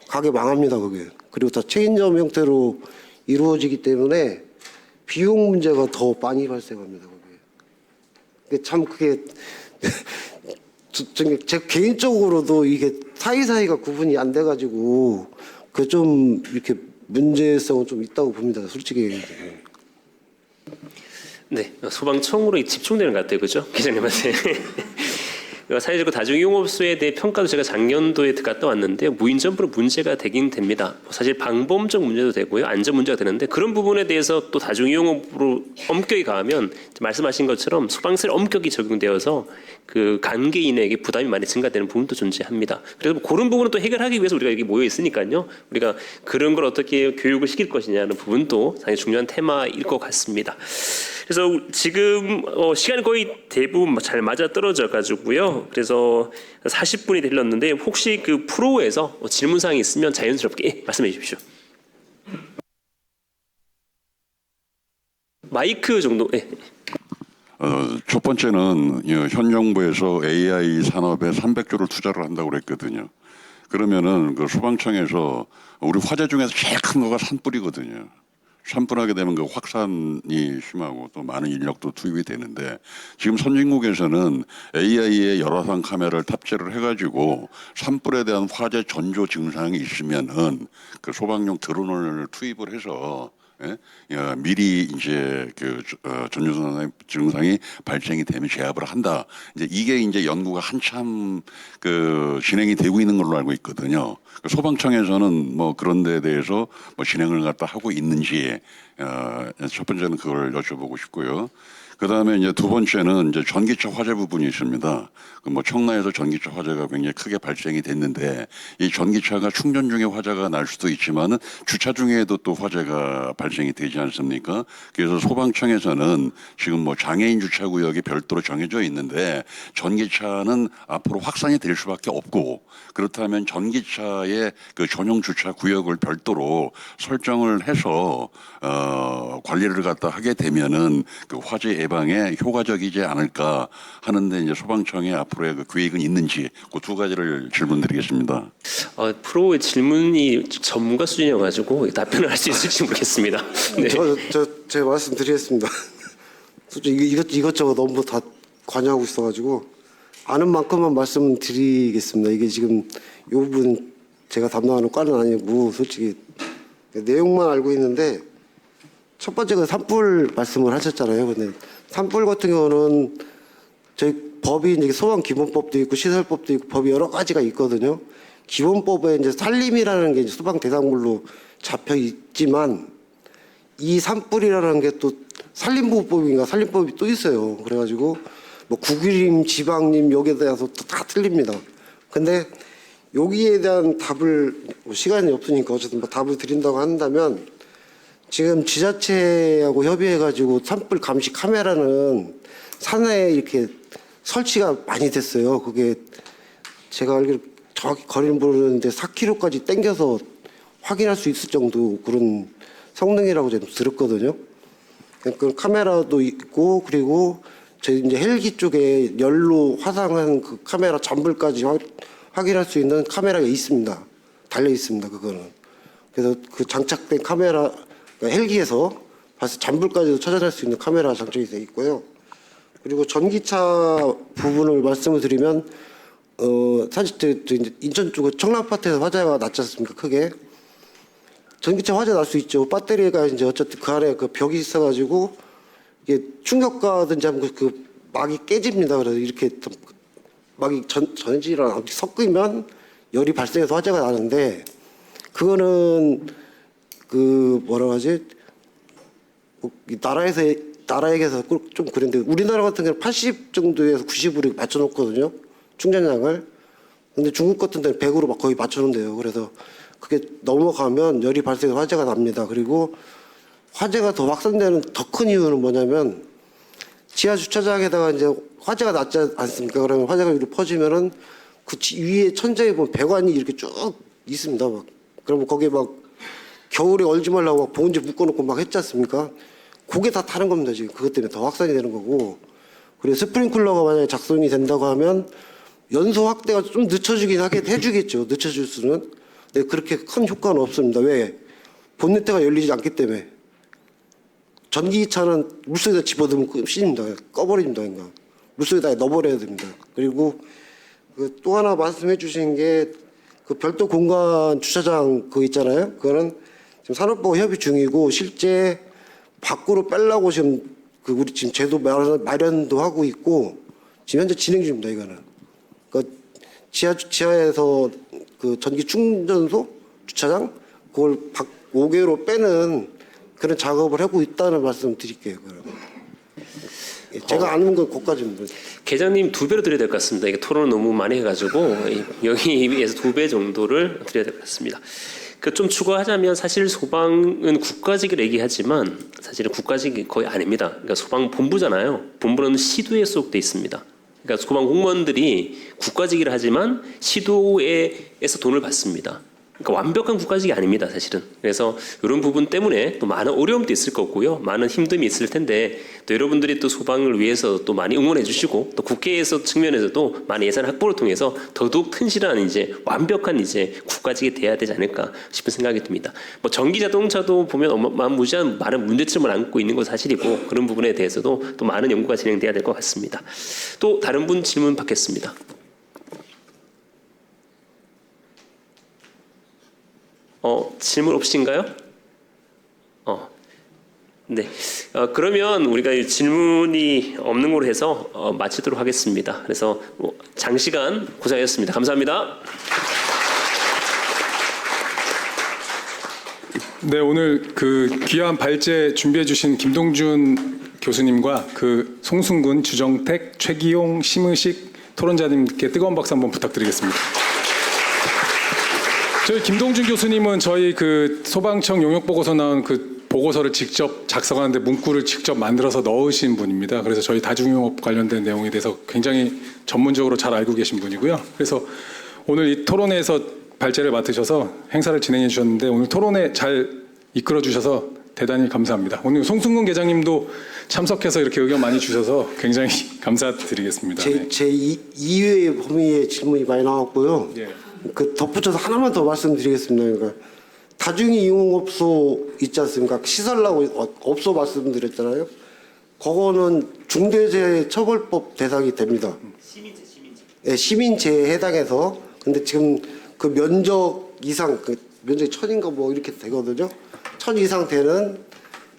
가게 망합니다, 그게. 그리고 다 체인점 형태로 이루어지기 때문에 비용 문제가 더 많이 발생합니다, 그게. 참 그게 제 개인적으로도 이게 사이사이가 구분이 안 돼가지고 그 좀 이렇게 문제성은 좀 있다고 봅니다, 솔직히. 네, 소방청으로 집중되는 것 같아요, 그죠, 기자님한테. 사회적으로 다중이용업소에 대해 평가도 제가 작년도에 갔다 왔는데 무인 점포로 문제가 되긴 됩니다. 사실 방범적 문제도 되고요, 안전 문제가 되는데 그런 부분에 대해서 또 다중이용업으로 엄격히 가하면 말씀하신 것처럼 소방세를 엄격히 적용되어서 그 관계인에게 부담이 많이 증가되는 부분도 존재합니다. 그래서 그런 부분은 또 해결하기 위해서 우리가 여기 모여 있으니까요. 우리가 그런 걸 어떻게 교육을 시킬 것이냐는 부분도 상당히 중요한 테마일 것 같습니다. 그래서 지금 시간이 거의 대부분 잘 맞아 떨어져 가지고요. 그래서 40분이 흘렀는데 혹시 그 프로에서 질문 사항이 있으면 자연스럽게 말씀해 주십시오. 마이크 정도. 네. 첫 번째는 현 정부에서 AI 산업에 300조를 투자를 한다고 그랬거든요. 그러면은 그 소방청에서 우리 화재 중에서 제일 큰 거가 산불이거든요. 산불하게 되면 그 확산이 심하고 또 많은 인력도 투입이 되는데, 지금 선진국에서는 AI의 열화상 카메라를 탑재를 해가지고 산불에 대한 화재 전조 증상이 있으면은 그 소방용 드론을 투입을 해서 미리 이제 그 전조 증상이 발생이 되면 제압을 한다. 이게 이제 연구가 한참 그 진행이 되고 있는 걸로 알고 있거든요. 소방청에서는 뭐 그런 데에 대해서 뭐 진행을 갖다 하고 있는지 첫 번째는 그걸 여쭤보고 싶고요. 그 다음에 이제 두 번째는 이제 전기차 화재 부분이 있습니다. 뭐 청라에서 전기차 화재가 굉장히 크게 발생이 됐는데, 이 전기차가 충전 중에 화재가 날 수도 있지만은 주차 중에도 또 화재가 발생이 되지 않습니까? 그래서 소방청에서는 지금 뭐 장애인 주차 구역이 별도로 정해져 있는데 전기차는 앞으로 확산이 될 수밖에 없고, 그렇다면 전기차의 그 전용 주차 구역을 별도로 설정을 해서 관리를 갖다 하게 되면은 그 화재 예방에 효과적이지 않을까 하는데, 이제 소방청의 앞으로의 그 계획은 있는지, 그 두 가지를 질문드리겠습니다. 프로의 질문이 전문가 수준이어가지고 답변을 할 수 있을지 모르겠습니다. 네. 제가 말씀드리겠습니다. 솔직히 이것저것 너무 다 관여하고 있어가지고 아는 만큼만 말씀드리겠습니다. 이게 지금 이 부분 제가 담당하는 과는 아니고 솔직히 내용만 알고 있는데, 첫 번째가 산불 말씀을 하셨잖아요. 근데 산불 같은 경우는 저희 법이 이제 소방기본법도 있고 시설법도 있고 법이 여러 가지가 있거든요. 기본법에 이제 산림이라는 게 이제 소방 대상물로 잡혀 있지만, 이 산불이라는 게 또 산림보호법인가 산림법이 또 있어요. 그래가지고 뭐 국유림, 지방림 여기에 대해서 다 틀립니다. 근데 여기에 대한 답을 시간이 없으니까 어쨌든 뭐 답을 드린다고 한다면, 지금 지자체하고 협의해가지고 산불 감시 카메라는 산에 이렇게 설치가 많이 됐어요. 그게 제가 알기로 정확히 거리는 모르는데 4km까지 당겨서 확인할 수 있을 정도 그런 성능이라고 제가 들었거든요. 그 카메라도 있고, 그리고 저희 이제 헬기 쪽에 열로 화상한 그 카메라 잔불까지 확인할 수 있는 카메라가 있습니다. 달려 있습니다. 그거는. 그래서 그 장착된 카메라, 그러니까 헬기에서 봐서 잔불까지도 찾아낼 수 있는 카메라 장착이 되어 있고요. 그리고 전기차 부분을 말씀을 드리면, 사실 저 이제 인천 쪽에 청라 아파트에서 화재가 났지 않습니까? 크게. 전기차 화재 날 수 있죠. 배터리가 이제 어쨌든 그 안에 그 벽이 있어가지고 이게 충격가든지 하면 그 막이 깨집니다. 그래서 이렇게 막이 전지랑 섞이면 열이 발생해서 화재가 나는데, 그거는 그 뭐라고 하지? 나라에게서 좀 그랬는데, 우리나라 같은 경우는 80 정도에서 90으로 맞춰놓거든요. 충전량을. 근데 중국 같은 데는 100으로 막 거의 맞춰놓는데요. 그래서 그게 넘어가면 열이 발생해서 화재가 납니다. 그리고 화재가 더 확산되는 더 큰 이유는 뭐냐면 지하 주차장에다가 이제 화재가 났지 않습니까? 그러면 화재가 위로 퍼지면은 그 위에 천장에 보면 배관이 이렇게 쭉 있습니다. 막 그러면 거기에 막 겨울에 얼지 말라고 막 보온제 묶어놓고 막 했지 않습니까? 그게 다 타는 겁니다. 지금 그것 때문에 더 확산이 되는 거고. 그리고 스프링클러가 만약에 작동이 된다고 하면 연소 확대가 좀 늦춰지긴 해주겠죠. 늦춰질 수는. 근데 그렇게 큰 효과는 없습니다. 왜? 본네트가 열리지 않기 때문에. 전기차는 물속에다 집어넣으면 끝입니다. 꺼버립니다. 그러니까. 물속에다 넣어버려야 됩니다. 그리고 그 또 하나 말씀해 주신 게 그 별도 공간 주차장 그거 있잖아요. 그거는 지금 산업부가 협의 중이고 실제 밖으로 빼려고 지금 그 우리 지금 제도 마련도 하고 있고 지금 현재 진행 중입니다. 이거는. 그러니까 지하에서 그 전기 충전소 주차장 그걸 5개로 빼는 그런 작업을 하고 있다는 말씀 드릴게요. 그러면. 제가 아는 건 그것까지입니다. 계장님 2배로 드려야 될 것 같습니다. 이게 토론을 너무 많이 해가지고 여기에서 2배 정도를 드려야 될 것 같습니다. 그 좀 추가하자면 사실 소방은 국가직을 얘기하지만 사실은 국가직이 거의 아닙니다. 그러니까 소방 본부잖아요. 본부는 시도에 소속돼 있습니다. 그러니까 소방 공무원들이 국가직이라 하지만 시도에서 돈을 받습니다. 그러니까 완벽한 국가직이 아닙니다, 사실은. 그래서 이런 부분 때문에 또 많은 어려움도 있을 거고요, 많은 힘듦이 있을 텐데 또 여러분들이 또 소방을 위해서 또 많이 응원해 주시고 또 국회에서 측면에서도 많이 예산 확보를 통해서 더더욱 튼실한 이제 완벽한 이제 국가직이 돼야 되지 않을까 싶은 생각이 듭니다. 뭐 전기 자동차도 보면 어마무지한 많은 문제점을 안고 있는 건 사실이고 그런 부분에 대해서도 또 많은 연구가 진행돼야 될 것 같습니다. 또 다른 분 질문 받겠습니다. 질문 없으신가요? 네. 그러면 우리가 질문이 없는 걸로 해서 마치도록 하겠습니다. 그래서 장시간 고생하셨습니다. 감사합니다. 네, 오늘 그 귀한 발제 준비해 주신 김동준 교수님과 그 송승군, 주정택, 최기용, 심의식 토론자님께 뜨거운 박수 한번 부탁드리겠습니다. 저희 김동준 교수님은 저희 그 소방청 용역 보고서 나온 그 보고서를 직접 작성하는데 문구를 직접 만들어서 넣으신 분입니다. 그래서 저희 다중용업 관련된 내용에 대해서 굉장히 전문적으로 잘 알고 계신 분이고요. 그래서 오늘 이 토론회에서 발제를 맡으셔서 행사를 진행해 주셨는데 오늘 토론회 잘 이끌어 주셔서 대단히 감사합니다. 오늘 송승근 계장님도 참석해서 이렇게 의견 많이 주셔서 굉장히 감사드리겠습니다. 제 2회 범위의 질문이 많이 나왔고요. 예. 그 덧붙여서 하나만 더 말씀드리겠습니다. 그러니까 다중이용업소 있지 않습니까? 시설라고 업소 말씀드렸잖아요. 그거는 중대재해처벌법 대상이 됩니다. 네, 시민재해에 해당해서. 근데 지금 그 면적 이상, 그 면적이 1000인가 뭐 이렇게 되거든요. 1000 이상 되는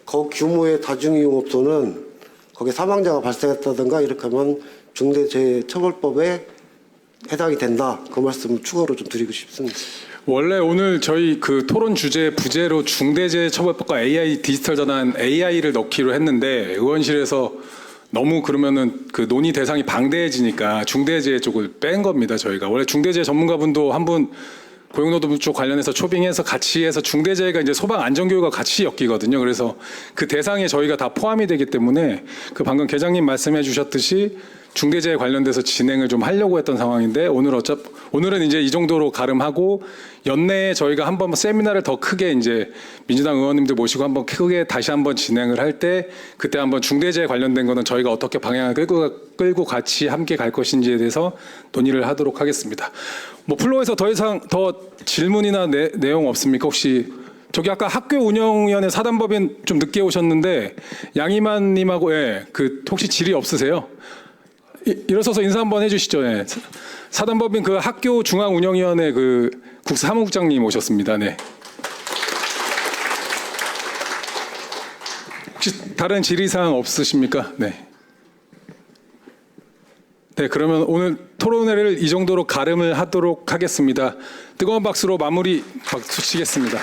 그 규모의 다중이용업소는 거기에 사망자가 발생했다든가 이렇게 하면 중대재해처벌법에 해당이 된다. 그 말씀을 추가로 좀 드리고 싶습니다. 원래 오늘 저희 그 토론 주제 부제로 중대재해처벌법과 AI 디지털 전환 AI를 넣기로 했는데 의원실에서 너무 그러면은 그 논의 대상이 방대해지니까 중대재해 쪽을 뺀 겁니다. 저희가 원래 중대재해 전문가분도 한 분 고용노동부 쪽 관련해서 초빙해서 같이 해서 중대재해가 이제 소방 안전교육과 같이 엮이거든요. 그래서 그 대상에 저희가 다 포함이 되기 때문에 그 방금 계장님 말씀해 주셨듯이 중대재해 관련돼서 진행을 좀 하려고 했던 상황인데 오늘은 이제 이 정도로 가름하고 연내에 저희가 한번 세미나를 더 크게 이제 민주당 의원님들 모시고 한번 크게 다시 한번 진행을 할 때 그때 한번 중대재해 관련된 거는 저희가 어떻게 방향을 끌고 같이 함께 갈 것인지에 대해서 논의를 하도록 하겠습니다. 뭐 플로어에서 더 이상 더 질문이나 내용 없습니까? 혹시 저기 아까 학교 운영위원회 사단법인 좀 늦게 오셨는데 양희만님하고 그 혹시 질의 없으세요? 일어서서 인사 한번 해주시죠. 네. 사단법인 그 학교 중앙운영위원회 그 사무국장님 오셨습니다. 네. 혹시 다른 질의사항 없으십니까? 네. 네, 그러면 오늘 토론회를 이 정도로 가름을 하도록 하겠습니다. 뜨거운 박수로 마무리 박수 치겠습니다.